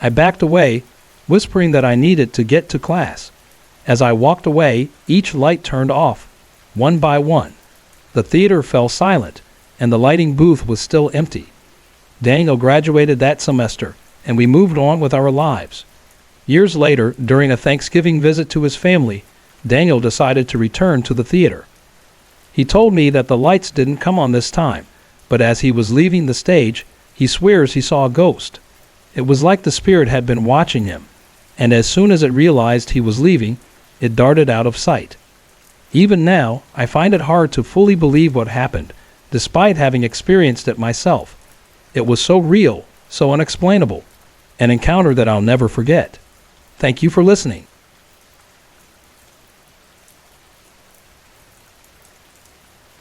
I backed away, whispering that I needed to get to class. As I walked away, each light turned off, one by one. The theater fell silent, and the lighting booth was still empty. Daniel graduated that semester, and we moved on with our lives. Years later, during a Thanksgiving visit to his family, Daniel decided to return to the theater. He told me that the lights didn't come on this time, but as he was leaving the stage, he swears he saw a ghost. It was like the spirit had been watching him, and as soon as it realized he was leaving, it darted out of sight. Even now, I find it hard to fully believe what happened, despite having experienced it myself. It was so real, so unexplainable, an encounter that I'll never forget. Thank you for listening.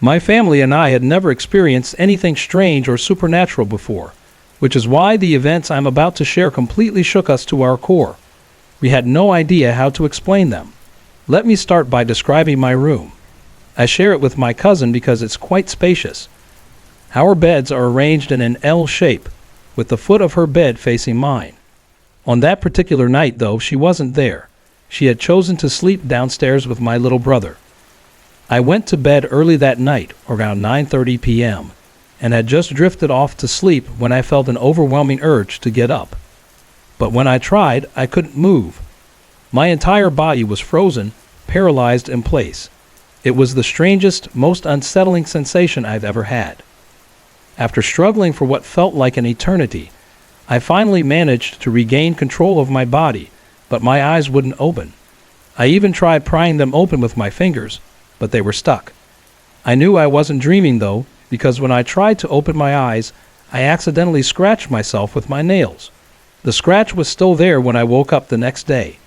My family and I had never experienced anything strange or supernatural before, which is why the events I'm about to share completely shook us to our core. We had no idea how to explain them. Let me start by describing my room. I share it with my cousin because it's quite spacious. Our beds are arranged in an L shape, with the foot of her bed facing mine. On that particular night, though, she wasn't there. She had chosen to sleep downstairs with my little brother. I went to bed early that night, around 9:30 p.m., and had just drifted off to sleep when I felt an overwhelming urge to get up. But when I tried, I couldn't move. My entire body was frozen, paralyzed in place. It was the strangest, most unsettling sensation I've ever had. After struggling for what felt like an eternity, I finally managed to regain control of my body, but my eyes wouldn't open. I even tried prying them open with my fingers, but they were stuck. I knew I wasn't dreaming, though, because when I tried to open my eyes, I accidentally scratched myself with my nails. The scratch was still there when I woke up the next day.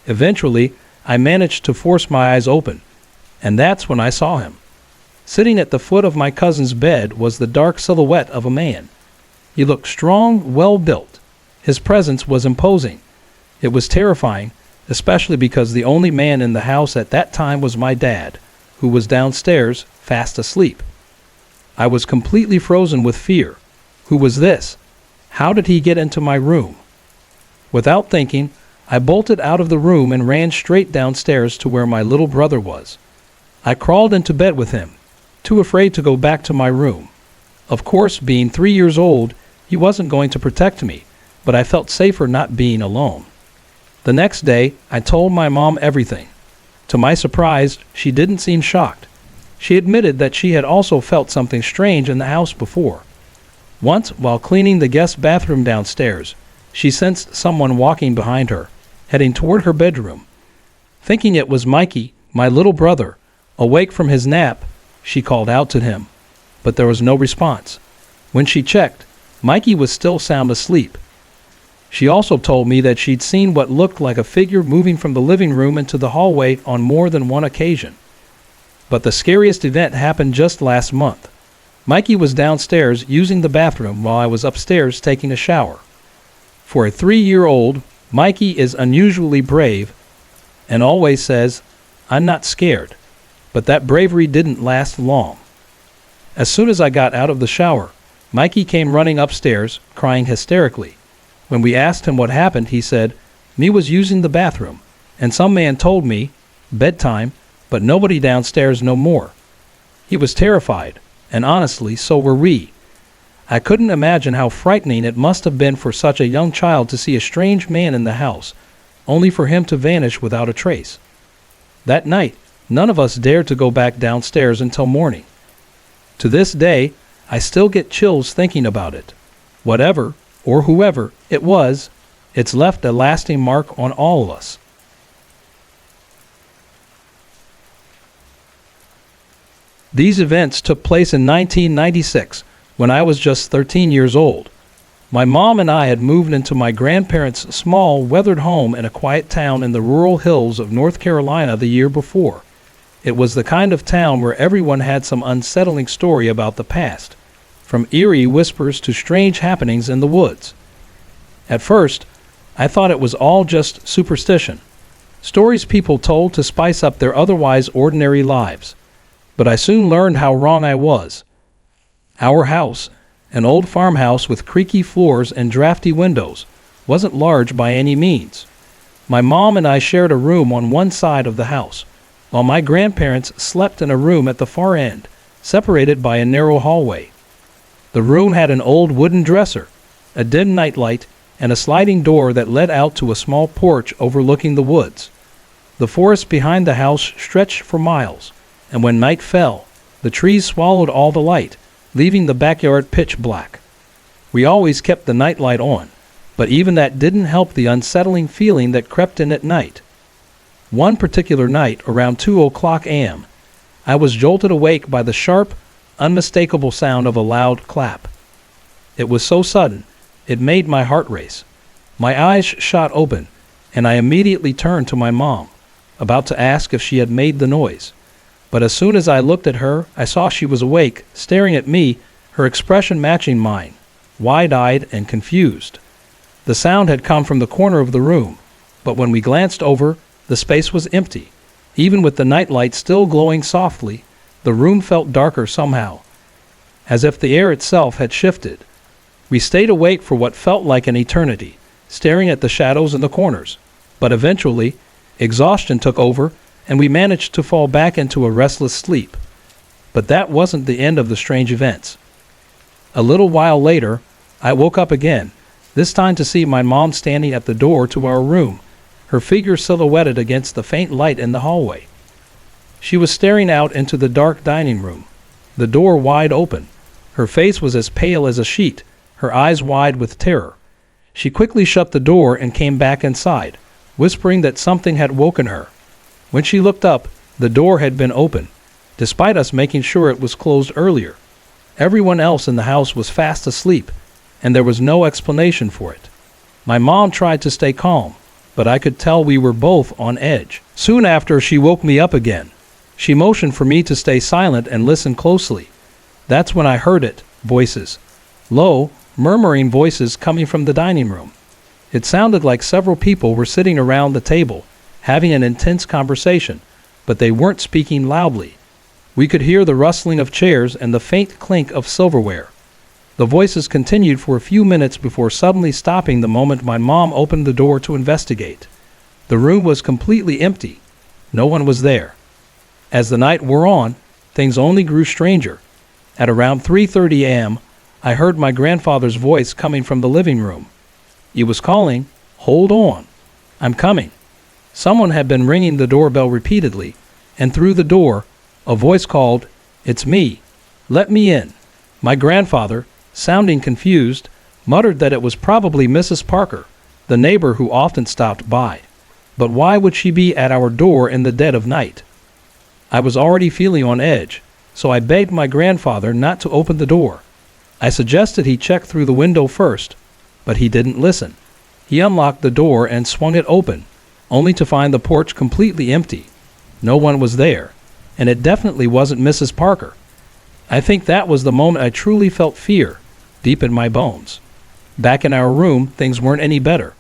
Eventually, I managed to force my eyes open, and that's when I saw him. Sitting at the foot of my cousin's bed was the dark silhouette of a man. He looked strong, well-built. His presence was imposing. It was terrifying, especially because the only man in the house at that time was my dad, who was downstairs, fast asleep. I was completely frozen with fear. Who was this? How did he get into my room? Without thinking, I bolted out of the room and ran straight downstairs to where my little brother was. I crawled into bed with him, too afraid to go back to my room. Of course, being 3 years old, he wasn't going to protect me, but I felt safer not being alone. The next day, I told my mom everything. To my surprise, she didn't seem shocked. She admitted that she had also felt something strange in the house before. Once, while cleaning the guest bathroom downstairs, she sensed someone walking behind her, heading toward her bedroom. Thinking it was Mikey, my little brother, awake from his nap, she called out to him, but there was no response. When she checked, Mikey was still sound asleep. She also told me that she'd seen what looked like a figure moving from the living room into the hallway on more than one occasion. But the scariest event happened just last month. Mikey was downstairs using the bathroom while I was upstairs taking a shower. For a 3-year-old, Mikey is unusually brave and always says, "I'm not scared." But that bravery didn't last long. As soon as I got out of the shower, Mikey came running upstairs, crying hysterically. When we asked him what happened, he said, "Me was using the bathroom, and some man told me, bedtime, but nobody downstairs no more." He was terrified, and honestly, so were we. I couldn't imagine how frightening it must have been for such a young child to see a strange man in the house, only for him to vanish without a trace. That night, none of us dared to go back downstairs until morning. To this day, I still get chills thinking about it. Whatever, or whoever it was, it's left a lasting mark on all of us. These events took place in 1996, when I was just 13 years old. My mom and I had moved into my grandparents' small, weathered home in a quiet town in the rural hills of North Carolina the year before. It was the kind of town where everyone had some unsettling story about the past, from eerie whispers to strange happenings in the woods. At first, I thought it was all just superstition, stories people told to spice up their otherwise ordinary lives. But I soon learned how wrong I was. Our house, an old farmhouse with creaky floors and drafty windows, wasn't large by any means. My mom and I shared a room on one side of the house, while my grandparents slept in a room at the far end, separated by a narrow hallway. The room had an old wooden dresser, a dim nightlight, and a sliding door that led out to a small porch overlooking the woods. The forest behind the house stretched for miles, and when night fell, the trees swallowed all the light, leaving the backyard pitch black. We always kept the nightlight on, but even that didn't help the unsettling feeling that crept in at night. One particular night, around 2:00 a.m., I was jolted awake by the sharp, unmistakable sound of a loud clap. It was so sudden, it made my heart race. My eyes shot open, and I immediately turned to my mom, about to ask if she had made the noise. But as soon as I looked at her, I saw she was awake, staring at me, her expression matching mine, wide-eyed and confused. The sound had come from the corner of the room, but when we glanced over, the space was empty. Even with the nightlight still glowing softly, the room felt darker somehow, as if the air itself had shifted. We stayed awake for what felt like an eternity, staring at the shadows in the corners. But eventually, exhaustion took over, and we managed to fall back into a restless sleep. But that wasn't the end of the strange events. A little while later, I woke up again, this time to see my mom standing at the door to our room, her figure silhouetted against the faint light in the hallway. She was staring out into the dark dining room, the door wide open. Her face was as pale as a sheet, her eyes wide with terror. She quickly shut the door and came back inside, whispering that something had woken her. When she looked up, the door had been open, despite us making sure it was closed earlier. Everyone else in the house was fast asleep, and there was no explanation for it. My mom tried to stay calm, but I could tell we were both on edge. Soon after, she woke me up again. She motioned for me to stay silent and listen closely. That's when I heard it, voices. Low, murmuring voices coming from the dining room. It sounded like several people were sitting around the table, having an intense conversation, but they weren't speaking loudly. We could hear the rustling of chairs and the faint clink of silverware. The voices continued for a few minutes before suddenly stopping the moment my mom opened the door to investigate. The room was completely empty. No one was there. As the night wore on, things only grew stranger. At around 3:30 a.m., I heard my grandfather's voice coming from the living room. He was calling, "Hold on, I'm coming." Someone had been ringing the doorbell repeatedly, and through the door, a voice called, "It's me. Let me in." My grandfather, sounding confused, muttered that it was probably Mrs. Parker, the neighbor who often stopped by. But why would she be at our door in the dead of night? I was already feeling on edge, so I begged my grandfather not to open the door. I suggested he check through the window first, but he didn't listen. He unlocked the door and swung it open, only to find the porch completely empty. No one was there, and it definitely wasn't Mrs. Parker. I think that was the moment I truly felt fear, deep in my bones. Back in our room, things weren't any better.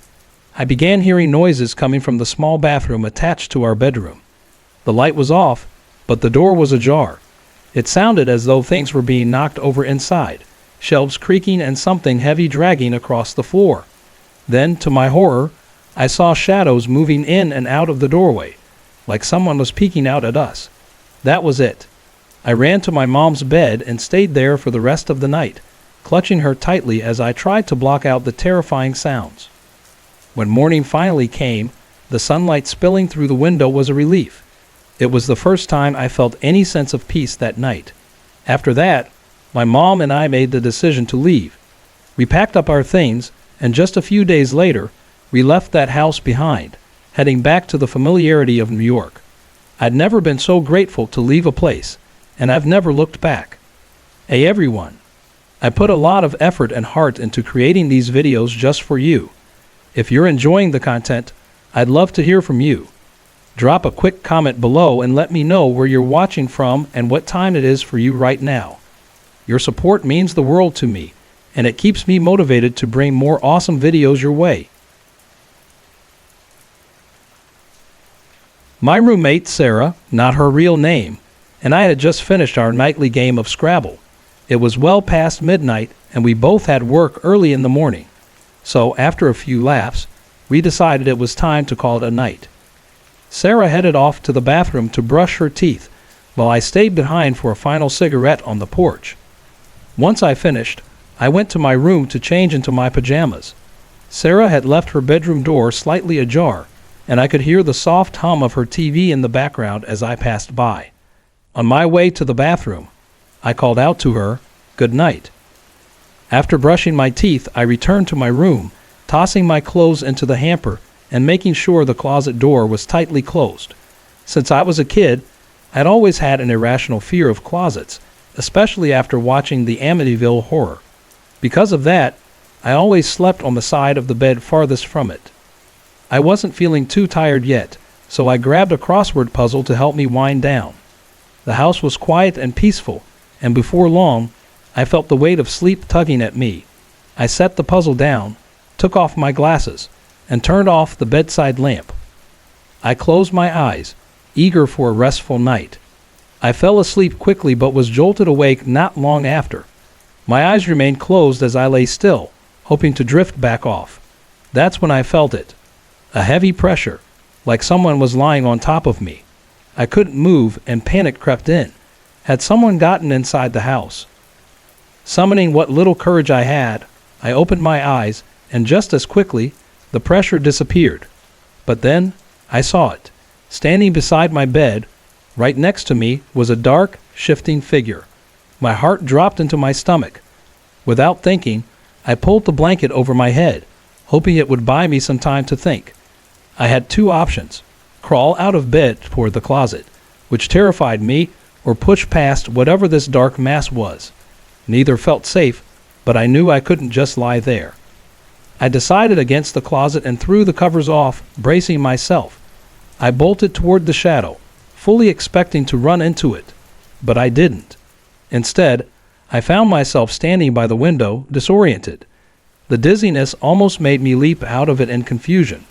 I began hearing noises coming from the small bathroom attached to our bedroom. The light was off, but the door was ajar. It sounded as though things were being knocked over inside, shelves creaking and something heavy dragging across the floor. Then, to my horror, I saw shadows moving in and out of the doorway, like someone was peeking out at us. That was it. I ran to my mom's bed and stayed there for the rest of the night, clutching her tightly as I tried to block out the terrifying sounds. When morning finally came, the sunlight spilling through the window was a relief. It was the first time I felt any sense of peace that night. After that, my mom and I made the decision to leave. We packed up our things, and just a few days later, we left that house behind, heading back to the familiarity of New York. I'd never been so grateful to leave a place, and I've never looked back. Hey everyone, I put a lot of effort and heart into creating these videos just for you. If you're enjoying the content, I'd love to hear from you. Drop a quick comment below and let me know where you're watching from and what time it is for you right now. Your support means the world to me, and it keeps me motivated to bring more awesome videos your way. My roommate, Sarah, not her real name, and I had just finished our nightly game of Scrabble. It was well past midnight, and we both had work early in the morning. So, after a few laughs, we decided it was time to call it a night. Sarah headed off to the bathroom to brush her teeth, while I stayed behind for a final cigarette on the porch. Once I finished, I went to my room to change into my pajamas. Sarah had left her bedroom door slightly ajar, and I could hear the soft hum of her TV in the background as I passed by. On my way to the bathroom, I called out to her, "Good night." After brushing my teeth, I returned to my room, tossing my clothes into the hamper and making sure the closet door was tightly closed. Since I was a kid, I'd always had an irrational fear of closets, especially after watching the Amityville Horror. Because of that, I always slept on the side of the bed farthest from it. I wasn't feeling too tired yet, so I grabbed a crossword puzzle to help me wind down. The house was quiet and peaceful, and before long, I felt the weight of sleep tugging at me. I set the puzzle down, took off my glasses, and turned off the bedside lamp. I closed my eyes, eager for a restful night. I fell asleep quickly but was jolted awake not long after. My eyes remained closed as I lay still, hoping to drift back off. That's when I felt it. A heavy pressure, like someone was lying on top of me. I couldn't move and panic crept in. Had someone gotten inside the house? Summoning what little courage I had, I opened my eyes, and just as quickly, the pressure disappeared. But then, I saw it. Standing beside my bed, right next to me, was a dark, shifting figure. My heart dropped into my stomach. Without thinking, I pulled the blanket over my head, hoping it would buy me some time to think. I had two options: crawl out of bed toward the closet, which terrified me, or push past whatever this dark mass was. Neither felt safe, but I knew I couldn't just lie there. I decided against the closet and threw the covers off, bracing myself. I bolted toward the shadow, fully expecting to run into it, but I didn't. Instead, I found myself standing by the window, disoriented. The dizziness almost made me leap out of it in confusion,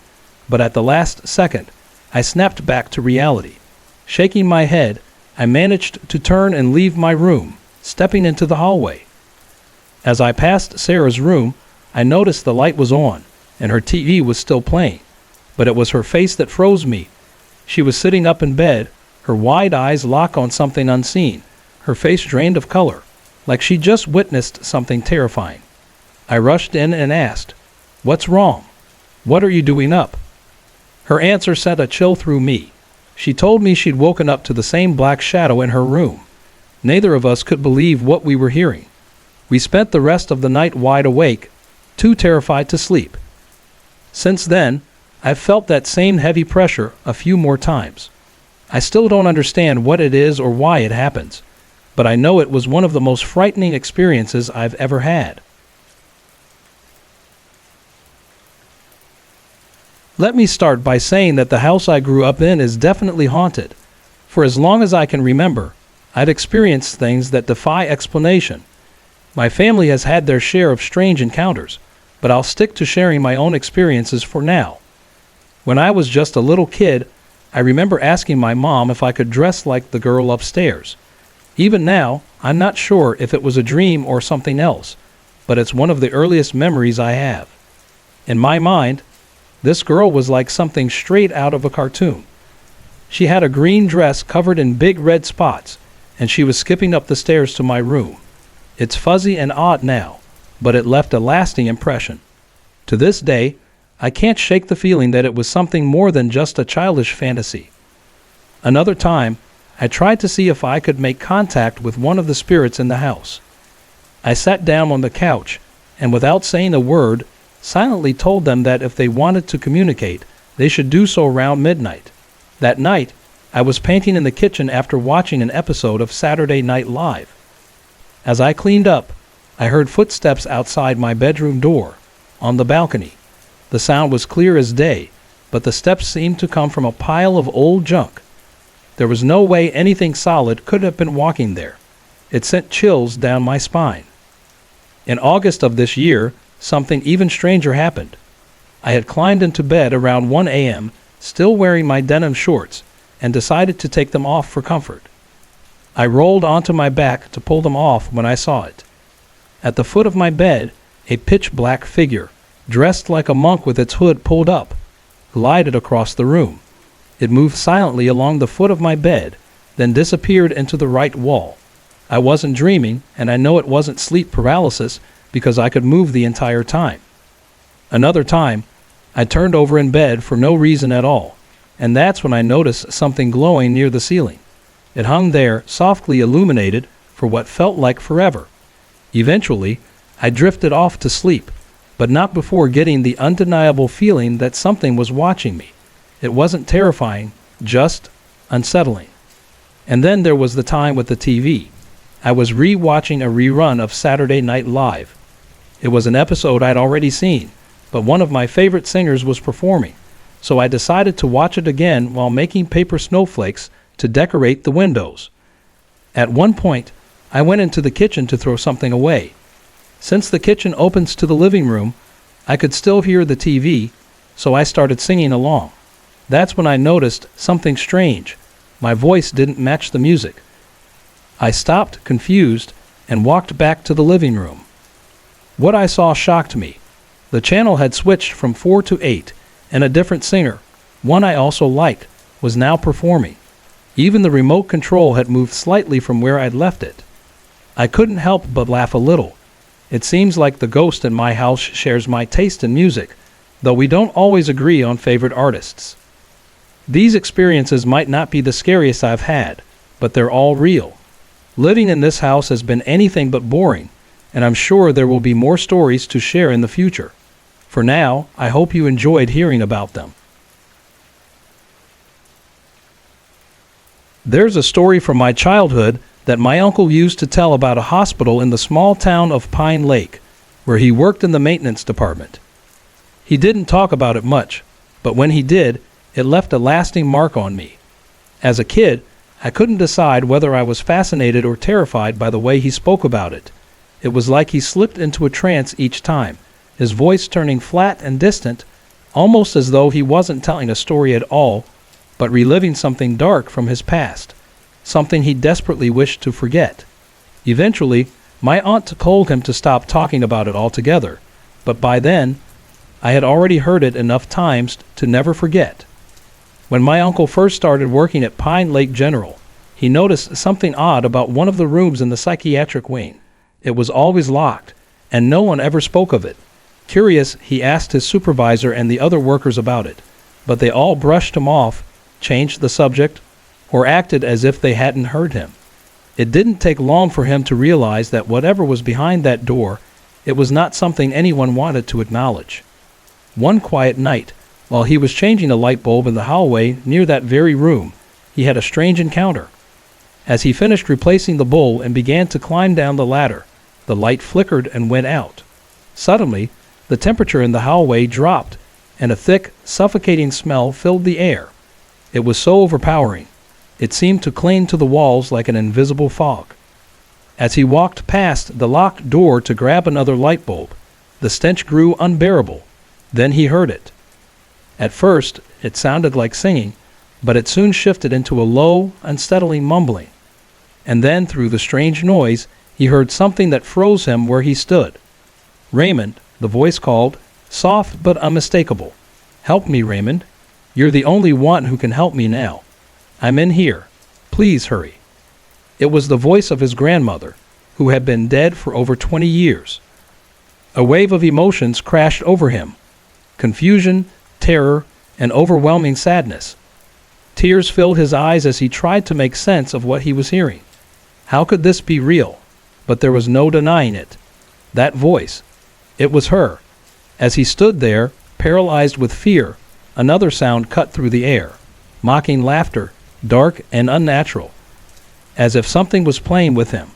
but at the last second, I snapped back to reality. Shaking my head, I managed to turn and leave my room, stepping into the hallway. As I passed Sarah's room, I noticed the light was on, and her TV was still playing, but it was her face that froze me. She was sitting up in bed, her wide eyes locked on something unseen, her face drained of color, like she just witnessed something terrifying. I rushed in and asked, "What's wrong? What are you doing up?" Her answer sent a chill through me. She told me she'd woken up to the same black shadow in her room. Neither of us could believe what we were hearing. We spent the rest of the night wide awake, too terrified to sleep. Since then, I've felt that same heavy pressure a few more times. I still don't understand what it is or why it happens, but I know it was one of the most frightening experiences I've ever had. Let me start by saying that the house I grew up in is definitely haunted. For as long as I can remember, I'd experienced things that defy explanation. My family has had their share of strange encounters, but I'll stick to sharing my own experiences for now. When I was just a little kid, I remember asking my mom if I could dress like the girl upstairs. Even now, I'm not sure if it was a dream or something else, but it's one of the earliest memories I have. In my mind, this girl was like something straight out of a cartoon. She had a green dress covered in big red spots, and she was skipping up the stairs to my room. It's fuzzy and odd now, but it left a lasting impression. To this day, I can't shake the feeling that it was something more than just a childish fantasy. Another time, I tried to see if I could make contact with one of the spirits in the house. I sat down on the couch and, without saying a word, silently told them that if they wanted to communicate, they should do so around midnight. That night, I was painting in the kitchen after watching an episode of Saturday Night Live. As I cleaned up, I heard footsteps outside my bedroom door, on the balcony. The sound was clear as day, but the steps seemed to come from a pile of old junk. There was no way anything solid could have been walking there. It sent chills down my spine. In August of this year, something even stranger happened. I had climbed into bed around 1 a.m., still wearing my denim shorts, and decided to take them off for comfort. I rolled onto my back to pull them off when I saw it. At the foot of my bed, a pitch-black figure, dressed like a monk with its hood pulled up, glided across the room. It moved silently along the foot of my bed, then disappeared into the right wall. I wasn't dreaming, and I know it wasn't sleep paralysis because I could move the entire time. Another time, I turned over in bed for no reason at all, and that's when I noticed something glowing near the ceiling. It hung there, softly illuminated, for what felt like forever. Eventually, I drifted off to sleep, but not before getting the undeniable feeling that something was watching me. It wasn't terrifying, just unsettling. And then there was the time with the TV. I was re-watching a rerun of Saturday Night Live. It was an episode I'd already seen, but one of my favorite singers was performing, so I decided to watch it again while making paper snowflakes to decorate the windows. At one point, I went into the kitchen to throw something away. Since the kitchen opens to the living room, I could still hear the TV, so I started singing along. That's when I noticed something strange. My voice didn't match the music. I stopped, confused, and walked back to the living room. What I saw shocked me. The channel had switched from 4 to 8, and a different singer, one I also liked, was now performing. Even the remote control had moved slightly from where I'd left it. I couldn't help but laugh a little. It seems like the ghost in my house shares my taste in music, though we don't always agree on favorite artists. These experiences might not be the scariest I've had, but they're all real. Living in this house has been anything but boring, and I'm sure there will be more stories to share in the future. For now, I hope you enjoyed hearing about them. There's a story from my childhood that my uncle used to tell about a hospital in the small town of Pine Lake, where he worked in the maintenance department. He didn't talk about it much, but when he did, it left a lasting mark on me. As a kid, I couldn't decide whether I was fascinated or terrified by the way he spoke about it. It was like he slipped into a trance each time, his voice turning flat and distant, almost as though he wasn't telling a story at all, but reliving something dark from his past, something he desperately wished to forget. Eventually, my aunt told him to stop talking about it altogether, but by then, I had already heard it enough times to never forget. When my uncle first started working at Pine Lake General, he noticed something odd about one of the rooms in the psychiatric wing. It was always locked, and no one ever spoke of it. Curious, he asked his supervisor and the other workers about it, but they all brushed him off, changed the subject, or acted as if they hadn't heard him. It didn't take long for him to realize that whatever was behind that door, it was not something anyone wanted to acknowledge. One quiet night, while he was changing a light bulb in the hallway near that very room, he had a strange encounter. As he finished replacing the bulb and began to climb down the ladder, the light flickered and went out. Suddenly, the temperature in the hallway dropped, and a thick, suffocating smell filled the air. It was so overpowering, it seemed to cling to the walls like an invisible fog. As he walked past the locked door to grab another light bulb, the stench grew unbearable. Then he heard it. At first, it sounded like singing, but it soon shifted into a low, unsettling mumbling. And then, through the strange noise, he heard something that froze him where he stood. "Raymond," the voice called, soft but unmistakable. "Help me, Raymond. You're the only one who can help me now. I'm in here. Please hurry." It was the voice of his grandmother, who had been dead for over 20 years. A wave of emotions crashed over him. Confusion, terror, and overwhelming sadness. Tears filled his eyes as he tried to make sense of what he was hearing. How could this be real? But there was no denying it. That voice. It was her. As he stood there, paralyzed with fear, another sound cut through the air. Mocking laughter, dark and unnatural, as if something was playing with him.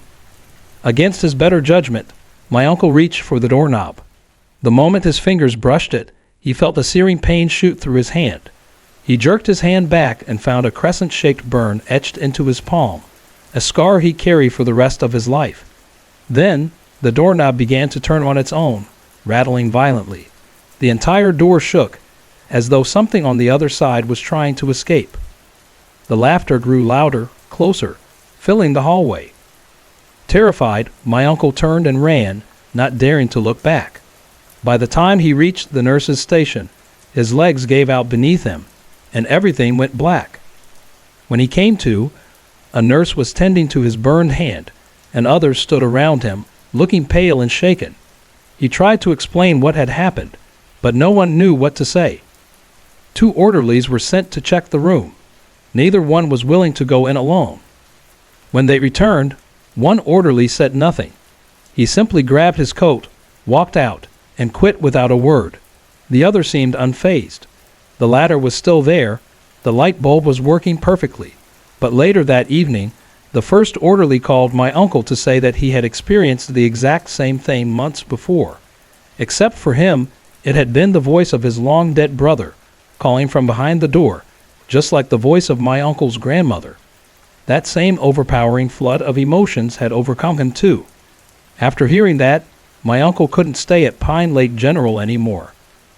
Against his better judgment, my uncle reached for the doorknob. The moment his fingers brushed it, he felt a searing pain shoot through his hand. He jerked his hand back and found a crescent-shaped burn etched into his palm, a scar he'd carry for the rest of his life. Then, the doorknob began to turn on its own, rattling violently. The entire door shook, as though something on the other side was trying to escape. The laughter grew louder, closer, filling the hallway. Terrified, my uncle turned and ran, not daring to look back. By the time he reached the nurse's station, his legs gave out beneath him, and everything went black. When he came to, a nurse was tending to his burned hand, and others stood around him, looking pale and shaken. He tried to explain what had happened, but no one knew what to say. 2 orderlies were sent to check the room. Neither one was willing to go in alone. When they returned, one orderly said nothing. He simply grabbed his coat, walked out, and quit without a word. The other seemed unfazed. The ladder was still there. The light bulb was working perfectly. But later that evening, the first orderly called my uncle to say that he had experienced the exact same thing months before. Except for him, it had been the voice of his long-dead brother, calling from behind the door, just like the voice of my uncle's grandmother. That same overpowering flood of emotions had overcome him too. After hearing that, my uncle couldn't stay at Pine Lake General anymore.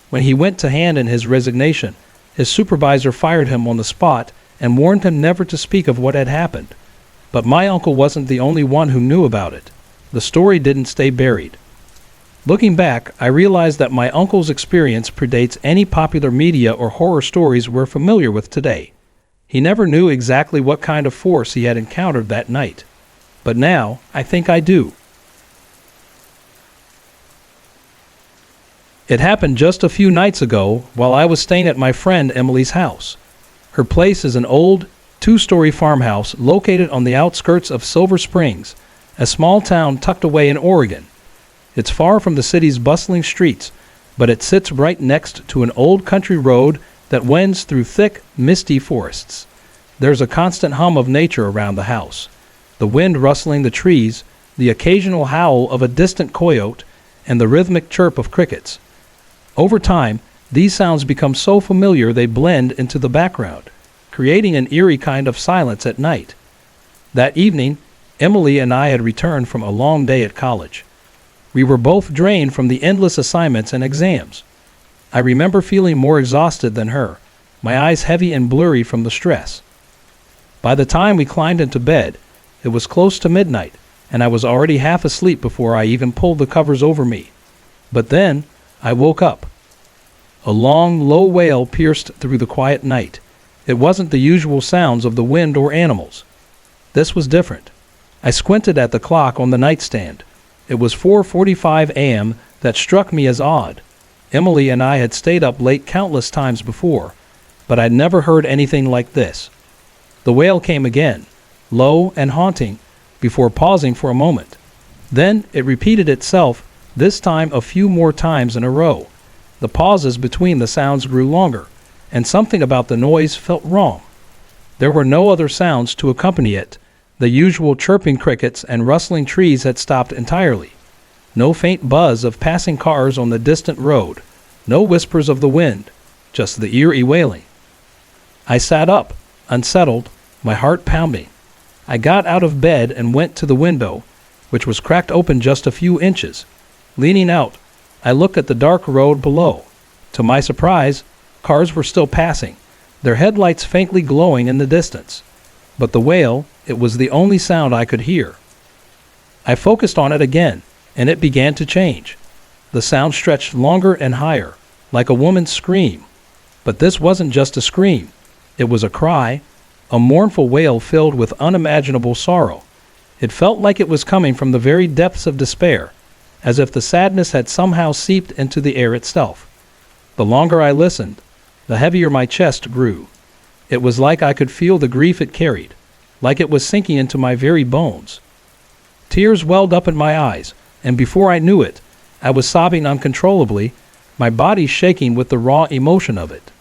When he went to hand in his resignation, his supervisor fired him on the spot and warned him never to speak of what had happened. But my uncle wasn't the only one who knew about it. The story didn't stay buried. Looking back, I realized that my uncle's experience predates any popular media or horror stories we're familiar with today. He never knew exactly what kind of force he had encountered that night. But now, I think I do. It happened just a few nights ago while I was staying at my friend Emily's house. Her place is an old, 2-story farmhouse located on the outskirts of Silver Springs, a small town tucked away in Oregon. It's far from the city's bustling streets, but it sits right next to an old country road that winds through thick, misty forests. There's a constant hum of nature around the house, the wind rustling the trees, the occasional howl of a distant coyote, and the rhythmic chirp of crickets. Over time, these sounds become so familiar they blend into the background, creating an eerie kind of silence at night. That evening, Emily and I had returned from a long day at college. We were both drained from the endless assignments and exams. I remember feeling more exhausted than her, my eyes heavy and blurry from the stress. By the time we climbed into bed, it was close to midnight, and I was already half asleep before I even pulled the covers over me. But then, I woke up. A long, low wail pierced through the quiet night. It wasn't the usual sounds of the wind or animals. This was different. I squinted at the clock on the nightstand. It was 4:45 a.m. That struck me as odd. Emily and I had stayed up late countless times before, but I'd never heard anything like this. The wail came again, low and haunting, before pausing for a moment. Then it repeated itself, this time a few more times in a row. The pauses between the sounds grew longer, and something about the noise felt wrong. There were no other sounds to accompany it. The usual chirping crickets and rustling trees had stopped entirely. No faint buzz of passing cars on the distant road. No whispers of the wind, just the eerie wailing. I sat up, unsettled, my heart pounding. I got out of bed and went to the window, which was cracked open just a few inches. Leaning out, I looked at the dark road below. To my surprise, cars were still passing, their headlights faintly glowing in the distance. But the wail, it was the only sound I could hear. I focused on it again, and it began to change. The sound stretched longer and higher, like a woman's scream. But this wasn't just a scream. It was a cry, a mournful wail filled with unimaginable sorrow. It felt like it was coming from the very depths of despair, as if the sadness had somehow seeped into the air itself. The longer I listened, the heavier my chest grew. It was like I could feel the grief it carried, like it was sinking into my very bones. Tears welled up in my eyes, and before I knew it, I was sobbing uncontrollably, my body shaking with the raw emotion of it.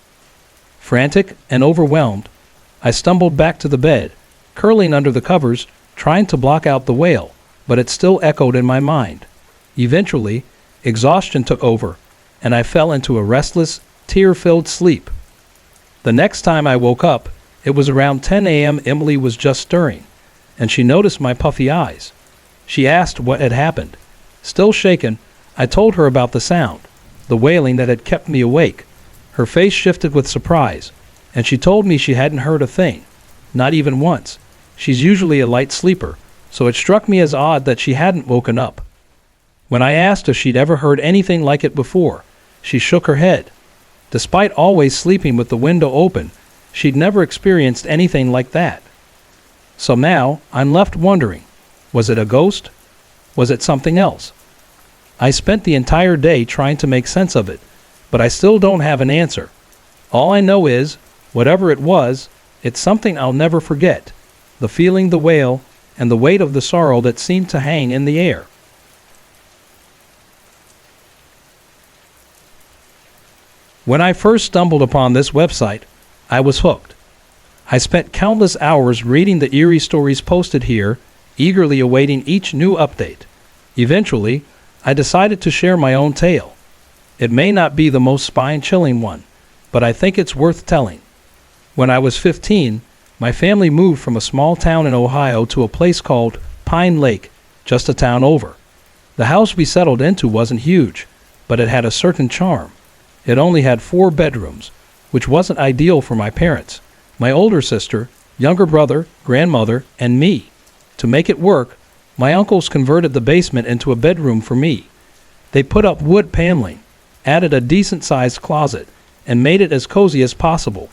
Frantic and overwhelmed, I stumbled back to the bed, curling under the covers, trying to block out the wail, but it still echoed in my mind. Eventually, exhaustion took over, and I fell into a restless, tear-filled sleep. The next time I woke up, it was around 10 a.m. Emily was just stirring, and she noticed my puffy eyes. She asked what had happened. Still shaken, I told her about the sound, the wailing that had kept me awake. Her face shifted with surprise, and she told me she hadn't heard a thing, not even once. She's usually a light sleeper, so it struck me as odd that she hadn't woken up. When I asked if she'd ever heard anything like it before, she shook her head. Despite always sleeping with the window open, she'd never experienced anything like that. So now, I'm left wondering, was it a ghost? Was it something else? I spent the entire day trying to make sense of it, but I still don't have an answer. All I know is, whatever it was, it's something I'll never forget. The feeling, the wail, and the weight of the sorrow that seemed to hang in the air. When I first stumbled upon this website, I was hooked. I spent countless hours reading the eerie stories posted here, eagerly awaiting each new update. Eventually, I decided to share my own tale. It may not be the most spine-chilling one, but I think it's worth telling. When I was 15, my family moved from a small town in Ohio to a place called Pine Lake, just a town over. The house we settled into wasn't huge, but it had a certain charm. It only had 4 bedrooms, which wasn't ideal for my parents, my older sister, younger brother, grandmother, and me. To make it work, my uncles converted the basement into a bedroom for me. They put up wood paneling, added a decent-sized closet, and made it as cozy as possible.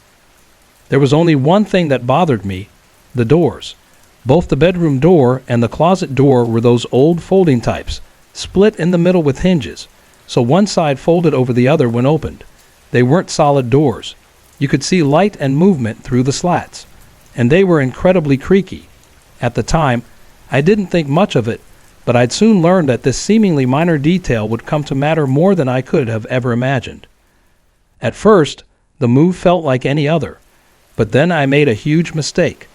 There was only one thing that bothered me, the doors. Both the bedroom door and the closet door were those old folding types, split in the middle with hinges, so one side folded over the other when opened. They weren't solid doors. You could see light and movement through the slats, and they were incredibly creaky. At the time, I didn't think much of it, but I'd soon learned that this seemingly minor detail would come to matter more than I could have ever imagined. At first, the move felt like any other, but then I made a huge mistake.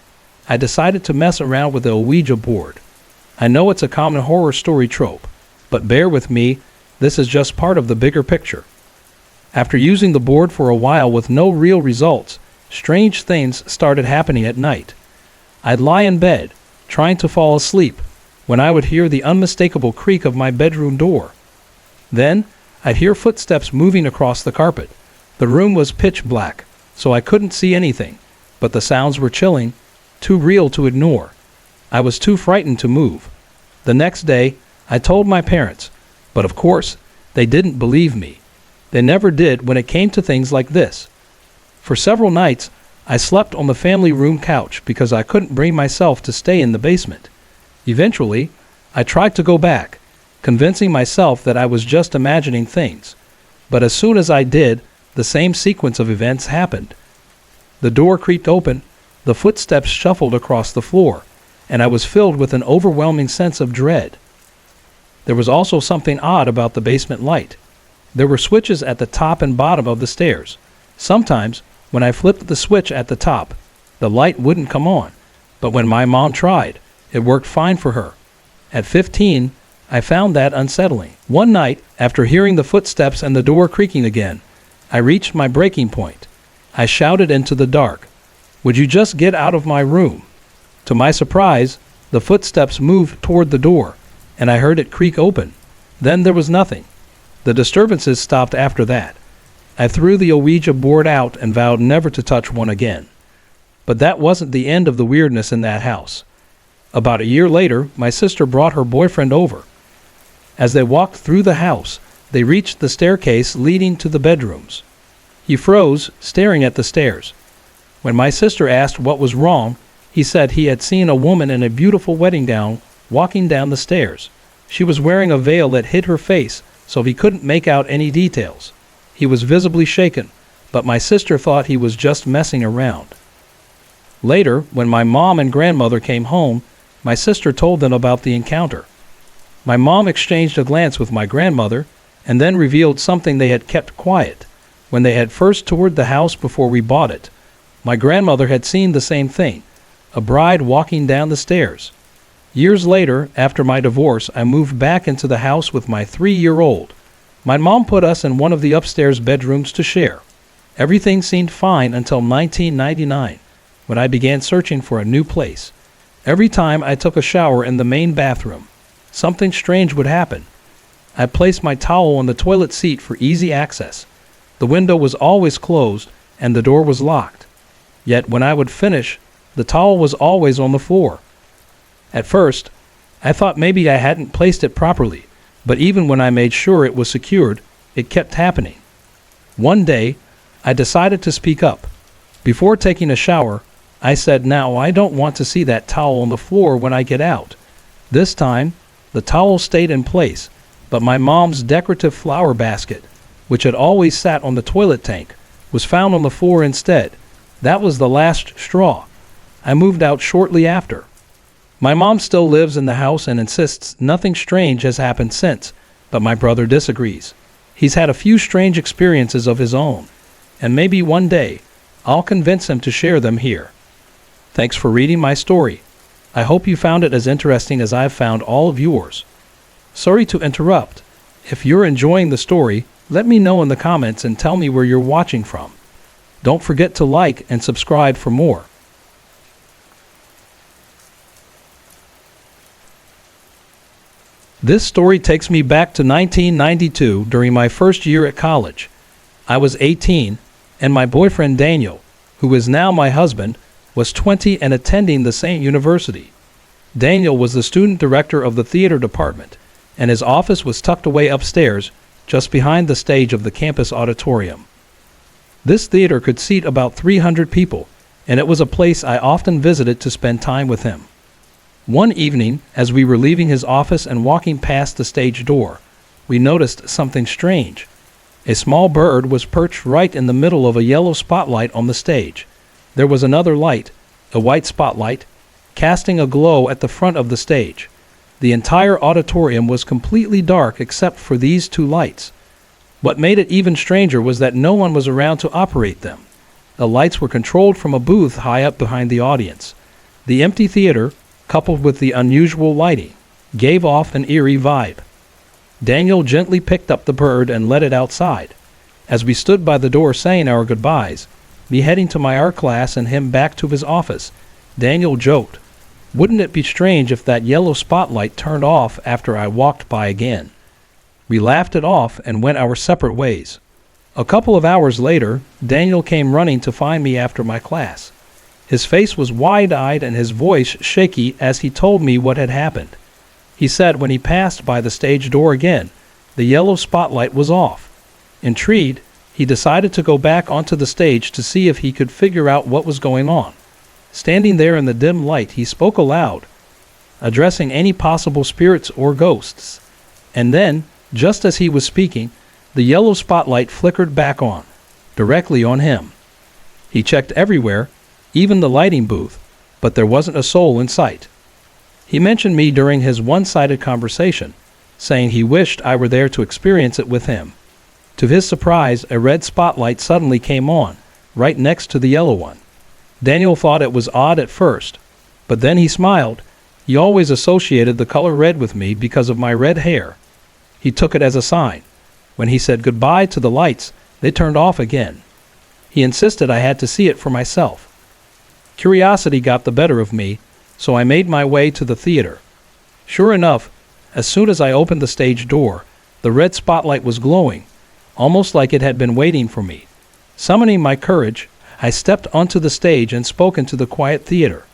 I decided to mess around with the Ouija board. I know it's a common horror story trope, but bear with me, this is just part of the bigger picture. After using the board for a while with no real results, strange things started happening at night. I'd lie in bed, trying to fall asleep, when I would hear the unmistakable creak of my bedroom door. Then, I'd hear footsteps moving across the carpet. The room was pitch black, so I couldn't see anything, but the sounds were chilling, too real to ignore. I was too frightened to move. The next day, I told my parents, but of course, they didn't believe me. They never did when it came to things like this. For several nights, I slept on the family room couch because I couldn't bring myself to stay in the basement. Eventually, I tried to go back, convincing myself that I was just imagining things. But as soon as I did, the same sequence of events happened. The door creaked open, the footsteps shuffled across the floor, and I was filled with an overwhelming sense of dread. There was also something odd about the basement light. There were switches at the top and bottom of the stairs. Sometimes, when I flipped the switch at the top, the light wouldn't come on, but when my mom tried, it worked fine for her. At 15, I found that unsettling. One night, after hearing the footsteps and the door creaking again, I reached my breaking point. I shouted into the dark, "Would you just get out of my room?" To my surprise, the footsteps moved toward the door, and I heard it creak open. Then there was nothing. The disturbances stopped after that. I threw the Ouija board out and vowed never to touch one again. But that wasn't the end of the weirdness in that house. About a year later, my sister brought her boyfriend over. As they walked through the house, they reached the staircase leading to the bedrooms. He froze, staring at the stairs. When my sister asked what was wrong, he said he had seen a woman in a beautiful wedding gown walking down the stairs. She was wearing a veil that hid her face, so he couldn't make out any details. He was visibly shaken, but my sister thought he was just messing around. Later, when my mom and grandmother came home, my sister told them about the encounter. My mom exchanged a glance with my grandmother and then revealed something they had kept quiet. When they had first toured the house before we bought it, my grandmother had seen the same thing, a bride walking down the stairs. Years later, after my divorce, I moved back into the house with my 3-year-old. My mom put us in one of the upstairs bedrooms to share. Everything seemed fine until 1999, when I began searching for a new place. Every time I took a shower in the main bathroom, something strange would happen. I placed my towel on the toilet seat for easy access. The window was always closed and the door was locked. Yet when I would finish, the towel was always on the floor. At first, I thought maybe I hadn't placed it properly, but even when I made sure it was secured, it kept happening. One day, I decided to speak up. Before taking a shower, I said, "Now I don't want to see that towel on the floor when I get out." This time, the towel stayed in place, but my mom's decorative flower basket, which had always sat on the toilet tank, was found on the floor instead. That was the last straw. I moved out shortly after. My mom still lives in the house and insists nothing strange has happened since, but my brother disagrees. He's had a few strange experiences of his own, and maybe one day I'll convince him to share them here. Thanks for reading my story. I hope you found it as interesting as I've found all of yours. Sorry to interrupt. If you're enjoying the story, let me know in the comments and tell me where you're watching from. Don't forget to like and subscribe for more. This story takes me back to 1992 during my first year at college. I was 18, and my boyfriend Daniel, who is now my husband, was 20 and attending the same university. Daniel was the student director of the theater department, and his office was tucked away upstairs, just behind the stage of the campus auditorium. This theater could seat about 300 people, and it was a place I often visited to spend time with him. One evening, as we were leaving his office and walking past the stage door, we noticed something strange. A small bird was perched right in the middle of a yellow spotlight on the stage. There was another light, a white spotlight, casting a glow at the front of the stage. The entire auditorium was completely dark except for these two lights. What made it even stranger was that no one was around to operate them. The lights were controlled from a booth high up behind the audience. The empty theater, coupled with the unusual lighting, gave off an eerie vibe. Daniel gently picked up the bird and let it outside. As we stood by the door saying our goodbyes, me heading to my art class and him back to his office, Daniel joked, "Wouldn't it be strange if that yellow spotlight turned off after I walked by again?" We laughed it off and went our separate ways. A couple of hours later, Daniel came running to find me after my class. His face was wide-eyed and his voice shaky as he told me what had happened. He said when he passed by the stage door again, the yellow spotlight was off. Intrigued, he decided to go back onto the stage to see if he could figure out what was going on. Standing there in the dim light, he spoke aloud, addressing any possible spirits or ghosts. And then, just as he was speaking, the yellow spotlight flickered back on, directly on him. He checked everywhere, even the lighting booth, but there wasn't a soul in sight. He mentioned me during his one-sided conversation, saying he wished I were there to experience it with him. To his surprise, a red spotlight suddenly came on, right next to the yellow one. Daniel thought it was odd at first, but then he smiled. He always associated the color red with me because of my red hair. He took it as a sign. When he said goodbye to the lights, they turned off again. He insisted I had to see it for myself. Curiosity got the better of me, so I made my way to the theater. Sure enough, as soon as I opened the stage door, the red spotlight was glowing, almost like it had been waiting for me. Summoning my courage, I stepped onto the stage and spoke into the quiet theater.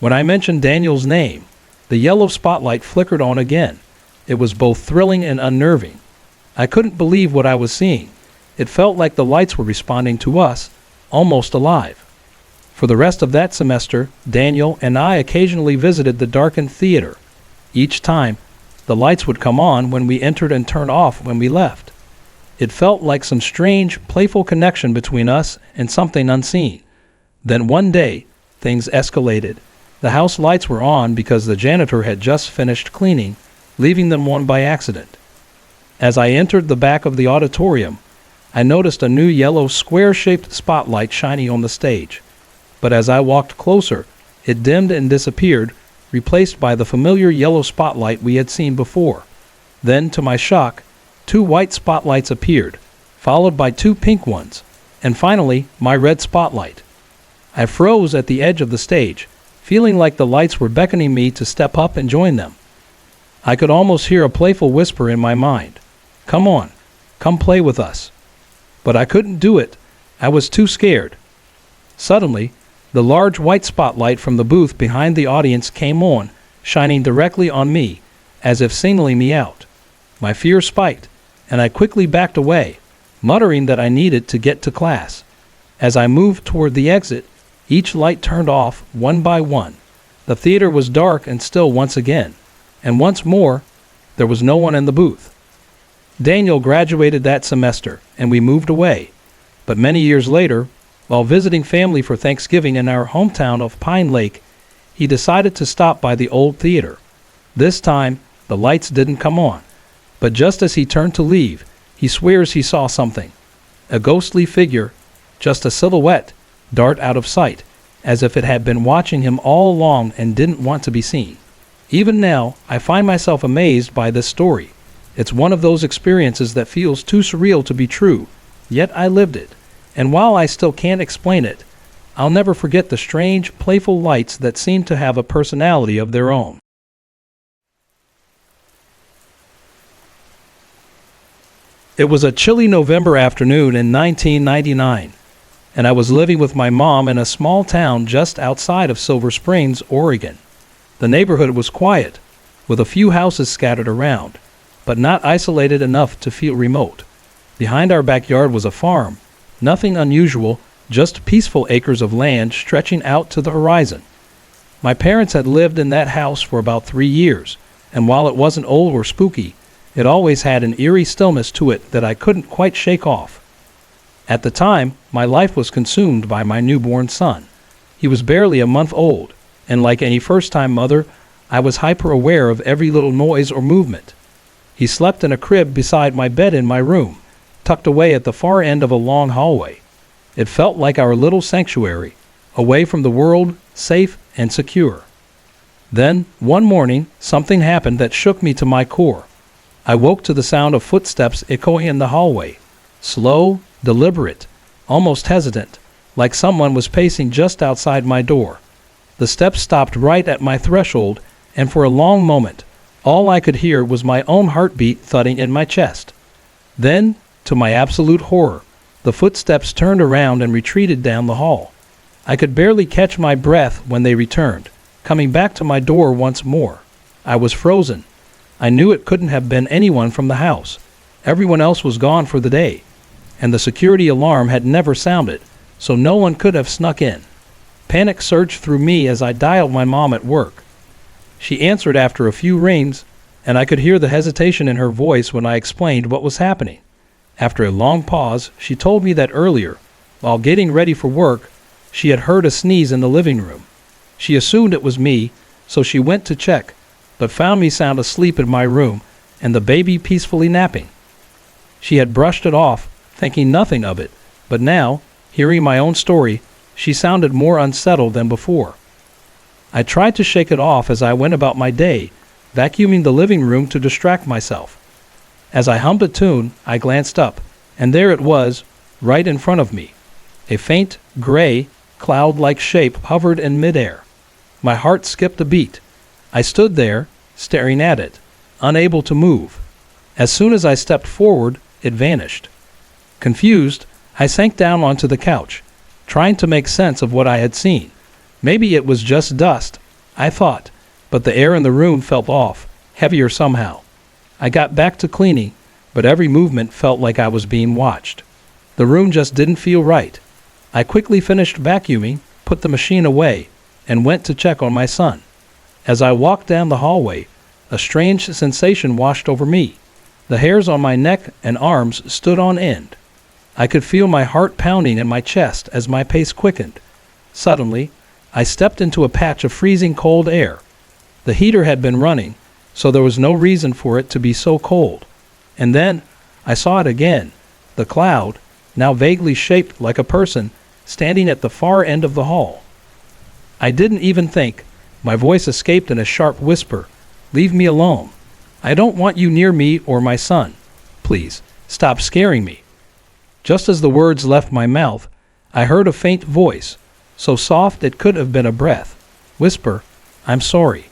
When I mentioned Daniel's name, the yellow spotlight flickered on again. It was both thrilling and unnerving. I couldn't believe what I was seeing. It felt like the lights were responding to us, almost alive. For the rest of that semester, Daniel and I occasionally visited the darkened theater. Each time, the lights would come on when we entered and turn off when we left. It felt like some strange, playful connection between us and something unseen. Then one day, things escalated. The house lights were on because the janitor had just finished cleaning, leaving them on by accident. As I entered the back of the auditorium, I noticed a new yellow square-shaped spotlight shining on the stage. But as I walked closer, it dimmed and disappeared, replaced by the familiar yellow spotlight we had seen before. Then, to my shock, 2 white spotlights appeared, followed by 2 pink ones, and finally, my red spotlight. I froze at the edge of the stage, feeling like the lights were beckoning me to step up and join them. I could almost hear a playful whisper in my mind. "Come on, come play with us." But I couldn't do it. I was too scared. Suddenly, the large white spotlight from the booth behind the audience came on, shining directly on me, as if singling me out. My fear spiked, and I quickly backed away, muttering that I needed to get to class. As I moved toward the exit, each light turned off one by one. The theater was dark and still once again, and once more, there was no one in the booth. Daniel graduated that semester, and we moved away. But many years later, while visiting family for Thanksgiving in our hometown of Pine Lake, he decided to stop by the old theater. This time, the lights didn't come on, but just as he turned to leave, he swears he saw something. A ghostly figure, just a silhouette, dart out of sight, as if it had been watching him all along and didn't want to be seen. Even now, I find myself amazed by this story. It's one of those experiences that feels too surreal to be true, yet I lived it. And while I still can't explain it, I'll never forget the strange, playful lights that seem to have a personality of their own. It was a chilly November afternoon in 1999, and I was living with my mom in a small town just outside of Silver Springs, Oregon. The neighborhood was quiet, with a few houses scattered around, but not isolated enough to feel remote. Behind our backyard was a farm. Nothing unusual, just peaceful acres of land stretching out to the horizon. My parents had lived in that house for about 3 years, and while it wasn't old or spooky, it always had an eerie stillness to it that I couldn't quite shake off. At the time, my life was consumed by my newborn son. He was barely a month old, and like any first-time mother, I was hyper-aware of every little noise or movement. He slept in a crib beside my bed in my room, tucked away at the far end of a long hallway. It felt like our little sanctuary, away from the world, safe and secure. Then, one morning, something happened that shook me to my core. I woke to the sound of footsteps echoing in the hallway. Slow, deliberate, almost hesitant, like someone was pacing just outside my door. The steps stopped right at my threshold, and for a long moment, all I could hear was my own heartbeat thudding in my chest. Then, to my absolute horror, the footsteps turned around and retreated down the hall. I could barely catch my breath when they returned, coming back to my door once more. I was frozen. I knew it couldn't have been anyone from the house. Everyone else was gone for the day, and the security alarm had never sounded, so no one could have snuck in. Panic surged through me as I dialed my mom at work. She answered after a few rings, and I could hear the hesitation in her voice when I explained what was happening. After a long pause, she told me that earlier, while getting ready for work, she had heard a sneeze in the living room. She assumed it was me, so she went to check, but found me sound asleep in my room and the baby peacefully napping. She had brushed it off, thinking nothing of it, but now, hearing my own story, she sounded more unsettled than before. I tried to shake it off as I went about my day, vacuuming the living room to distract myself. As I hummed a tune, I glanced up, and there it was, right in front of me. A faint, gray, cloud-like shape hovered in midair. My heart skipped a beat. I stood there, staring at it, unable to move. As soon as I stepped forward, it vanished. Confused, I sank down onto the couch, trying to make sense of what I had seen. Maybe it was just dust, I thought, but the air in the room felt off, heavier somehow. I got back to cleaning, but every movement felt like I was being watched. The room just didn't feel right. I quickly finished vacuuming, put the machine away, and went to check on my son. As I walked down the hallway, a strange sensation washed over me. The hairs on my neck and arms stood on end. I could feel my heart pounding in my chest as my pace quickened. Suddenly, I stepped into a patch of freezing cold air. The heater had been running, so there was no reason for it to be so cold. And then, I saw it again, the cloud, now vaguely shaped like a person, standing at the far end of the hall. I didn't even think. My voice escaped in a sharp whisper. "Leave me alone. I don't want you near me or my son. Please, stop scaring me." Just as the words left my mouth, I heard a faint voice, so soft it could have been a breath, whisper, "I'm sorry."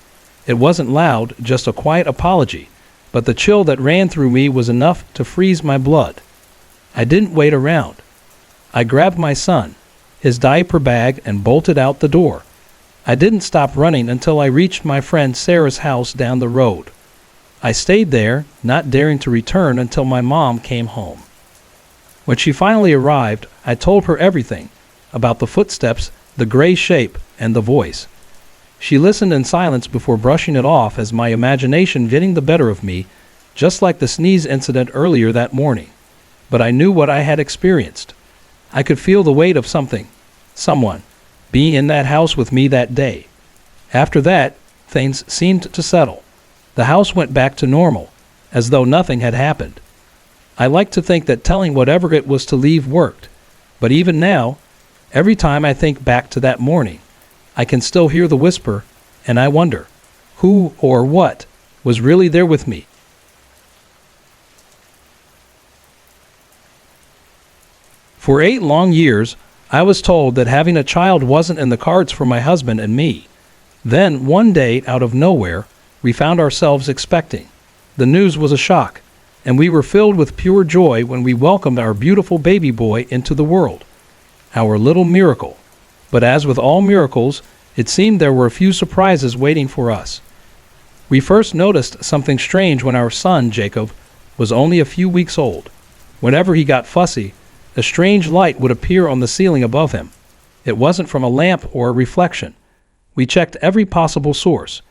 It wasn't loud, just a quiet apology, but the chill that ran through me was enough to freeze my blood. I didn't wait around. I grabbed my son, his diaper bag, and bolted out the door. I didn't stop running until I reached my friend Sarah's house down the road. I stayed there, not daring to return until my mom came home. When she finally arrived, I told her everything about the footsteps, the gray shape, and the voice. She listened in silence before brushing it off as my imagination getting the better of me, just like the sneeze incident earlier that morning. But I knew what I had experienced. I could feel the weight of someone, being in that house with me that day. After that, things seemed to settle. The house went back to normal, as though nothing had happened. I like to think that telling whatever it was to leave worked, but even now, every time I think back to that morning, I can still hear the whisper, and I wonder, who or what was really there with me? For 8 long years, I was told that having a child wasn't in the cards for my husband and me. Then, one day, out of nowhere, we found ourselves expecting. The news was a shock, and we were filled with pure joy when we welcomed our beautiful baby boy into the world. Our little miracle. But as with all miracles, it seemed there were a few surprises waiting for us. We first noticed something strange when our son, Jacob, was only a few weeks old. Whenever he got fussy, a strange light would appear on the ceiling above him. It wasn't from a lamp or a reflection. We checked every possible source,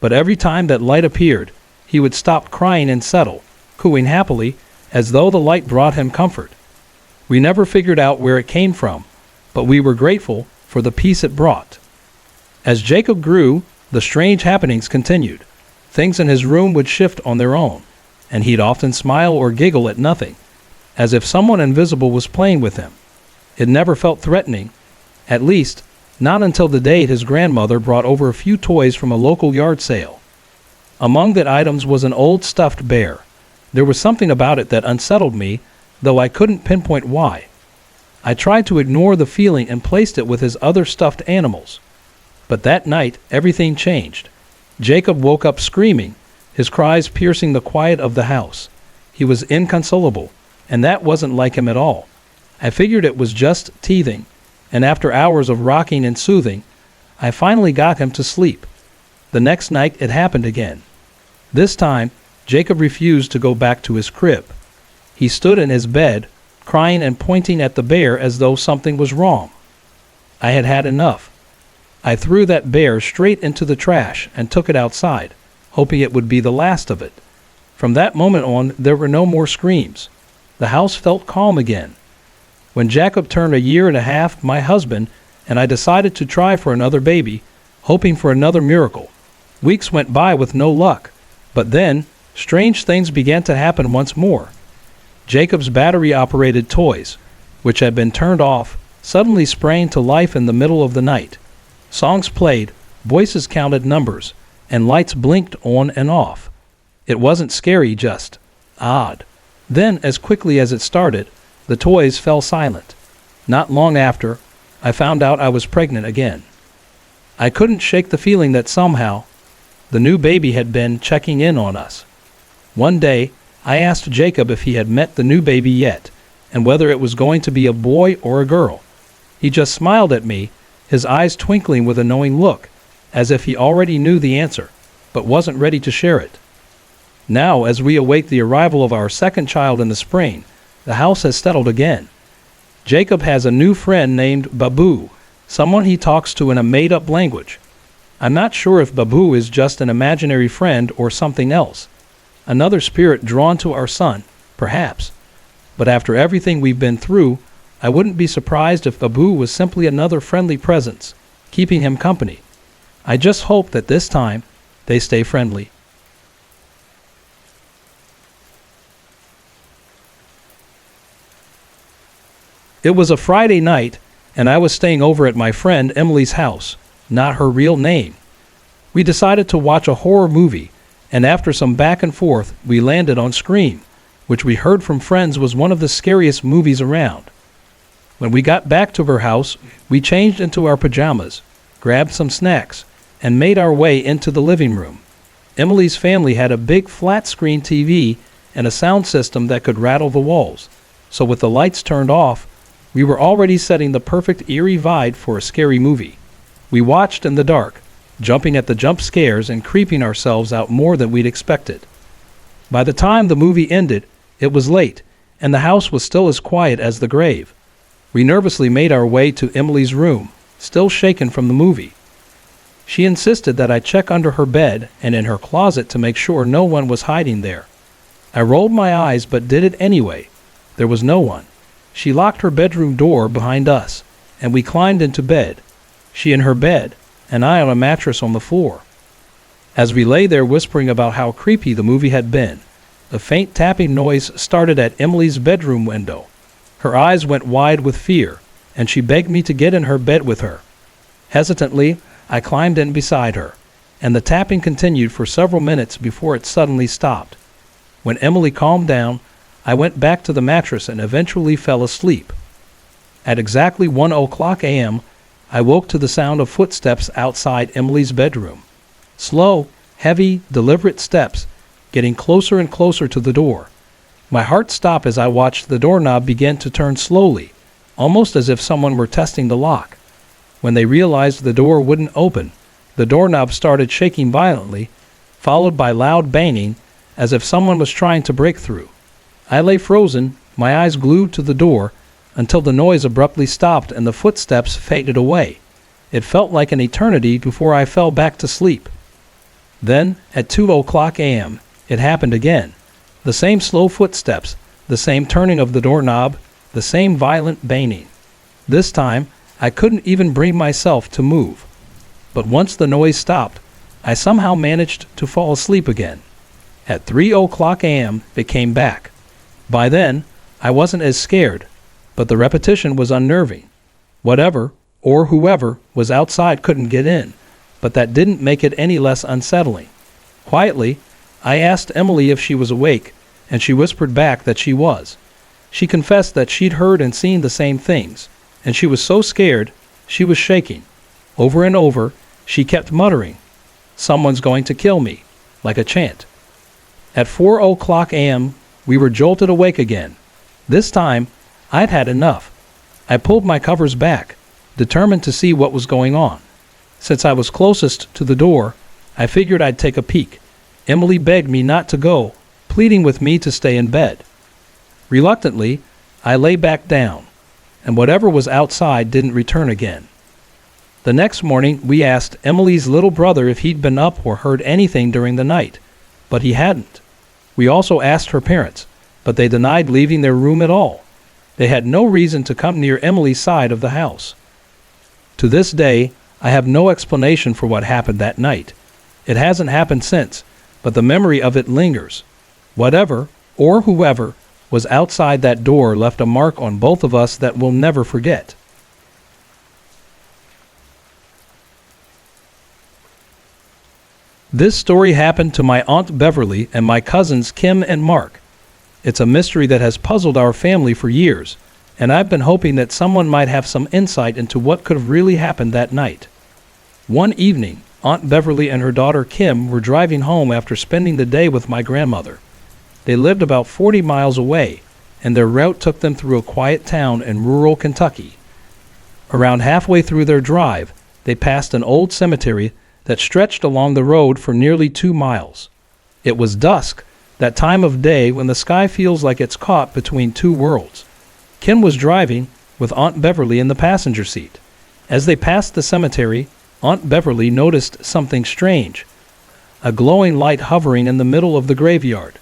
but every time that light appeared, he would stop crying and settle, cooing happily, as though the light brought him comfort. We never figured out where it came from, but we were grateful for the peace it brought. As Jacob grew, the strange happenings continued. Things in his room would shift on their own, and he'd often smile or giggle at nothing, as if someone invisible was playing with him. It never felt threatening, at least not until the day his grandmother brought over a few toys from a local yard sale. Among the items was an old stuffed bear. There was something about it that unsettled me, though I couldn't pinpoint why. I tried to ignore the feeling and placed it with his other stuffed animals. But that night, everything changed. Jacob woke up screaming, his cries piercing the quiet of the house. He was inconsolable, and that wasn't like him at all. I figured it was just teething, and after hours of rocking and soothing, I finally got him to sleep. The next night, it happened again. This time, Jacob refused to go back to his crib. He stood in his bed, crying and pointing at the bear as though something was wrong. I had had enough. I threw that bear straight into the trash and took it outside, hoping it would be the last of it. From that moment on, there were no more screams. The house felt calm again. When Jacob turned 1.5 years, my husband and I decided to try for another baby, hoping for another miracle. Weeks went by with no luck, but then strange things began to happen once more. Jacob's battery-operated toys, which had been turned off, suddenly sprang to life in the middle of the night. Songs played, voices counted numbers, and lights blinked on and off. It wasn't scary, just odd. Then, as quickly as it started, the toys fell silent. Not long after, I found out I was pregnant again. I couldn't shake the feeling that somehow the new baby had been checking in on us. One day, I asked Jacob if he had met the new baby yet, and whether it was going to be a boy or a girl. He just smiled at me, his eyes twinkling with a knowing look, as if he already knew the answer, but wasn't ready to share it. Now, as we await the arrival of our second child in the spring, the house has settled again. Jacob has a new friend named Babu, someone he talks to in a made-up language. I'm not sure if Babu is just an imaginary friend or something else. Another spirit drawn to our son, perhaps. But after everything we've been through, I wouldn't be surprised if Babu was simply another friendly presence, keeping him company. I just hope that this time they stay friendly. It was a Friday night, and I was staying over at my friend Emily's house, not her real name. We decided to watch a horror movie, and after some back and forth, we landed on Scream, which we heard from friends was one of the scariest movies around. When we got back to her house, we changed into our pajamas, grabbed some snacks, and made our way into the living room. Emily's family had a big flat-screen TV and a sound system that could rattle the walls, so with the lights turned off, we were already setting the perfect eerie vibe for a scary movie. We watched in the dark, jumping at the jump scares and creeping ourselves out more than we'd expected. By the time the movie ended, it was late, and the house was still as quiet as the grave. We nervously made our way to Emily's room, still shaken from the movie. She insisted that I check under her bed and in her closet to make sure no one was hiding there. I rolled my eyes but did it anyway. There was no one. She locked her bedroom door behind us, and we climbed into bed, she in her bed, and I on a mattress on the floor. As we lay there whispering about how creepy the movie had been, a faint tapping noise started at Emily's bedroom window. Her eyes went wide with fear, and she begged me to get in her bed with her. Hesitantly, I climbed in beside her, and the tapping continued for several minutes before it suddenly stopped. When Emily calmed down, I went back to the mattress and eventually fell asleep. At exactly 1:00 a.m., I woke to the sound of footsteps outside Emily's bedroom. Slow, heavy, deliberate steps, getting closer and closer to the door. My heart stopped as I watched the doorknob begin to turn slowly, almost as if someone were testing the lock. When they realized the door wouldn't open, the doorknob started shaking violently, followed by loud banging, as if someone was trying to break through. I lay frozen, my eyes glued to the door, until the noise abruptly stopped and the footsteps faded away. It felt like an eternity before I fell back to sleep. Then, at 2:00 a.m., it happened again. The same slow footsteps, the same turning of the doorknob, the same violent banging. This time, I couldn't even bring myself to move. But once the noise stopped, I somehow managed to fall asleep again. At 3:00 a.m., it came back. By then, I wasn't as scared, but the repetition was unnerving. Whatever, or whoever, was outside couldn't get in, but that didn't make it any less unsettling. Quietly, I asked Emily if she was awake, and she whispered back that she was. She confessed that she'd heard and seen the same things, and she was so scared, she was shaking. Over and over, she kept muttering, "Someone's going to kill me," like a chant. At 4:00 a.m., we were jolted awake again. This time, I'd had enough. I pulled my covers back, determined to see what was going on. Since I was closest to the door, I figured I'd take a peek. Emily begged me not to go, pleading with me to stay in bed. Reluctantly, I lay back down, and whatever was outside didn't return again. The next morning, we asked Emily's little brother if he'd been up or heard anything during the night, but he hadn't. We also asked her parents, but they denied leaving their room at all. They had no reason to come near Emily's side of the house. To this day, I have no explanation for what happened that night. It hasn't happened since, but the memory of it lingers. Whatever, or whoever, was outside that door left a mark on both of us that we'll never forget. This story happened to my Aunt Beverly and my cousins Kim and Mark. It's a mystery that has puzzled our family for years, and I've been hoping that someone might have some insight into what could have really happened that night. One evening, Aunt Beverly and her daughter Kim were driving home after spending the day with my grandmother. They lived about 40 miles away, and their route took them through a quiet town in rural Kentucky. Around halfway through their drive, they passed an old cemetery that stretched along the road for nearly 2 miles. It was dusk, that time of day when the sky feels like it's caught between two worlds. Kim was driving, with Aunt Beverly in the passenger seat. As they passed the cemetery, Aunt Beverly noticed something strange, a glowing light hovering in the middle of the graveyard.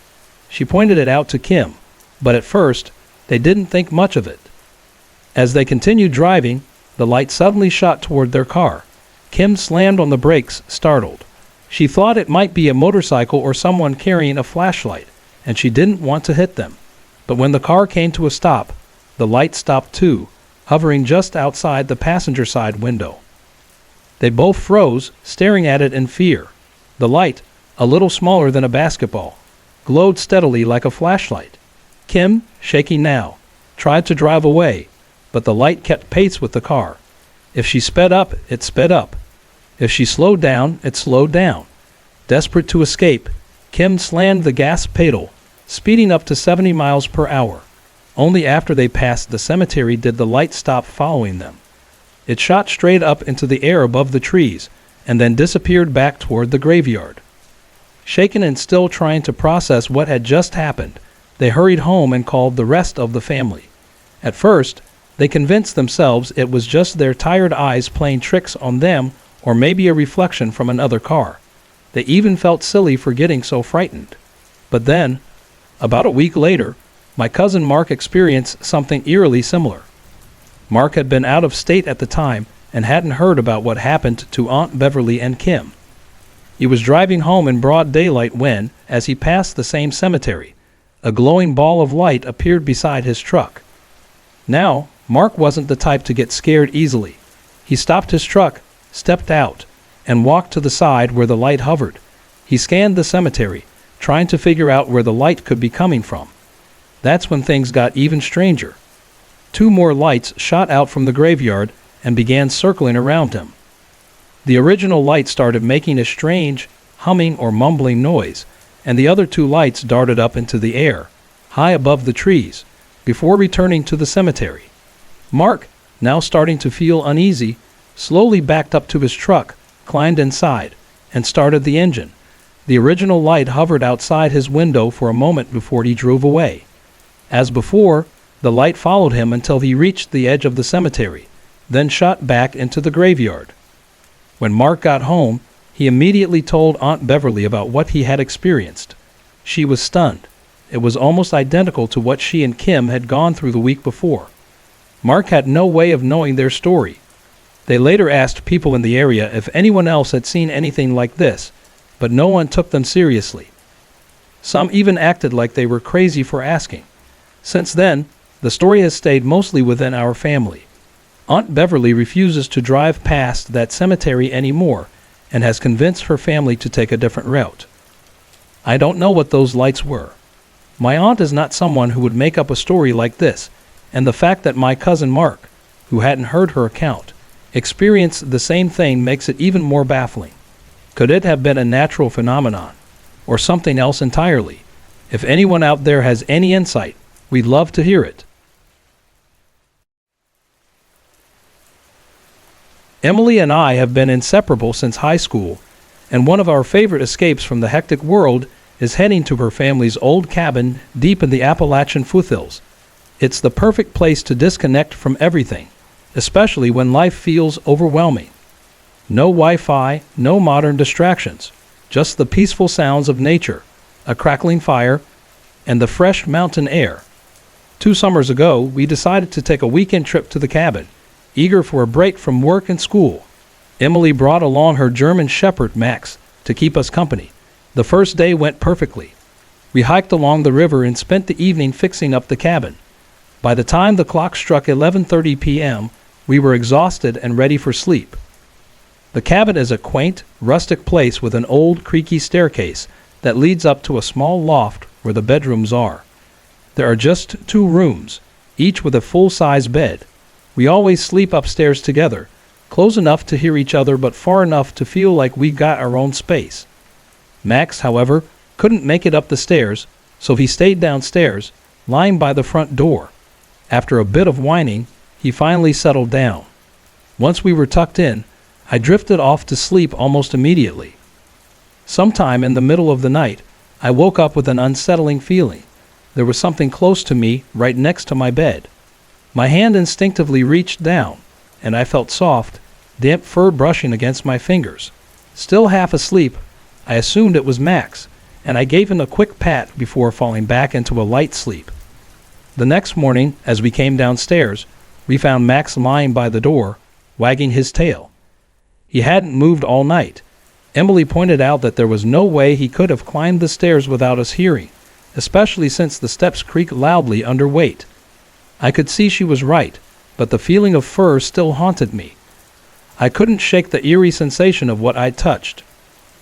She pointed it out to Kim, but at first, they didn't think much of it. As they continued driving, the light suddenly shot toward their car. Kim slammed on the brakes, startled. She thought it might be a motorcycle or someone carrying a flashlight, and she didn't want to hit them. But when the car came to a stop, the light stopped too, hovering just outside the passenger side window. They both froze, staring at it in fear. The light, a little smaller than a basketball, glowed steadily like a flashlight. Kim, shaking now, tried to drive away, but the light kept pace with the car. If she sped up, it sped up. If she slowed down, it slowed down. Desperate to escape, Kim slammed the gas pedal, speeding up to 70 miles per hour. Only after they passed the cemetery did the light stop following them. It shot straight up into the air above the trees, and then disappeared back toward the graveyard. Shaken and still trying to process what had just happened, they hurried home and called the rest of the family. At first, they convinced themselves it was just their tired eyes playing tricks on them, or maybe a reflection from another car. They even felt silly for getting so frightened. But then, about a week later, my cousin Mark experienced something eerily similar. Mark had been out of state at the time and hadn't heard about what happened to Aunt Beverly and Kim. He was driving home in broad daylight when, as he passed the same cemetery, a glowing ball of light appeared beside his truck. Now, Mark wasn't the type to get scared easily. He stopped his truck, stepped out, and walked to the side where the light hovered. He scanned the cemetery, trying to figure out where the light could be coming from. That's when things got even stranger. 2 more lights shot out from the graveyard and began circling around him. The original light started making a strange, humming or mumbling noise, and the other 2 lights darted up into the air, high above the trees, before returning to the cemetery. Mark, now starting to feel uneasy, slowly backed up to his truck, climbed inside, and started the engine. The original light hovered outside his window for a moment before he drove away. As before, the light followed him until he reached the edge of the cemetery, then shot back into the graveyard. When Mark got home, he immediately told Aunt Beverly about what he had experienced. She was stunned. It was almost identical to what she and Kim had gone through the week before. Mark had no way of knowing their story. They later asked people in the area if anyone else had seen anything like this, but no one took them seriously. Some even acted like they were crazy for asking. Since then, the story has stayed mostly within our family. Aunt Beverly refuses to drive past that cemetery anymore and has convinced her family to take a different route. I don't know what those lights were. My aunt is not someone who would make up a story like this, and the fact that my cousin Mark, who hadn't heard her account, experienced the same thing makes it even more baffling. Could it have been a natural phenomenon, or something else entirely? If anyone out there has any insight, we'd love to hear it. Emily and I have been inseparable since high school, and one of our favorite escapes from the hectic world is heading to her family's old cabin deep in the Appalachian foothills. It's the perfect place to disconnect from everything, especially when life feels overwhelming. No Wi-Fi, no modern distractions, just the peaceful sounds of nature, a crackling fire, and the fresh mountain air. 2 summers ago, we decided to take a weekend trip to the cabin, eager for a break from work and school. Emily brought along her German Shepherd, Max, to keep us company. The first day went perfectly. We hiked along the river and spent the evening fixing up the cabin. By the time the clock struck 11:30 p.m., we were exhausted and ready for sleep. The cabin is a quaint, rustic place with an old, creaky staircase that leads up to a small loft where the bedrooms are. There are just 2 rooms, each with a full-size bed. We always sleep upstairs together, close enough to hear each other but far enough to feel like we got our own space. Max, however, couldn't make it up the stairs, so he stayed downstairs, lying by the front door. After a bit of whining, he finally settled down. Once we were tucked in, I drifted off to sleep almost immediately. Sometime in the middle of the night, I woke up with an unsettling feeling. There was something close to me, right next to my bed. My hand instinctively reached down, and I felt soft, damp fur brushing against my fingers. Still half asleep, I assumed it was Max, and I gave him a quick pat before falling back into a light sleep. The next morning, as we came downstairs, we found Max lying by the door, wagging his tail. He hadn't moved all night. Emily pointed out that there was no way he could have climbed the stairs without us hearing, especially since the steps creaked loudly under weight. I could see she was right, but the feeling of fur still haunted me. I couldn't shake the eerie sensation of what I'd touched.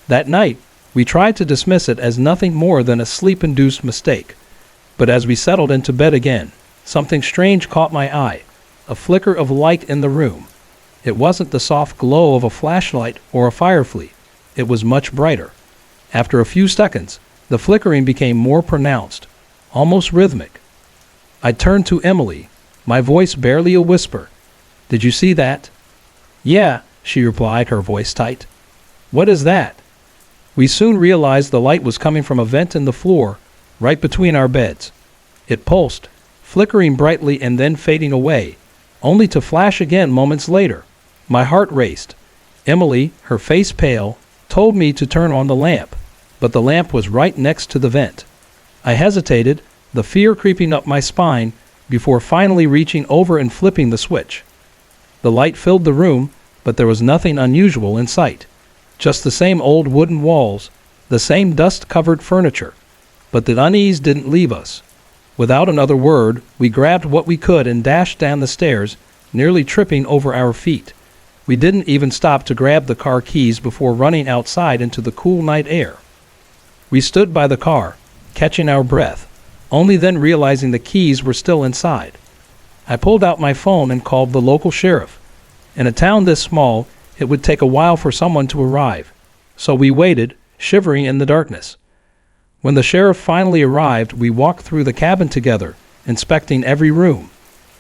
That night, we tried to dismiss it as nothing more than a sleep-induced mistake. But as we settled into bed again, something strange caught my eye, a flicker of light in the room. It wasn't the soft glow of a flashlight or a fire flea. It was much brighter. After a few seconds, the flickering became more pronounced, almost rhythmic. I turned to Emily, my voice barely a whisper. "Did you see that?" "Yeah," she replied, her voice tight. "What is that?" We soon realized the light was coming from a vent in the floor, right between our beds. It pulsed, flickering brightly and then fading away, only to flash again moments later. My heart raced. Emily, her face pale, told me to turn on the lamp, but the lamp was right next to the vent. I hesitated, the fear creeping up my spine, before finally reaching over and flipping the switch. The light filled the room, but there was nothing unusual in sight. Just the same old wooden walls, the same dust-covered furniture. But the unease didn't leave us. Without another word, we grabbed what we could and dashed down the stairs, nearly tripping over our feet. We didn't even stop to grab the car keys before running outside into the cool night air. We stood by the car, catching our breath, only then realizing the keys were still inside. I pulled out my phone and called the local sheriff. In a town this small, it would take a while for someone to arrive, so we waited, shivering in the darkness. When the sheriff finally arrived, we walked through the cabin together, inspecting every room.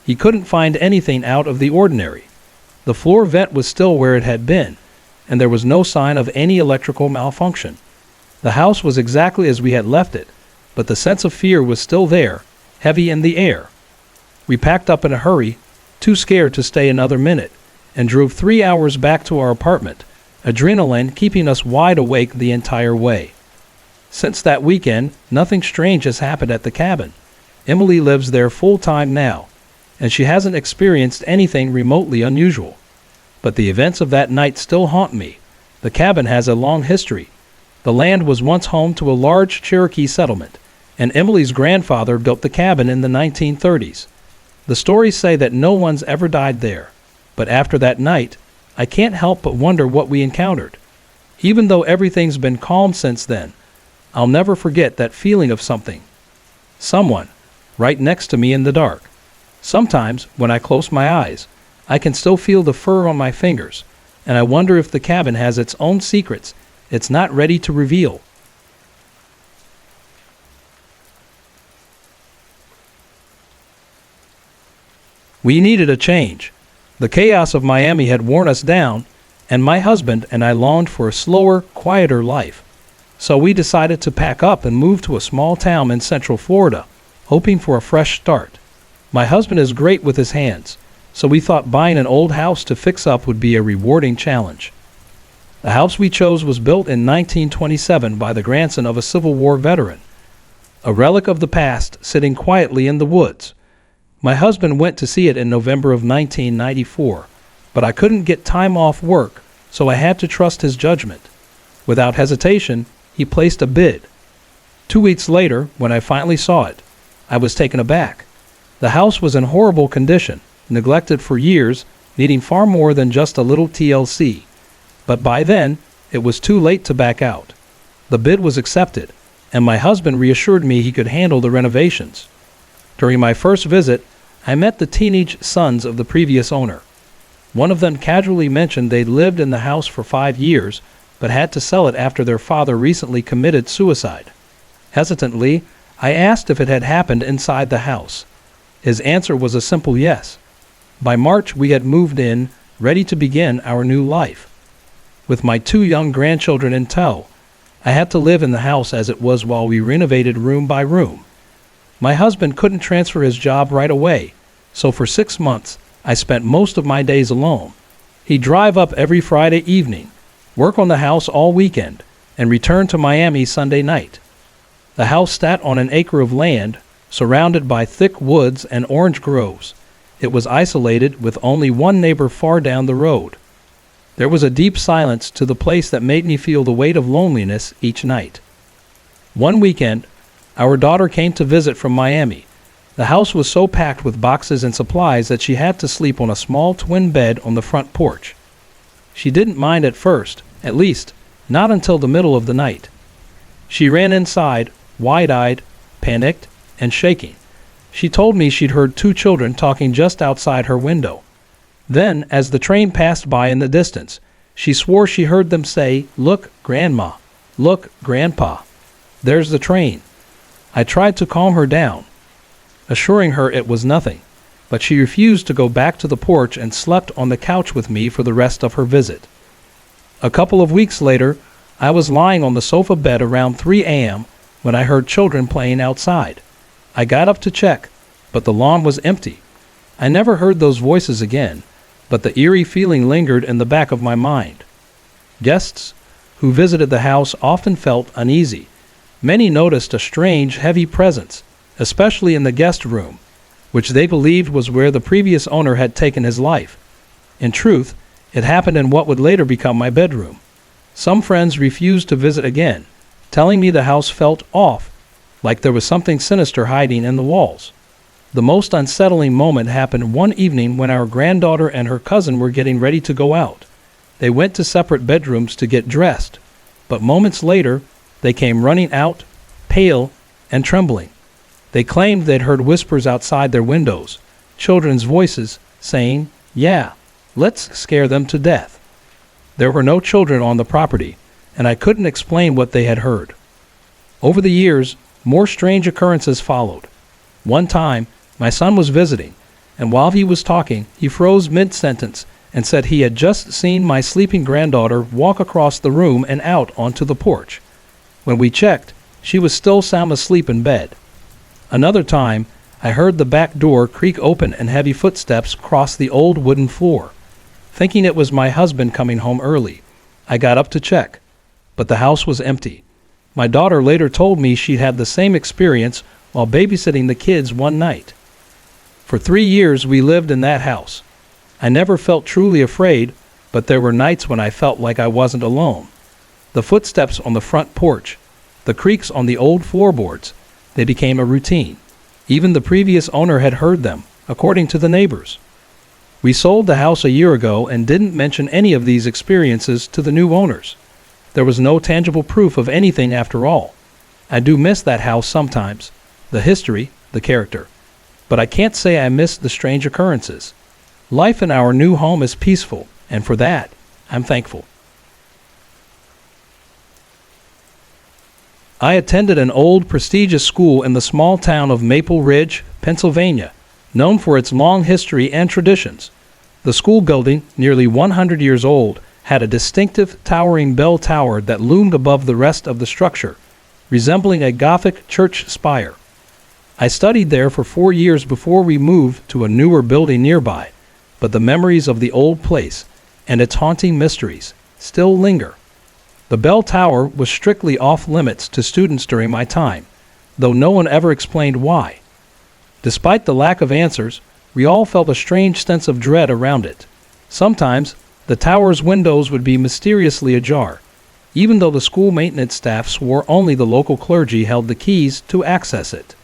He couldn't find anything out of the ordinary. The floor vent was still where it had been, and there was no sign of any electrical malfunction. The house was exactly as we had left it, but the sense of fear was still there, heavy in the air. We packed up in a hurry, too scared to stay another minute, and drove 3 hours back to our apartment, adrenaline keeping us wide awake the entire way. Since that weekend, nothing strange has happened at the cabin. Emily lives there full-time now, and she hasn't experienced anything remotely unusual. But the events of that night still haunt me. The cabin has a long history. The land was once home to a large Cherokee settlement, and Emily's grandfather built the cabin in the 1930s. The stories say that no one's ever died there, but after that night, I can't help but wonder what we encountered. Even though everything's been calm since then, I'll never forget that feeling of someone, right next to me in the dark. Sometimes, when I close my eyes, I can still feel the fur on my fingers, and I wonder if the cabin has its own secrets it's not ready to reveal. We needed a change. The chaos of Miami had worn us down, and my husband and I longed for a slower, quieter life. So we decided to pack up and move to a small town in Central Florida, hoping for a fresh start. My husband is great with his hands, so we thought buying an old house to fix up would be a rewarding challenge. The house we chose was built in 1927 by the grandson of a Civil War veteran, a relic of the past sitting quietly in the woods. My husband went to see it in November of 1994, but I couldn't get time off work, so I had to trust his judgment. Without hesitation, he placed a bid. 2 weeks later, when I finally saw it, I was taken aback. The house was in horrible condition, neglected for years, needing far more than just a little TLC. But by then, it was too late to back out. The bid was accepted, and my husband reassured me he could handle the renovations. During my first visit, I met the teenage sons of the previous owner. One of them casually mentioned they'd lived in the house for 5 years, but had to sell it after their father recently committed suicide. Hesitantly, I asked if it had happened inside the house. His answer was a simple yes. By March, we had moved in, ready to begin our new life. With my 2 young grandchildren in tow, I had to live in the house as it was while we renovated room by room. My husband couldn't transfer his job right away, so for 6 months, I spent most of my days alone. He'd drive up every Friday evening, work on the house all weekend, and return to Miami Sunday night. The house sat on an acre of land, surrounded by thick woods and orange groves. It was isolated with only one neighbor far down the road. There was a deep silence to the place that made me feel the weight of loneliness each night. One weekend, our daughter came to visit from Miami. The house was so packed with boxes and supplies that she had to sleep on a small twin bed on the front porch. She didn't mind at first, at least, not until the middle of the night. She ran inside, wide-eyed, panicked, and shaking. She told me she'd heard 2 children talking just outside her window. Then, as the train passed by in the distance, she swore she heard them say, "Look, Grandma. Look, Grandpa. There's the train." I tried to calm her down, assuring her it was nothing, but she refused to go back to the porch and slept on the couch with me for the rest of her visit. A couple of weeks later, I was lying on the sofa bed around 3 a.m. when I heard children playing outside. I got up to check, but the lawn was empty. I never heard those voices again, but the eerie feeling lingered in the back of my mind. Guests who visited the house often felt uneasy. Many noticed a strange, heavy presence, especially in the guest room, which they believed was where the previous owner had taken his life. In truth, it happened in what would later become my bedroom. Some friends refused to visit again, telling me the house felt off, like there was something sinister hiding in the walls. The most unsettling moment happened one evening when our granddaughter and her cousin were getting ready to go out. They went to separate bedrooms to get dressed, but moments later, they came running out, pale and trembling. They claimed they'd heard whispers outside their windows, children's voices saying, "Yeah, let's scare them to death." There were no children on the property, and I couldn't explain what they had heard. Over the years, more strange occurrences followed. One time, my son was visiting, and while he was talking, he froze mid-sentence and said he had just seen my sleeping granddaughter walk across the room and out onto the porch. When we checked, she was still sound asleep in bed. Another time, I heard the back door creak open and heavy footsteps cross the old wooden floor. Thinking it was my husband coming home early, I got up to check, but the house was empty. My daughter later told me she'd had the same experience while babysitting the kids one night. For 3 years we lived in that house. I never felt truly afraid, but there were nights when I felt like I wasn't alone. The footsteps on the front porch, the creaks on the old floorboards, they became a routine. Even the previous owner had heard them, according to the neighbors. We sold the house a year ago and didn't mention any of these experiences to the new owners. There was no tangible proof of anything after all. I do miss that house sometimes, the history, the character. But I can't say I miss the strange occurrences. Life in our new home is peaceful, and for that, I'm thankful. I attended an old, prestigious school in the small town of Maple Ridge, Pennsylvania, known for its long history and traditions. The school building, nearly 100 years old, had a distinctive towering bell tower that loomed above the rest of the structure, resembling a Gothic church spire. I studied there for 4 years before we moved to a newer building nearby, but the memories of the old place and its haunting mysteries still linger. The bell tower was strictly off limits to students during my time, though no one ever explained why. Despite the lack of answers, we all felt a strange sense of dread around it. Sometimes, the tower's windows would be mysteriously ajar, even though the school maintenance staff swore only the local clergy held the keys to access it.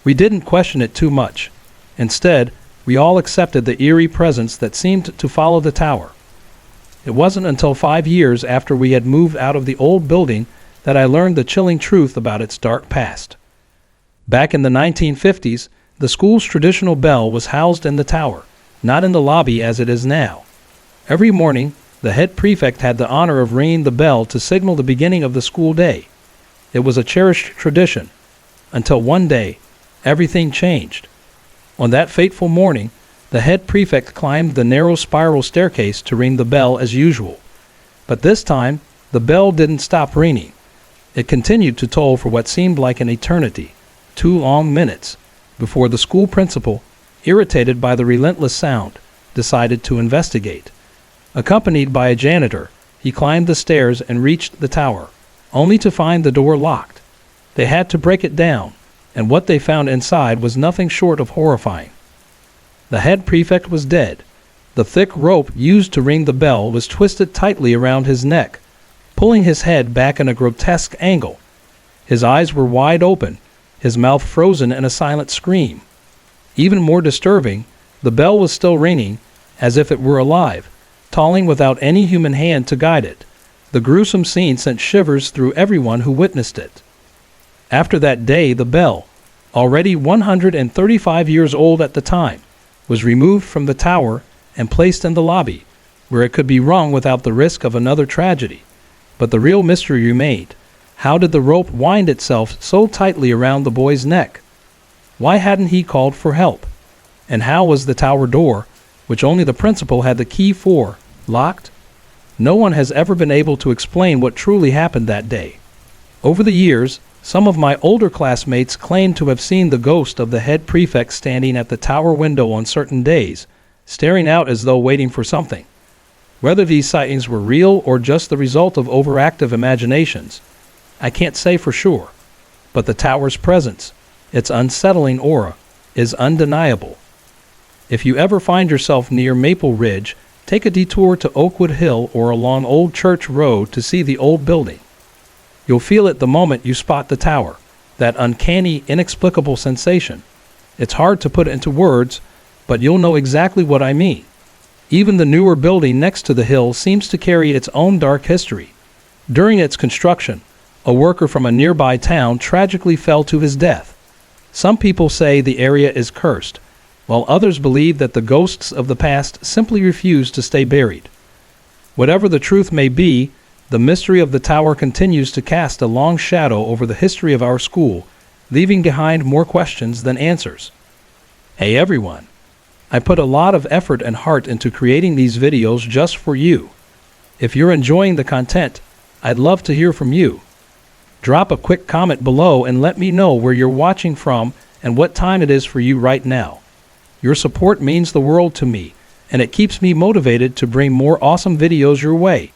We didn't question it too much. Instead, we all accepted the eerie presence that seemed to follow the tower. It wasn't until 5 years after we had moved out of the old building that I learned the chilling truth about its dark past. Back in the 1950s, the school's traditional bell was housed in the tower, not in the lobby as it is now. Every morning, the head prefect had the honor of ringing the bell to signal the beginning of the school day. It was a cherished tradition, until one day, everything changed. On that fateful morning, the head prefect climbed the narrow spiral staircase to ring the bell as usual. But this time, the bell didn't stop ringing. It continued to toll for what seemed like an eternity, 2 long minutes, before the school principal, irritated by the relentless sound, decided to investigate. Accompanied by a janitor, he climbed the stairs and reached the tower, only to find the door locked. They had to break it down, and what they found inside was nothing short of horrifying. The head prefect was dead. The thick rope used to ring the bell was twisted tightly around his neck, pulling his head back in a grotesque angle. His eyes were wide open, his mouth frozen in a silent scream. Even more disturbing, the bell was still ringing, as if it were alive, tolling without any human hand to guide it. The gruesome scene sent shivers through everyone who witnessed it. After that day, the bell, already 135 years old at the time, was removed from the tower and placed in the lobby, where it could be rung without the risk of another tragedy. But the real mystery remained. How did the rope wind itself so tightly around the boy's neck? Why hadn't he called for help? And how was the tower door, which only the principal had the key for, locked? No one has ever been able to explain what truly happened that day. Over the years, some of my older classmates claimed to have seen the ghost of the head prefect standing at the tower window on certain days, staring out as though waiting for something. Whether these sightings were real or just the result of overactive imaginations, I can't say for sure, but the tower's presence, its unsettling aura, is undeniable. If you ever find yourself near Maple Ridge, take a detour to Oakwood Hill or along Old Church Road to see the old building. You'll feel it the moment you spot the tower, that uncanny, inexplicable sensation. It's hard to put into words, but you'll know exactly what I mean. Even the newer building next to the hill seems to carry its own dark history. During its construction, a worker from a nearby town tragically fell to his death. Some people say the area is cursed, while others believe that the ghosts of the past simply refuse to stay buried. Whatever the truth may be, the mystery of the tower continues to cast a long shadow over the history of our school, leaving behind more questions than answers. Hey everyone, I put a lot of effort and heart into creating these videos just for you. If you're enjoying the content, I'd love to hear from you. Drop a quick comment below and let me know where you're watching from and what time it is for you right now. Your support means the world to me, and it keeps me motivated to bring more awesome videos your way.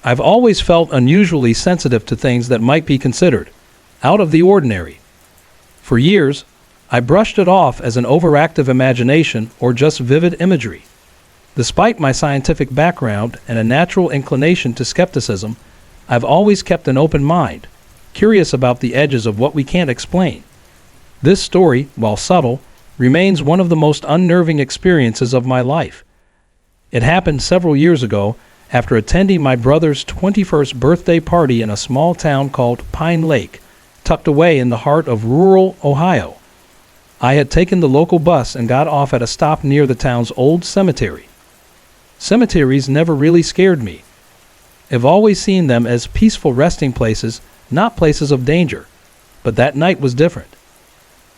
I've always felt unusually sensitive to things that might be considered out of the ordinary. For years, I brushed it off as an overactive imagination or just vivid imagery. Despite my scientific background and a natural inclination to skepticism, I've always kept an open mind, curious about the edges of what we can't explain. This story, while subtle, remains one of the most unnerving experiences of my life. It happened several years ago after attending my brother's 21st birthday party in a small town called Pine Lake, tucked away in the heart of rural Ohio. I had taken the local bus and got off at a stop near the town's old cemetery. Cemeteries never really scared me. I've always seen them as peaceful resting places, not places of danger. But that night was different.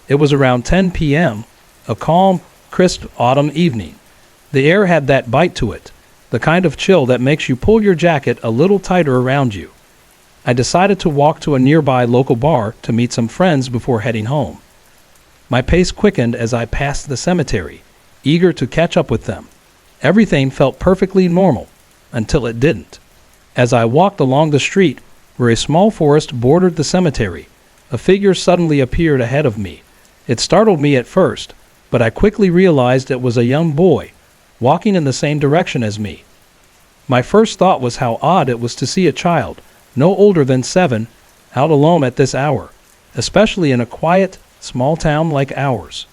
It was around 10 p.m., a calm, crisp autumn evening. The air had that bite to it, the kind of chill that makes you pull your jacket a little tighter around you. I decided to walk to a nearby local bar to meet some friends before heading home. My pace quickened as I passed the cemetery, eager to catch up with them. Everything felt perfectly normal, until it didn't. As I walked along the street, where a small forest bordered the cemetery, a figure suddenly appeared ahead of me. It startled me at first, but I quickly realized it was a young boy, walking in the same direction as me. My first thought was how odd it was to see a child, no older than 7, out alone at this hour, especially in a quiet, small town like ours.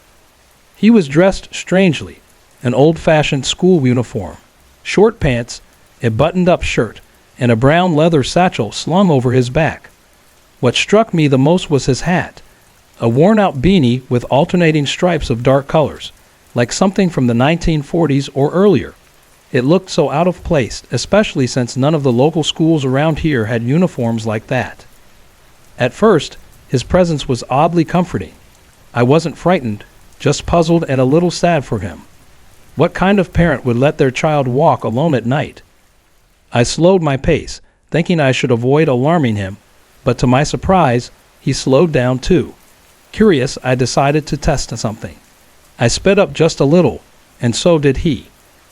He was dressed strangely, an old-fashioned school uniform, short pants, a buttoned-up shirt, and a brown leather satchel slung over his back. What struck me the most was his hat, a worn-out beanie with alternating stripes of dark colors, like something from the 1940s or earlier. It looked so out of place, especially since none of the local schools around here had uniforms like that. At first, his presence was oddly comforting. I wasn't frightened, just puzzled and a little sad for him. What kind of parent would let their child walk alone at night? I slowed my pace, thinking I should avoid alarming him, but to my surprise, he slowed down too. Curious, I decided to test something. I sped up just a little, and so did he.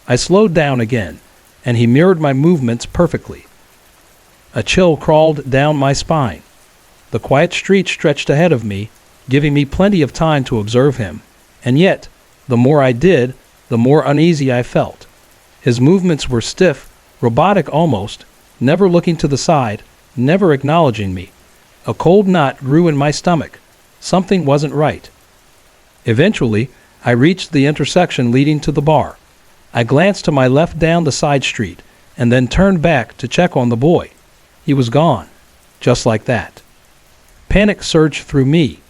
I slowed down again, and he mirrored my movements perfectly. A chill crawled down my spine. The quiet street stretched ahead of me, giving me plenty of time to observe him, and yet, the more I did, the more uneasy I felt. His movements were stiff, robotic almost, never looking to the side, never acknowledging me. A cold knot grew in my stomach. Something wasn't right. Eventually, I reached the intersection leading to the bar. I glanced to my left down the side street, and then turned back to check on the boy. He was gone, just like that. Panic surged through me.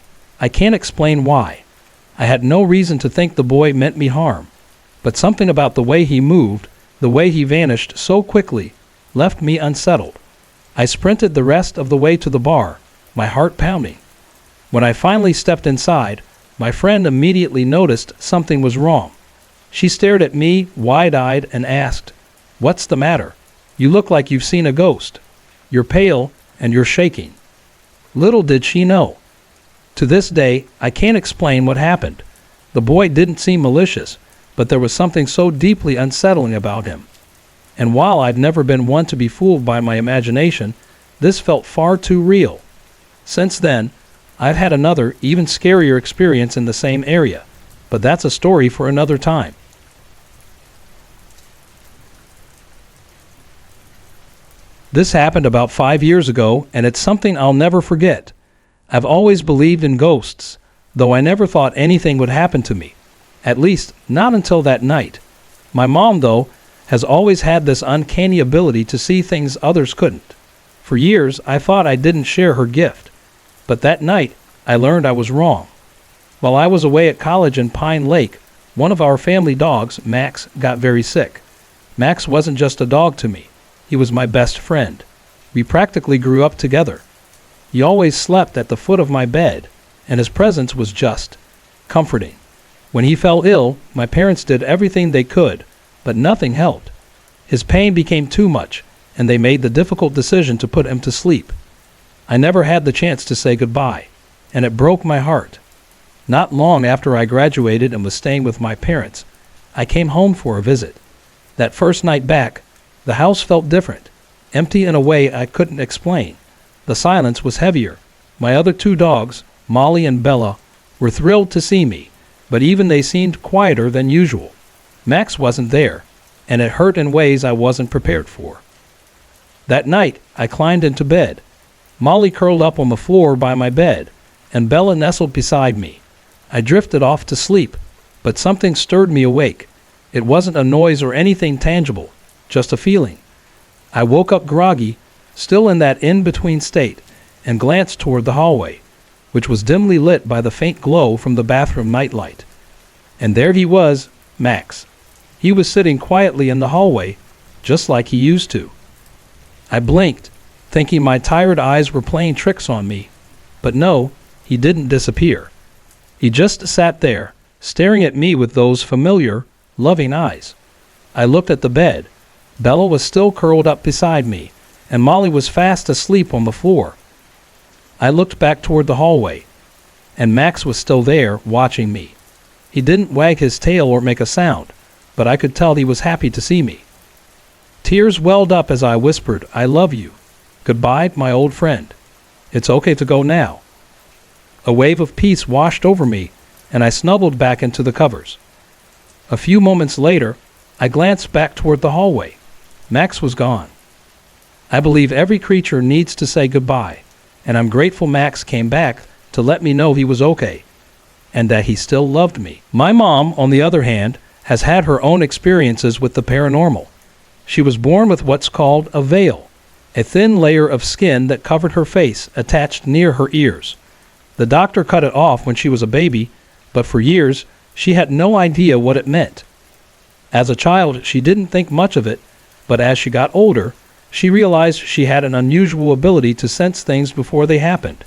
I can't explain why. I had no reason to think the boy meant me harm, but something about the way he moved, the way he vanished so quickly, left me unsettled. I sprinted the rest of the way to the bar, my heart pounding. When I finally stepped inside, my friend immediately noticed something was wrong. She stared at me, wide-eyed, and asked, "What's the matter? You look like you've seen a ghost. You're pale, and you're shaking." Little did she know. To this day, I can't explain what happened. The boy didn't seem malicious, but there was something so deeply unsettling about him. And while I've never been one to be fooled by my imagination, this felt far too real. Since then, I've had another, even scarier experience in the same area, but that's a story for another time. This happened about 5 years ago, and it's something I'll never forget. I've always believed in ghosts, though I never thought anything would happen to me. At least, not until that night. My mom, though, has always had this uncanny ability to see things others couldn't. For years, I thought I didn't share her gift. But that night, I learned I was wrong. While I was away at college in Pine Lake, one of our family dogs, Max, got very sick. Max wasn't just a dog to me. He was my best friend. We practically grew up together. He always slept at the foot of my bed, and his presence was just comforting. When he fell ill, my parents did everything they could, but nothing helped. His pain became too much, and they made the difficult decision to put him to sleep. I never had the chance to say goodbye, and it broke my heart. Not long after I graduated and was staying with my parents, I came home for a visit. That first night back, the house felt different, empty in a way I couldn't explain. The silence was heavier. My other 2 dogs, Molly and Bella, were thrilled to see me, but even they seemed quieter than usual. Max wasn't there, and it hurt in ways I wasn't prepared for. That night, I climbed into bed. Molly curled up on the floor by my bed, and Bella nestled beside me. I drifted off to sleep, but something stirred me awake. It wasn't a noise or anything tangible, just a feeling. I woke up groggy, still in that in-between state, and glanced toward the hallway, which was dimly lit by the faint glow from the bathroom nightlight. And there he was, Max. He was sitting quietly in the hallway, just like he used to. I blinked, thinking my tired eyes were playing tricks on me. But no, he didn't disappear. He just sat there, staring at me with those familiar, loving eyes. I looked at the bed. Bella was still curled up beside me, and Molly was fast asleep on the floor. I looked back toward the hallway, and Max was still there, watching me. He didn't wag his tail or make a sound, but I could tell he was happy to see me. Tears welled up as I whispered, "I love you. Goodbye, my old friend. It's okay to go now." A wave of peace washed over me, and I snuggled back into the covers. A few moments later, I glanced back toward the hallway. Max was gone. I believe every creature needs to say goodbye, and I'm grateful Max came back to let me know he was okay, and that he still loved me. My mom, on the other hand, has had her own experiences with the paranormal. She was born with what's called a veil, a thin layer of skin that covered her face attached near her ears. The doctor cut it off when she was a baby, but for years she had no idea what it meant. As a child, she didn't think much of it, but as she got older, she realized she had an unusual ability to sense things before they happened.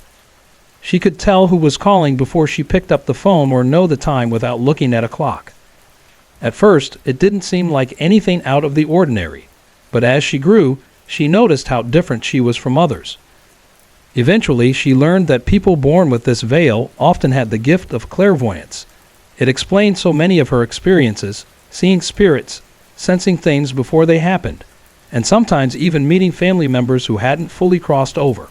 She could tell who was calling before she picked up the phone or know the time without looking at a clock. At first, it didn't seem like anything out of the ordinary, but as she grew, she noticed how different she was from others. Eventually, she learned that people born with this veil often had the gift of clairvoyance. It explained so many of her experiences, seeing spirits, sensing things before they happened, and sometimes even meeting family members who hadn't fully crossed over.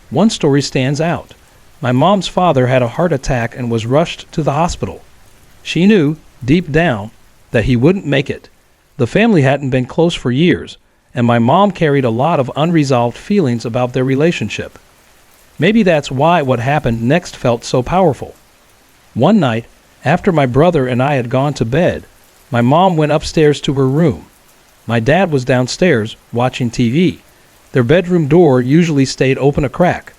One story stands out. My mom's father had a heart attack and was rushed to the hospital. She knew, deep down, that he wouldn't make it. The family hadn't been close for years, and my mom carried a lot of unresolved feelings about their relationship. Maybe that's why what happened next felt so powerful. One night, after my brother and I had gone to bed, my mom went upstairs to her room. My dad was downstairs, watching TV. Their bedroom door usually stayed open a crack,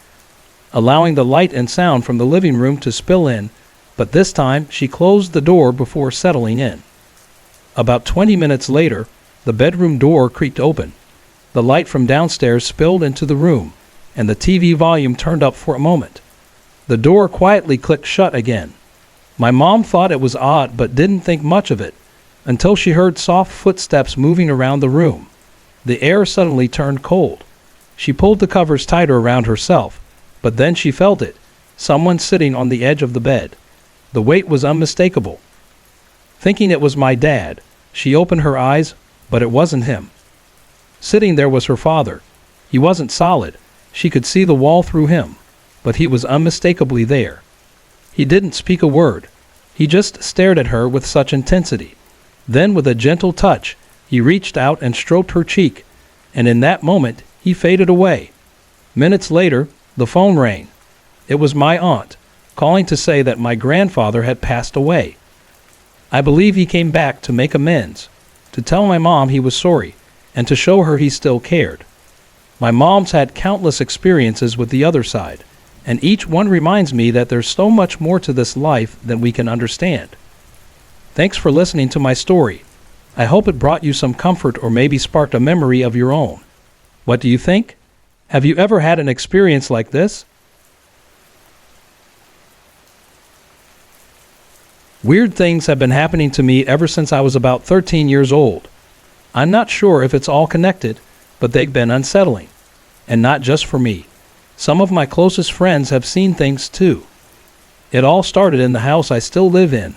allowing the light and sound from the living room to spill in, but this time she closed the door before settling in. About 20 minutes later, the bedroom door creaked open. The light from downstairs spilled into the room, and the TV volume turned up for a moment. The door quietly clicked shut again. My mom thought it was odd but didn't think much of it, until she heard soft footsteps moving around the room. The air suddenly turned cold. She pulled the covers tighter around herself, but then she felt it, someone sitting on the edge of the bed. The weight was unmistakable. Thinking it was my dad, she opened her eyes, but it wasn't him. Sitting there was her father. He wasn't solid. She could see the wall through him, but he was unmistakably there. He didn't speak a word. He just stared at her with such intensity. Then, with a gentle touch, he reached out and stroked her cheek, and in that moment, he faded away. Minutes later, the phone rang. It was my aunt, calling to say that my grandfather had passed away. I believe he came back to make amends, to tell my mom he was sorry, and to show her he still cared. My mom's had countless experiences with the other side, and each one reminds me that there's so much more to this life than we can understand. Thanks for listening to my story. I hope it brought you some comfort or maybe sparked a memory of your own. What do you think? Have you ever had an experience like this? Weird things have been happening to me ever since I was about 13 years old. I'm not sure if it's all connected, but they've been unsettling. And not just for me. Some of my closest friends have seen things too. It all started in the house I still live in,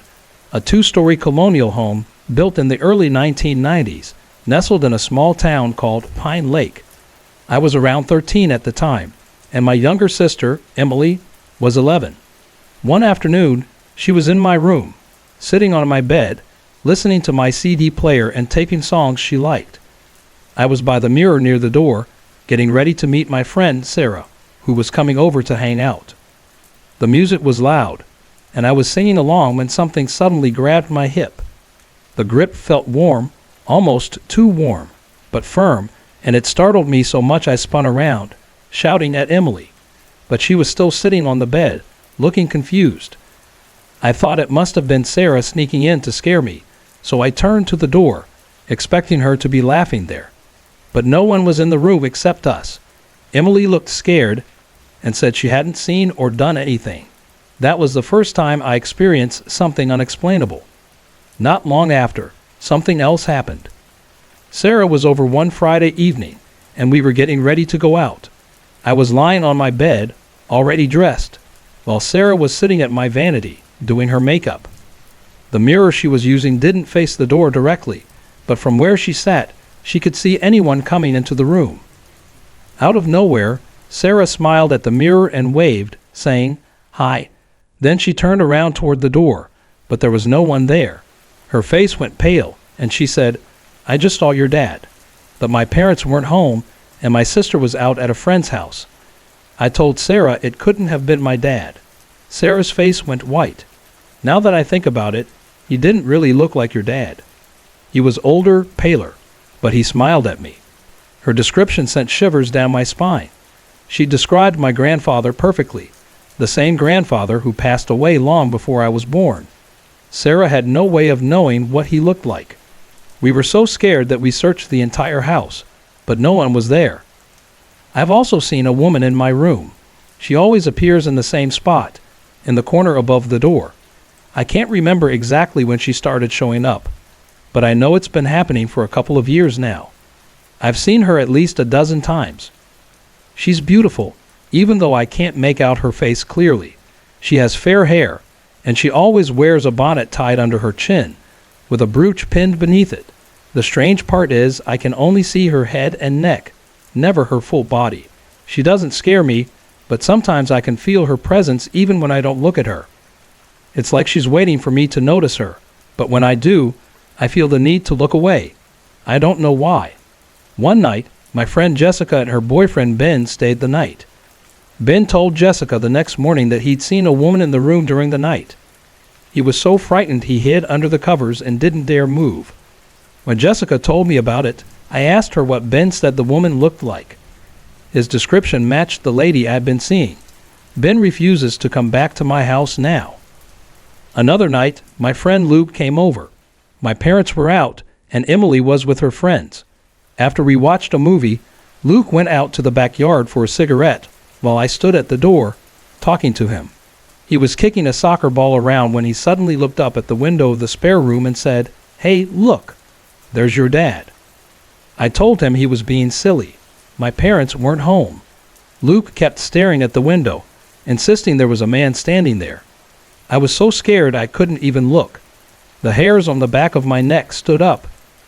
a 2-story colonial home built in the early 1990s, nestled in a small town called Pine Lake. I was around 13 at the time, and my younger sister, Emily, was 11. One afternoon, she was in my room, sitting on my bed, listening to my CD player and taping songs she liked. I was by the mirror near the door, getting ready to meet my friend Sarah, who was coming over to hang out. The music was loud, and I was singing along when something suddenly grabbed my hip. The grip felt warm, almost too warm, but firm, and it startled me so much I spun around, shouting at Emily. But she was still sitting on the bed, looking confused. I thought it must have been Sarah sneaking in to scare me, so I turned to the door, expecting her to be laughing there. But no one was in the room except us. Emily looked scared and said she hadn't seen or done anything. That was the first time I experienced something unexplainable. Not long after, something else happened. Sarah was over one Friday evening, and we were getting ready to go out. I was lying on my bed, already dressed, while Sarah was sitting at my vanity, doing her makeup. The mirror she was using didn't face the door directly, but from where she sat, she could see anyone coming into the room. Out of nowhere, Sarah smiled at the mirror and waved, saying, "Hi." Then she turned around toward the door, but there was no one there. Her face went pale, and she said, "I just saw your dad." but my parents weren't home and my sister was out at a friend's house. I told Sarah it couldn't have been my dad. Sarah's face went white. Now that I think about it, he didn't really look like your dad. He was older, paler, but he smiled at me. Her description sent shivers down my spine. She described my grandfather perfectly, the same grandfather who passed away long before I was born. Sarah had no way of knowing what he looked like. We were so scared that we searched the entire house, but no one was there. I've also seen a woman in my room. She always appears in the same spot, in the corner above the door. I can't remember exactly when she started showing up, but I know it's been happening for a couple of years now. I've seen her at least a dozen times. She's beautiful, even though I can't make out her face clearly. She has fair hair, and she always wears a bonnet tied under her chin, with a brooch pinned beneath it. The strange part is I can only see her head and neck, never her full body. She doesn't scare me, but sometimes I can feel her presence even when I don't look at her. It's like she's waiting for me to notice her, but when I do, I feel the need to look away. I don't know why. One night, my friend Jessica and her boyfriend Ben stayed the night. Ben told Jessica the next morning that he'd seen a woman in the room during the night. He was so frightened he hid under the covers and didn't dare move. When Jessica told me about it, I asked her what Ben said the woman looked like. His description matched the lady I'd been seeing. Ben refuses to come back to my house now. Another night, my friend Luke came over. My parents were out, and Emily was with her friends. After we watched a movie, Luke went out to the backyard for a cigarette while I stood at the door, talking to him. He was kicking a soccer ball around when he suddenly looked up at the window of the spare room and said, "Hey, look, there's your dad." I told him he was being silly. My parents weren't home. Luke kept staring at the window, insisting there was a man standing there. I was so scared I couldn't even look. The hairs on the back of my neck stood up,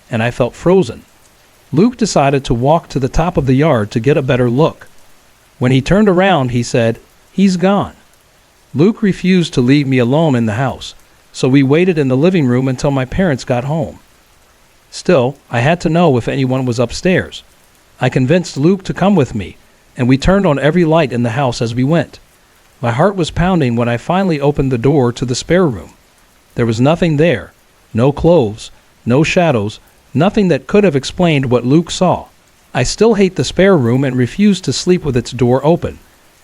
and I felt frozen. Luke decided to walk to the top of the yard to get a better look. When he turned around, he said, "He's gone." Luke refused to leave me alone in the house, so we waited in the living room until my parents got home. Still, I had to know if anyone was upstairs. I convinced Luke to come with me, and we turned on every light in the house as we went. My heart was pounding when I finally opened the door to the spare room. There was nothing there, no clothes, no shadows, nothing that could have explained what Luke saw. I still hate the spare room and refuse to sleep with its door open.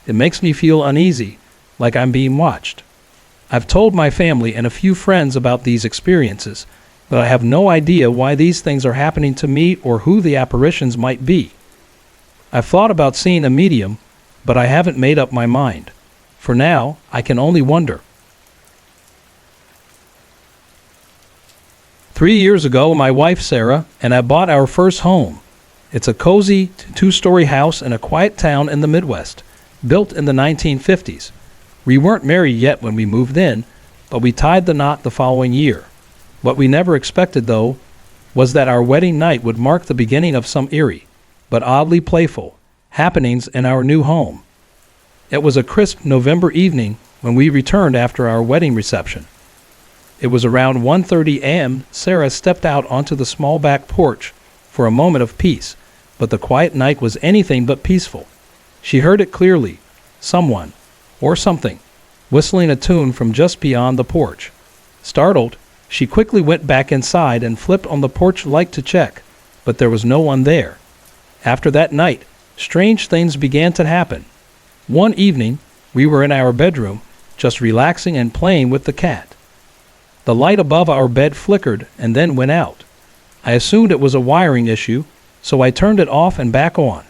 It makes me feel uneasy, like I'm being watched. I've told my family and a few friends about these experiences, but I have no idea why these things are happening to me or who the apparitions might be. I've thought about seeing a medium, but I haven't made up my mind. For now, I can only wonder. 3 years ago, my wife Sarah and I bought our first home. It's a cozy two-story house in a quiet town in the Midwest, built in the 1950s. We weren't married yet when we moved in, but we tied the knot the following year. What we never expected, though, was that our wedding night would mark the beginning of some eerie, but oddly playful, happenings in our new home. It was a crisp November evening when we returned after our wedding reception. It was around 1:30 a.m. Sarah stepped out onto the small back porch for a moment of peace, but the quiet night was anything but peaceful. She heard it clearly, someone, or something, whistling a tune from just beyond the porch. Startled, she quickly went back inside and flipped on the porch light to check, but there was no one there. After that night, strange things began to happen. One evening, we were in our bedroom, just relaxing and playing with the cat. The light above our bed flickered and then went out. I assumed it was a wiring issue, so I turned it off and back on,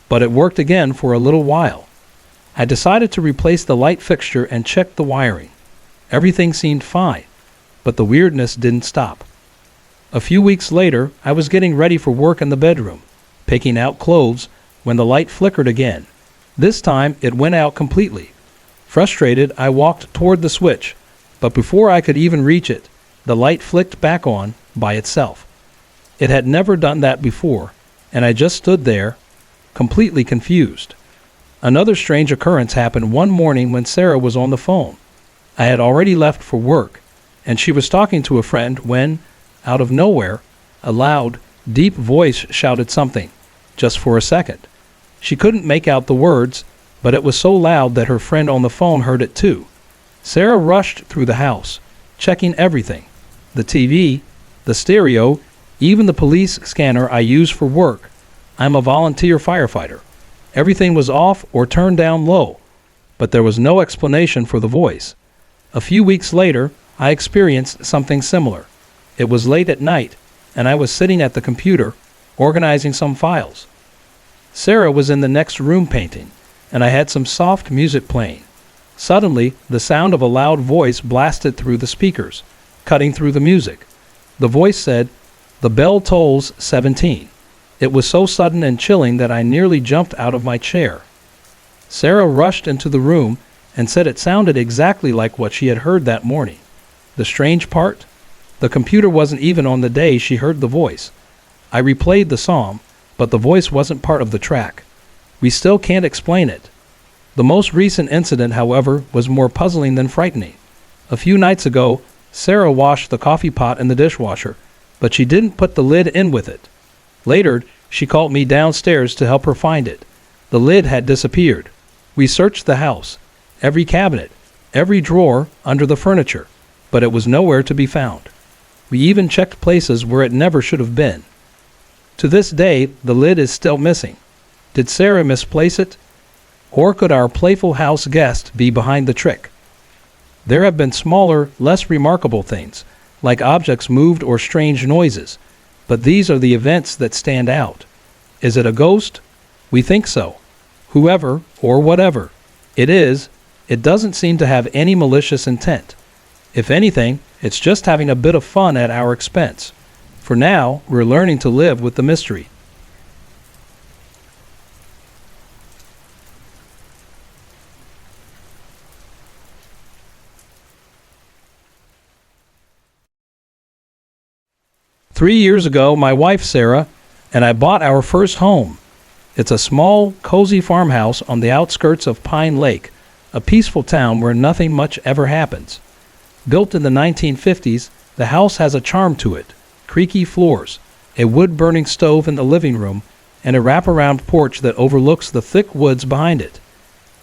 but it worked again for a little while. I decided to replace the light fixture and check the wiring. Everything seemed fine, but the weirdness didn't stop. A few weeks later, I was getting ready for work in the bedroom, picking out clothes, when the light flickered again. This time, it went out completely. Frustrated, I walked toward the switch, but before I could even reach it, the light flicked back on by itself. It had never done that before, and I just stood there, completely confused. Another strange occurrence happened one morning when Sarah was on the phone. I had already left for work, and she was talking to a friend when, out of nowhere, a loud deep voice shouted something, just for a second. She couldn't make out the words, but it was so loud that her friend on the phone heard it too. Sarah rushed through the house, checking everything. The TV, the stereo, even the police scanner I use for work. I'm a volunteer firefighter. Everything was off or turned down low, but there was no explanation for the voice. A few weeks later, I experienced something similar. It was late at night, and I was sitting at the computer, organizing some files. Sarah was in the next room painting, and I had some soft music playing. Suddenly, the sound of a loud voice blasted through the speakers, cutting through the music. The voice said, "The bell tolls 17." It was so sudden and chilling that I nearly jumped out of my chair. Sarah rushed into the room and said it sounded exactly like what she had heard that morning. The strange part? The computer wasn't even on the day she heard the voice. I replayed the psalm, but the voice wasn't part of the track. We still can't explain it. The most recent incident, however, was more puzzling than frightening. A few nights ago, Sarah washed the coffee pot in the dishwasher, but she didn't put the lid in with it. Later, she called me downstairs to help her find it. The lid had disappeared. We searched the house, every cabinet, every drawer under the furniture, but it was nowhere to be found. We even checked places where it never should have been. To this day, the lid is still missing. Did Sarah misplace it? Or could our playful house guest be behind the trick? There have been smaller, less remarkable things, like objects moved or strange noises, but these are the events that stand out. Is it a ghost? We think so. Whoever, or whatever it is, it doesn't seem to have any malicious intent. If anything, it's just having a bit of fun at our expense. For now, we're learning to live with the mystery. "3 years ago, my wife Sarah and I bought our first home. It's a small, cozy farmhouse on the outskirts of Pine Lake, a peaceful town where nothing much ever happens. Built in the 1950s, the house has a charm to it. Creaky floors, a wood-burning stove in the living room, and a wraparound porch that overlooks the thick woods behind it.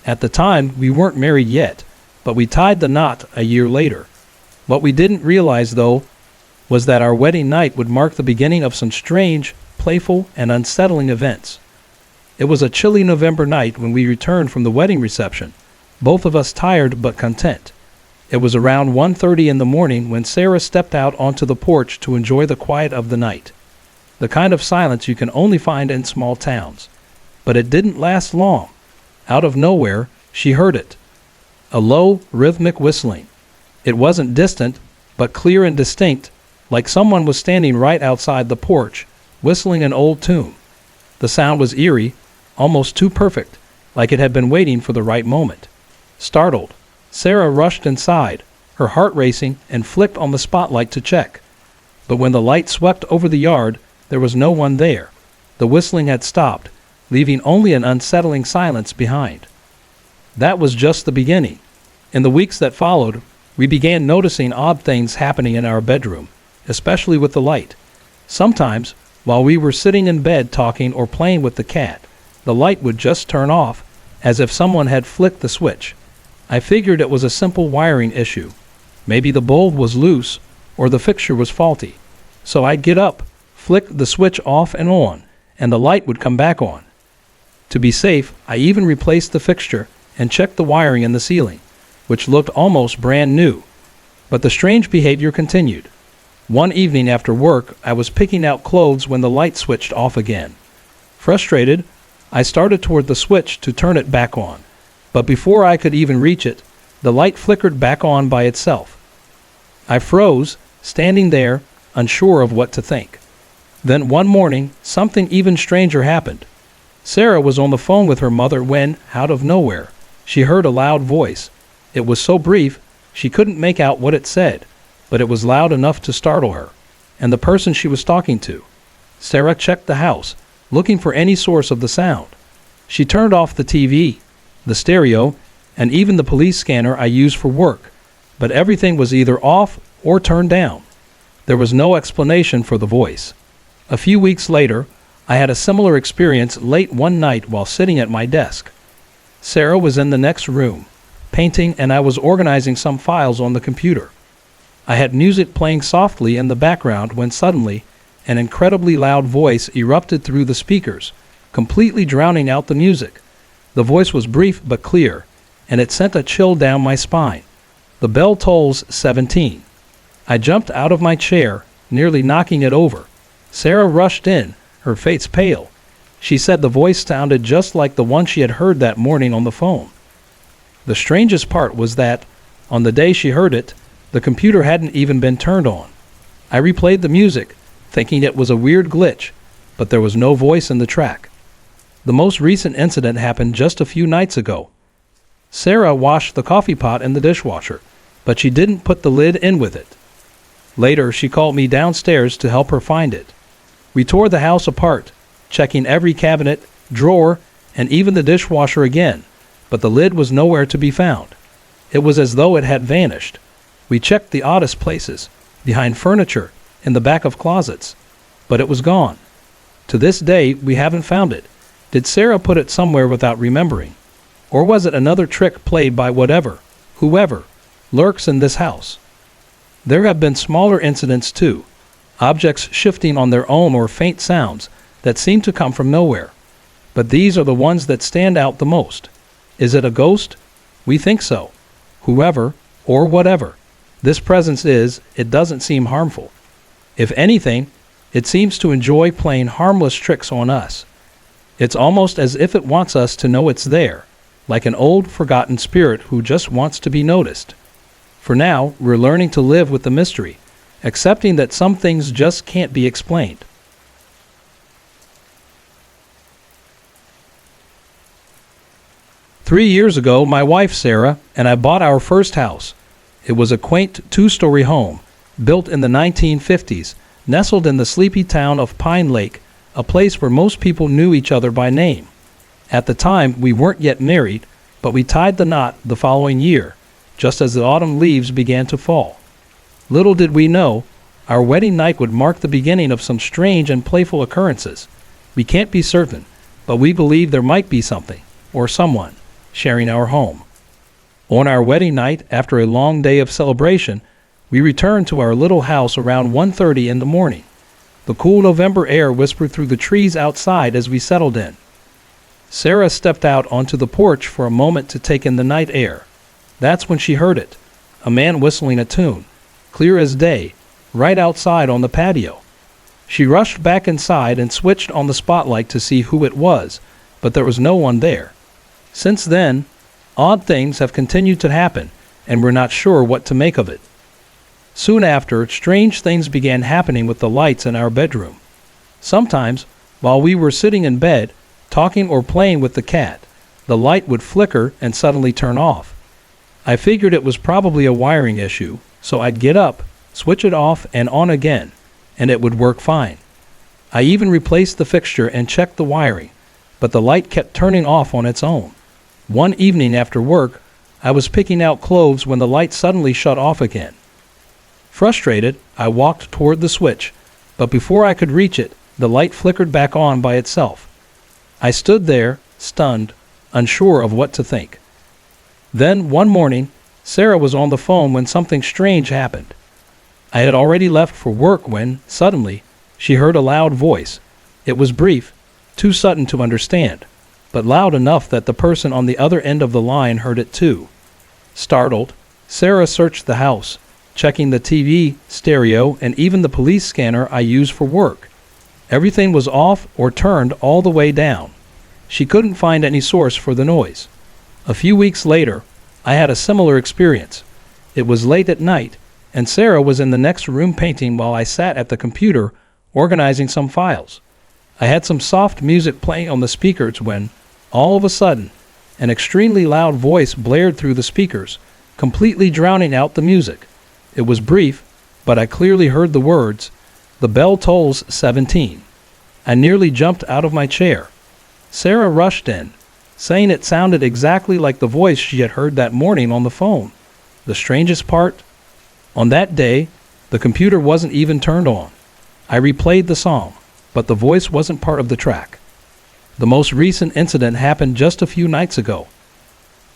At the time, we weren't married yet, but we tied the knot a year later. What we didn't realize, though, was that our wedding night would mark the beginning of some strange, playful, and unsettling events. It was a chilly November night when we returned from the wedding reception, both of us tired but content. It was around 1:30 in the morning when Sarah stepped out onto the porch to enjoy the quiet of the night, the kind of silence you can only find in small towns. But it didn't last long. Out of nowhere, she heard it. A low, rhythmic whistling. It wasn't distant, but clear and distinct, like someone was standing right outside the porch, whistling an old tune. The sound was eerie, almost too perfect, like it had been waiting for the right moment. Startled, Sarah rushed inside, her heart racing, and flicked on the spotlight to check. But when the light swept over the yard, there was no one there. The whistling had stopped, leaving only an unsettling silence behind. That was just the beginning. In the weeks that followed, we began noticing odd things happening in our bedroom, especially with the light. Sometimes, while we were sitting in bed talking or playing with the cat, the light would just turn off, as if someone had flicked the switch. I figured it was a simple wiring issue. Maybe the bulb was loose, or the fixture was faulty. So I'd get up, flick the switch off and on, and the light would come back on. To be safe, I even replaced the fixture and checked the wiring in the ceiling, which looked almost brand new. But the strange behavior continued. One evening after work, I was picking out clothes when the light switched off again. Frustrated, I started toward the switch to turn it back on, but before I could even reach it, the light flickered back on by itself. I froze, standing there, unsure of what to think. Then one morning, something even stranger happened. Sarah was on the phone with her mother when, out of nowhere, she heard a loud voice. It was so brief, she couldn't make out what it said, but it was loud enough to startle her, and the person she was talking to. Sarah checked the house, looking for any source of the sound. She turned off the TV, the stereo, and even the police scanner I use for work, but everything was either off or turned down. There was no explanation for the voice. A few weeks later, I had a similar experience late one night while sitting at my desk. Sarah was in the next room, painting, and I was organizing some files on the computer. I had music playing softly in the background when suddenly an incredibly loud voice erupted through the speakers, completely drowning out the music. The voice was brief but clear, and it sent a chill down my spine. The bell tolls 17. I jumped out of my chair, nearly knocking it over. Sarah rushed in, her face pale. She said the voice sounded just like the one she had heard that morning on the phone. The strangest part was that, on the day she heard it, the computer hadn't even been turned on. I replayed the music, thinking it was a weird glitch, but there was no voice in the track. The most recent incident happened just a few nights ago. Sarah washed the coffee pot in the dishwasher, but she didn't put the lid in with it. Later, she called me downstairs to help her find it. We tore the house apart, checking every cabinet, drawer, and even the dishwasher again, but the lid was nowhere to be found. It was as though it had vanished. We checked the oddest places, behind furniture, in the back of closets, but it was gone. To this day, we haven't found it. Did Sarah put it somewhere without remembering? Or was it another trick played by whoever, lurks in this house? There have been smaller incidents too, objects shifting on their own or faint sounds that seem to come from nowhere. But these are the ones that stand out the most. Is it a ghost? We think so. Whoever, or whatever, this presence is, it doesn't seem harmful. If anything, it seems to enjoy playing harmless tricks on us. It's almost as if it wants us to know it's there, like an old, forgotten spirit who just wants to be noticed. For now, we're learning to live with the mystery, accepting that some things just can't be explained. Three years ago, my wife Sarah and I bought our first house. It was a quaint two-story home, built in the 1950s, nestled in the sleepy town of Pine Lake, a place where most people knew each other by name. At the time, we weren't yet married, but we tied the knot the following year, just as the autumn leaves began to fall. Little did we know, our wedding night would mark the beginning of some strange and playful occurrences. We can't be certain, but we believe there might be something, or someone, sharing our home. On our wedding night, after a long day of celebration, we returned to our little house around 1:30 in the morning. The cool November air whispered through the trees outside as we settled in. Sarah stepped out onto the porch for a moment to take in the night air. That's when she heard it, a man whistling a tune, clear as day, right outside on the patio. She rushed back inside and switched on the spotlight to see who it was, but there was no one there. Since then, odd things have continued to happen, and we're not sure what to make of it. Soon after, strange things began happening with the lights in our bedroom. Sometimes, while we were sitting in bed, talking or playing with the cat, the light would flicker and suddenly turn off. I figured it was probably a wiring issue, so I'd get up, switch it off and on again, and it would work fine. I even replaced the fixture and checked the wiring, but the light kept turning off on its own. One evening after work, I was picking out clothes when the light suddenly shut off again. Frustrated, I walked toward the switch, but before I could reach it, the light flickered back on by itself. I stood there, stunned, unsure of what to think. Then, one morning, Sarah was on the phone when something strange happened. I had already left for work when, suddenly, she heard a loud voice. It was brief, too sudden to understand, but loud enough that the person on the other end of the line heard it too. Startled, Sarah searched the house, checking the TV, stereo, and even the police scanner I use for work. Everything was off or turned all the way down. She couldn't find any source for the noise. A few weeks later, I had a similar experience. It was late at night, and Sarah was in the next room painting while I sat at the computer organizing some files. I had some soft music playing on the speakers when, all of a sudden, an extremely loud voice blared through the speakers, completely drowning out the music. It was brief, but I clearly heard the words, "The bell tolls 17." I nearly jumped out of my chair. Sarah rushed in, saying it sounded exactly like the voice she had heard that morning on the phone. The strangest part? On that day, the computer wasn't even turned on. I replayed the song, but the voice wasn't part of the track. The most recent incident happened just a few nights ago.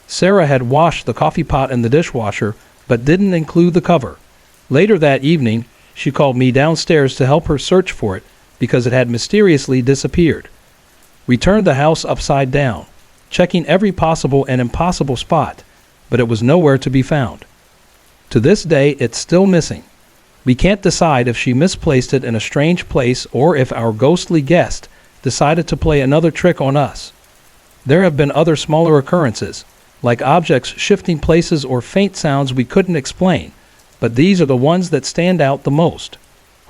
Sarah had washed the coffee pot in the dishwasher, but didn't include the cover. Later that evening, she called me downstairs to help her search for it because it had mysteriously disappeared. We turned the house upside down, checking every possible and impossible spot, but it was nowhere to be found. To this day, it's still missing. We can't decide if she misplaced it in a strange place or if our ghostly guest decided to play another trick on us. There have been other smaller occurrences, like objects shifting places or faint sounds we couldn't explain, but these are the ones that stand out the most.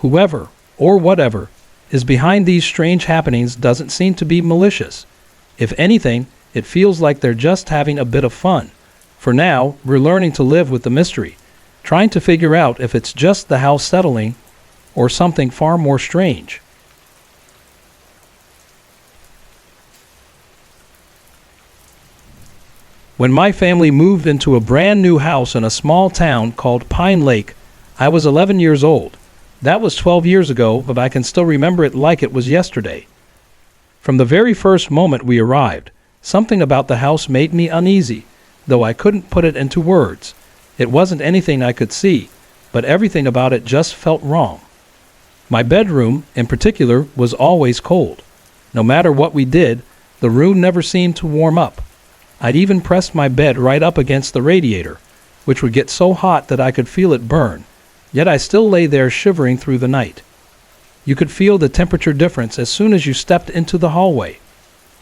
Whoever, or whatever, is behind these strange happenings doesn't seem to be malicious. If anything, it feels like they're just having a bit of fun. For now, we're learning to live with the mystery, trying to figure out if it's just the house settling or something far more strange. When my family moved into a brand new house in a small town called Pine Lake, I was 11 years old. That was 12 years ago, but I can still remember it like it was yesterday. From the very first moment we arrived, something about the house made me uneasy, though I couldn't put it into words. It wasn't anything I could see, but everything about it just felt wrong. My bedroom, in particular, was always cold. No matter what we did, the room never seemed to warm up. I'd even pressed my bed right up against the radiator, which would get so hot that I could feel it burn, yet I still lay there shivering through the night. You could feel the temperature difference as soon as you stepped into the hallway.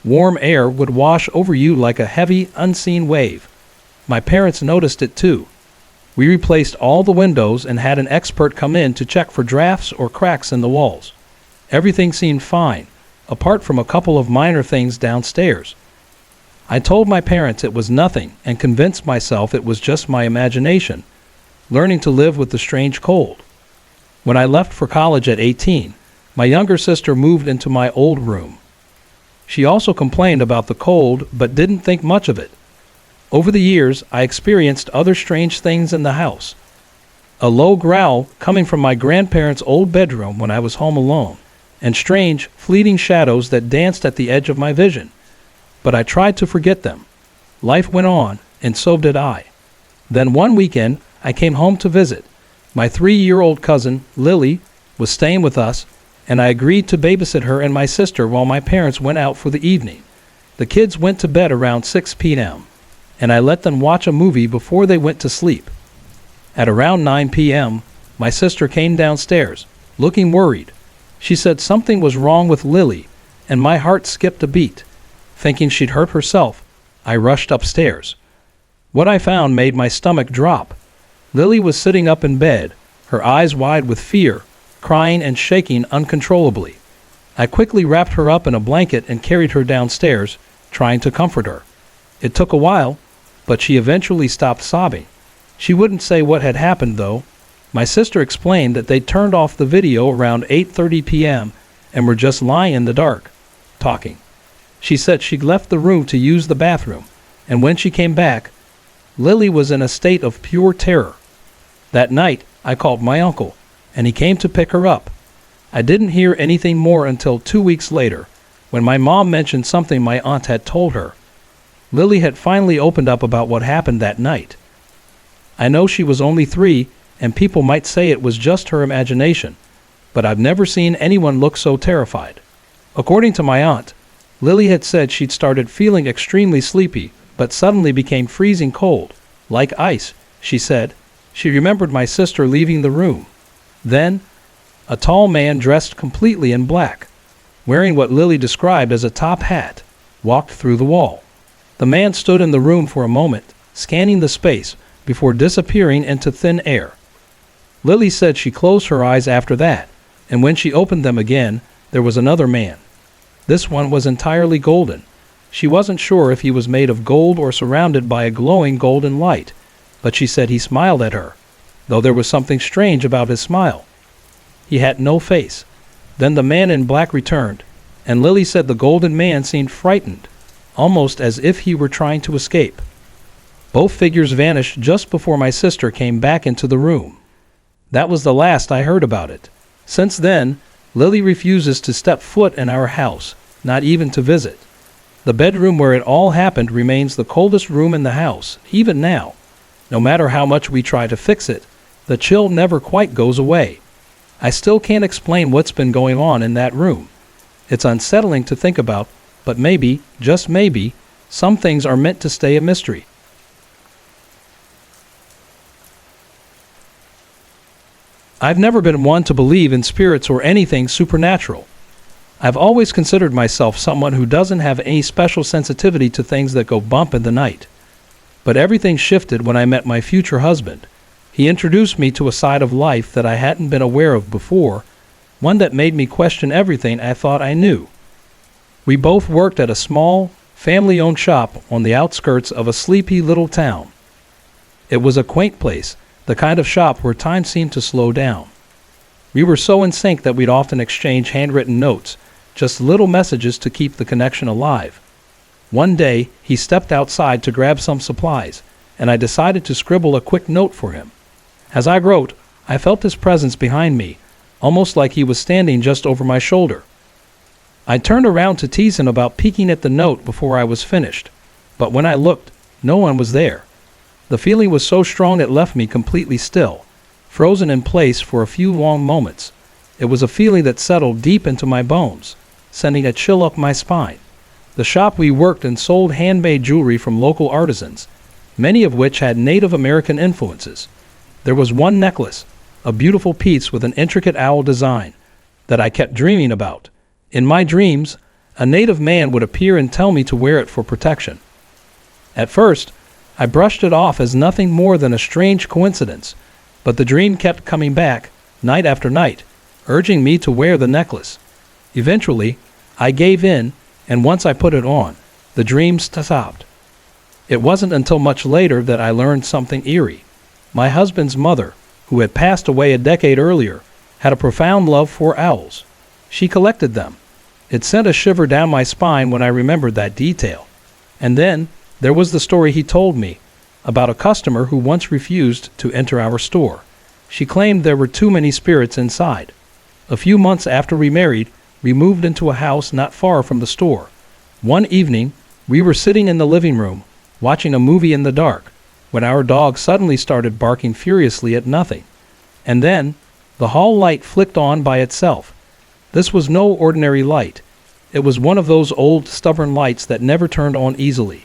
Warm air would wash over you like a heavy, unseen wave. My parents noticed it too. We replaced all the windows and had an expert come in to check for drafts or cracks in the walls. Everything seemed fine, apart from a couple of minor things downstairs. I told my parents it was nothing and convinced myself it was just my imagination, learning to live with the strange cold. When I left for college at 18, my younger sister moved into my old room. She also complained about the cold but didn't think much of it. Over the years, I experienced other strange things in the house. A low growl coming from my grandparents' old bedroom when I was home alone, and strange, fleeting shadows that danced at the edge of my vision. But I tried to forget them. Life went on, and so did I. Then one weekend, I came home to visit. My 3-year-old cousin, Lily, was staying with us, and I agreed to babysit her and my sister while my parents went out for the evening. The kids went to bed around 6 p.m., and I let them watch a movie before they went to sleep. At around 9 p.m., my sister came downstairs, looking worried. She said something was wrong with Lily, and my heart skipped a beat. Thinking she'd hurt herself, I rushed upstairs. What I found made my stomach drop. Lily was sitting up in bed, her eyes wide with fear, crying and shaking uncontrollably. I quickly wrapped her up in a blanket and carried her downstairs, trying to comfort her. It took a while, but she eventually stopped sobbing. She wouldn't say what had happened, though. My sister explained that they turned off the video around 8:30 p.m. and were just lying in the dark, talking. She said she'd left the room to use the bathroom, and when she came back, Lily was in a state of pure terror. That night, I called my uncle, and he came to pick her up. I didn't hear anything more until 2 weeks later, when my mom mentioned something my aunt had told her. Lily had finally opened up about what happened that night. I know she was only 3, and people might say it was just her imagination, but I've never seen anyone look so terrified. According to my aunt, Lily had said she'd started feeling extremely sleepy, but suddenly became freezing cold, like ice, she said. She remembered my sister leaving the room. Then, a tall man dressed completely in black, wearing what Lily described as a top hat, walked through the wall. The man stood in the room for a moment, scanning the space, before disappearing into thin air. Lily said she closed her eyes after that, and when she opened them again, there was another man. This one was entirely golden. She wasn't sure if he was made of gold or surrounded by a glowing golden light, but she said he smiled at her, though there was something strange about his smile. He had no face. Then the man in black returned, and Lily said the golden man seemed frightened, almost as if he were trying to escape. Both figures vanished just before my sister came back into the room. That was the last I heard about it. Since then, Lily refuses to step foot in our house, not even to visit. The bedroom where it all happened remains the coldest room in the house, even now. No matter how much we try to fix it, the chill never quite goes away. I still can't explain what's been going on in that room. It's unsettling to think about, but maybe, just maybe, some things are meant to stay a mystery. I've never been one to believe in spirits or anything supernatural. I've always considered myself someone who doesn't have any special sensitivity to things that go bump in the night. But everything shifted when I met my future husband. He introduced me to a side of life that I hadn't been aware of before, one that made me question everything I thought I knew. We both worked at a small, family-owned shop on the outskirts of a sleepy little town. It was a quaint place, the kind of shop where time seemed to slow down. We were so in sync that we'd often exchange handwritten notes, just little messages to keep the connection alive. One day, he stepped outside to grab some supplies, and I decided to scribble a quick note for him. As I wrote, I felt his presence behind me, almost like he was standing just over my shoulder. I turned around to tease him about peeking at the note before I was finished, but when I looked, no one was there. The feeling was so strong it left me completely still, frozen in place for a few long moments. It was a feeling that settled deep into my bones, sending a chill up my spine. The shop we worked in sold handmade jewelry from local artisans, many of which had Native American influences. There was one necklace, a beautiful piece with an intricate owl design, that I kept dreaming about. In my dreams, a native man would appear and tell me to wear it for protection. At first, I brushed it off as nothing more than a strange coincidence, but the dream kept coming back, night after night, urging me to wear the necklace. Eventually, I gave in, and once I put it on, the dream stopped. It wasn't until much later that I learned something eerie. My husband's mother, who had passed away a decade earlier, had a profound love for owls. She collected them. It sent a shiver down my spine when I remembered that detail. And then, there was the story he told me about a customer who once refused to enter our store. She claimed there were too many spirits inside. A few months after we married, we moved into a house not far from the store. One evening, we were sitting in the living room, watching a movie in the dark, when our dog suddenly started barking furiously at nothing. And then, the hall light flicked on by itself. This was no ordinary light. It was one of those old, stubborn lights that never turned on easily.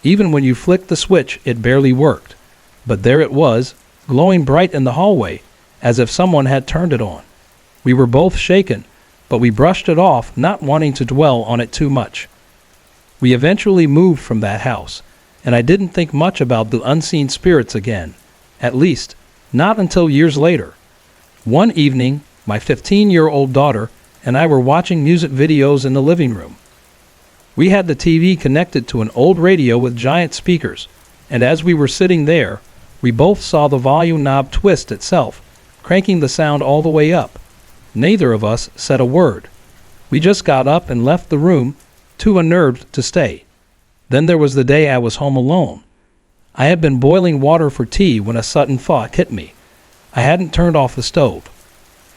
Even when you flicked the switch, it barely worked. But there it was, glowing bright in the hallway, as if someone had turned it on. We were both shaken, but we brushed it off, not wanting to dwell on it too much. We eventually moved from that house, and I didn't think much about the unseen spirits again, at least, not until years later. One evening, my 15-year-old daughter and I were watching music videos in the living room. We had the TV connected to an old radio with giant speakers, and as we were sitting there, we both saw the volume knob twist itself, cranking the sound all the way up. Neither of us said a word. We just got up and left the room, too unnerved to stay. Then there was the day I was home alone. I had been boiling water for tea when a sudden thought hit me. I hadn't turned off the stove.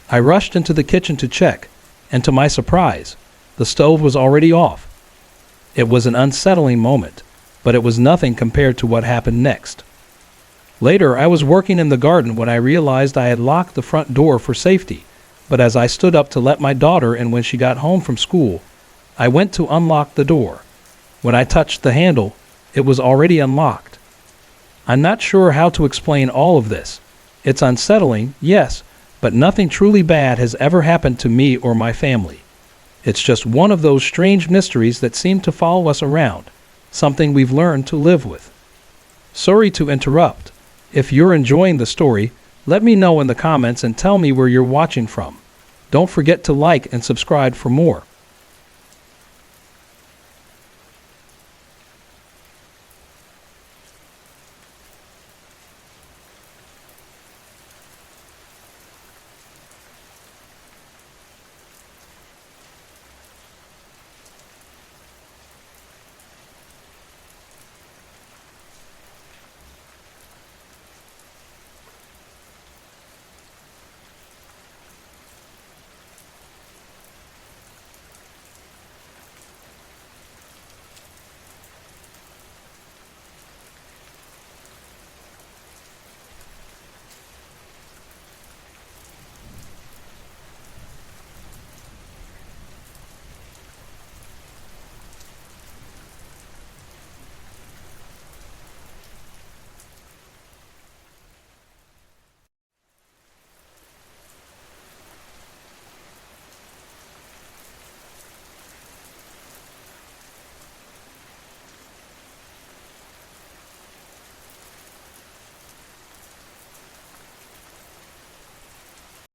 I rushed into the kitchen to check, and to my surprise, the stove was already off. It was an unsettling moment, but it was nothing compared to what happened next. Later, I was working in the garden when I realized I had locked the front door for safety, but as I stood up to let my daughter in when she got home from school, I went to unlock the door. When I touched the handle, it was already unlocked. I'm not sure how to explain all of this. It's unsettling, yes, but nothing truly bad has ever happened to me or my family. It's just one of those strange mysteries that seem to follow us around, something we've learned to live with. Sorry to interrupt. If you're enjoying the story, let me know in the comments and tell me where you're watching from. Don't forget to like and subscribe for more.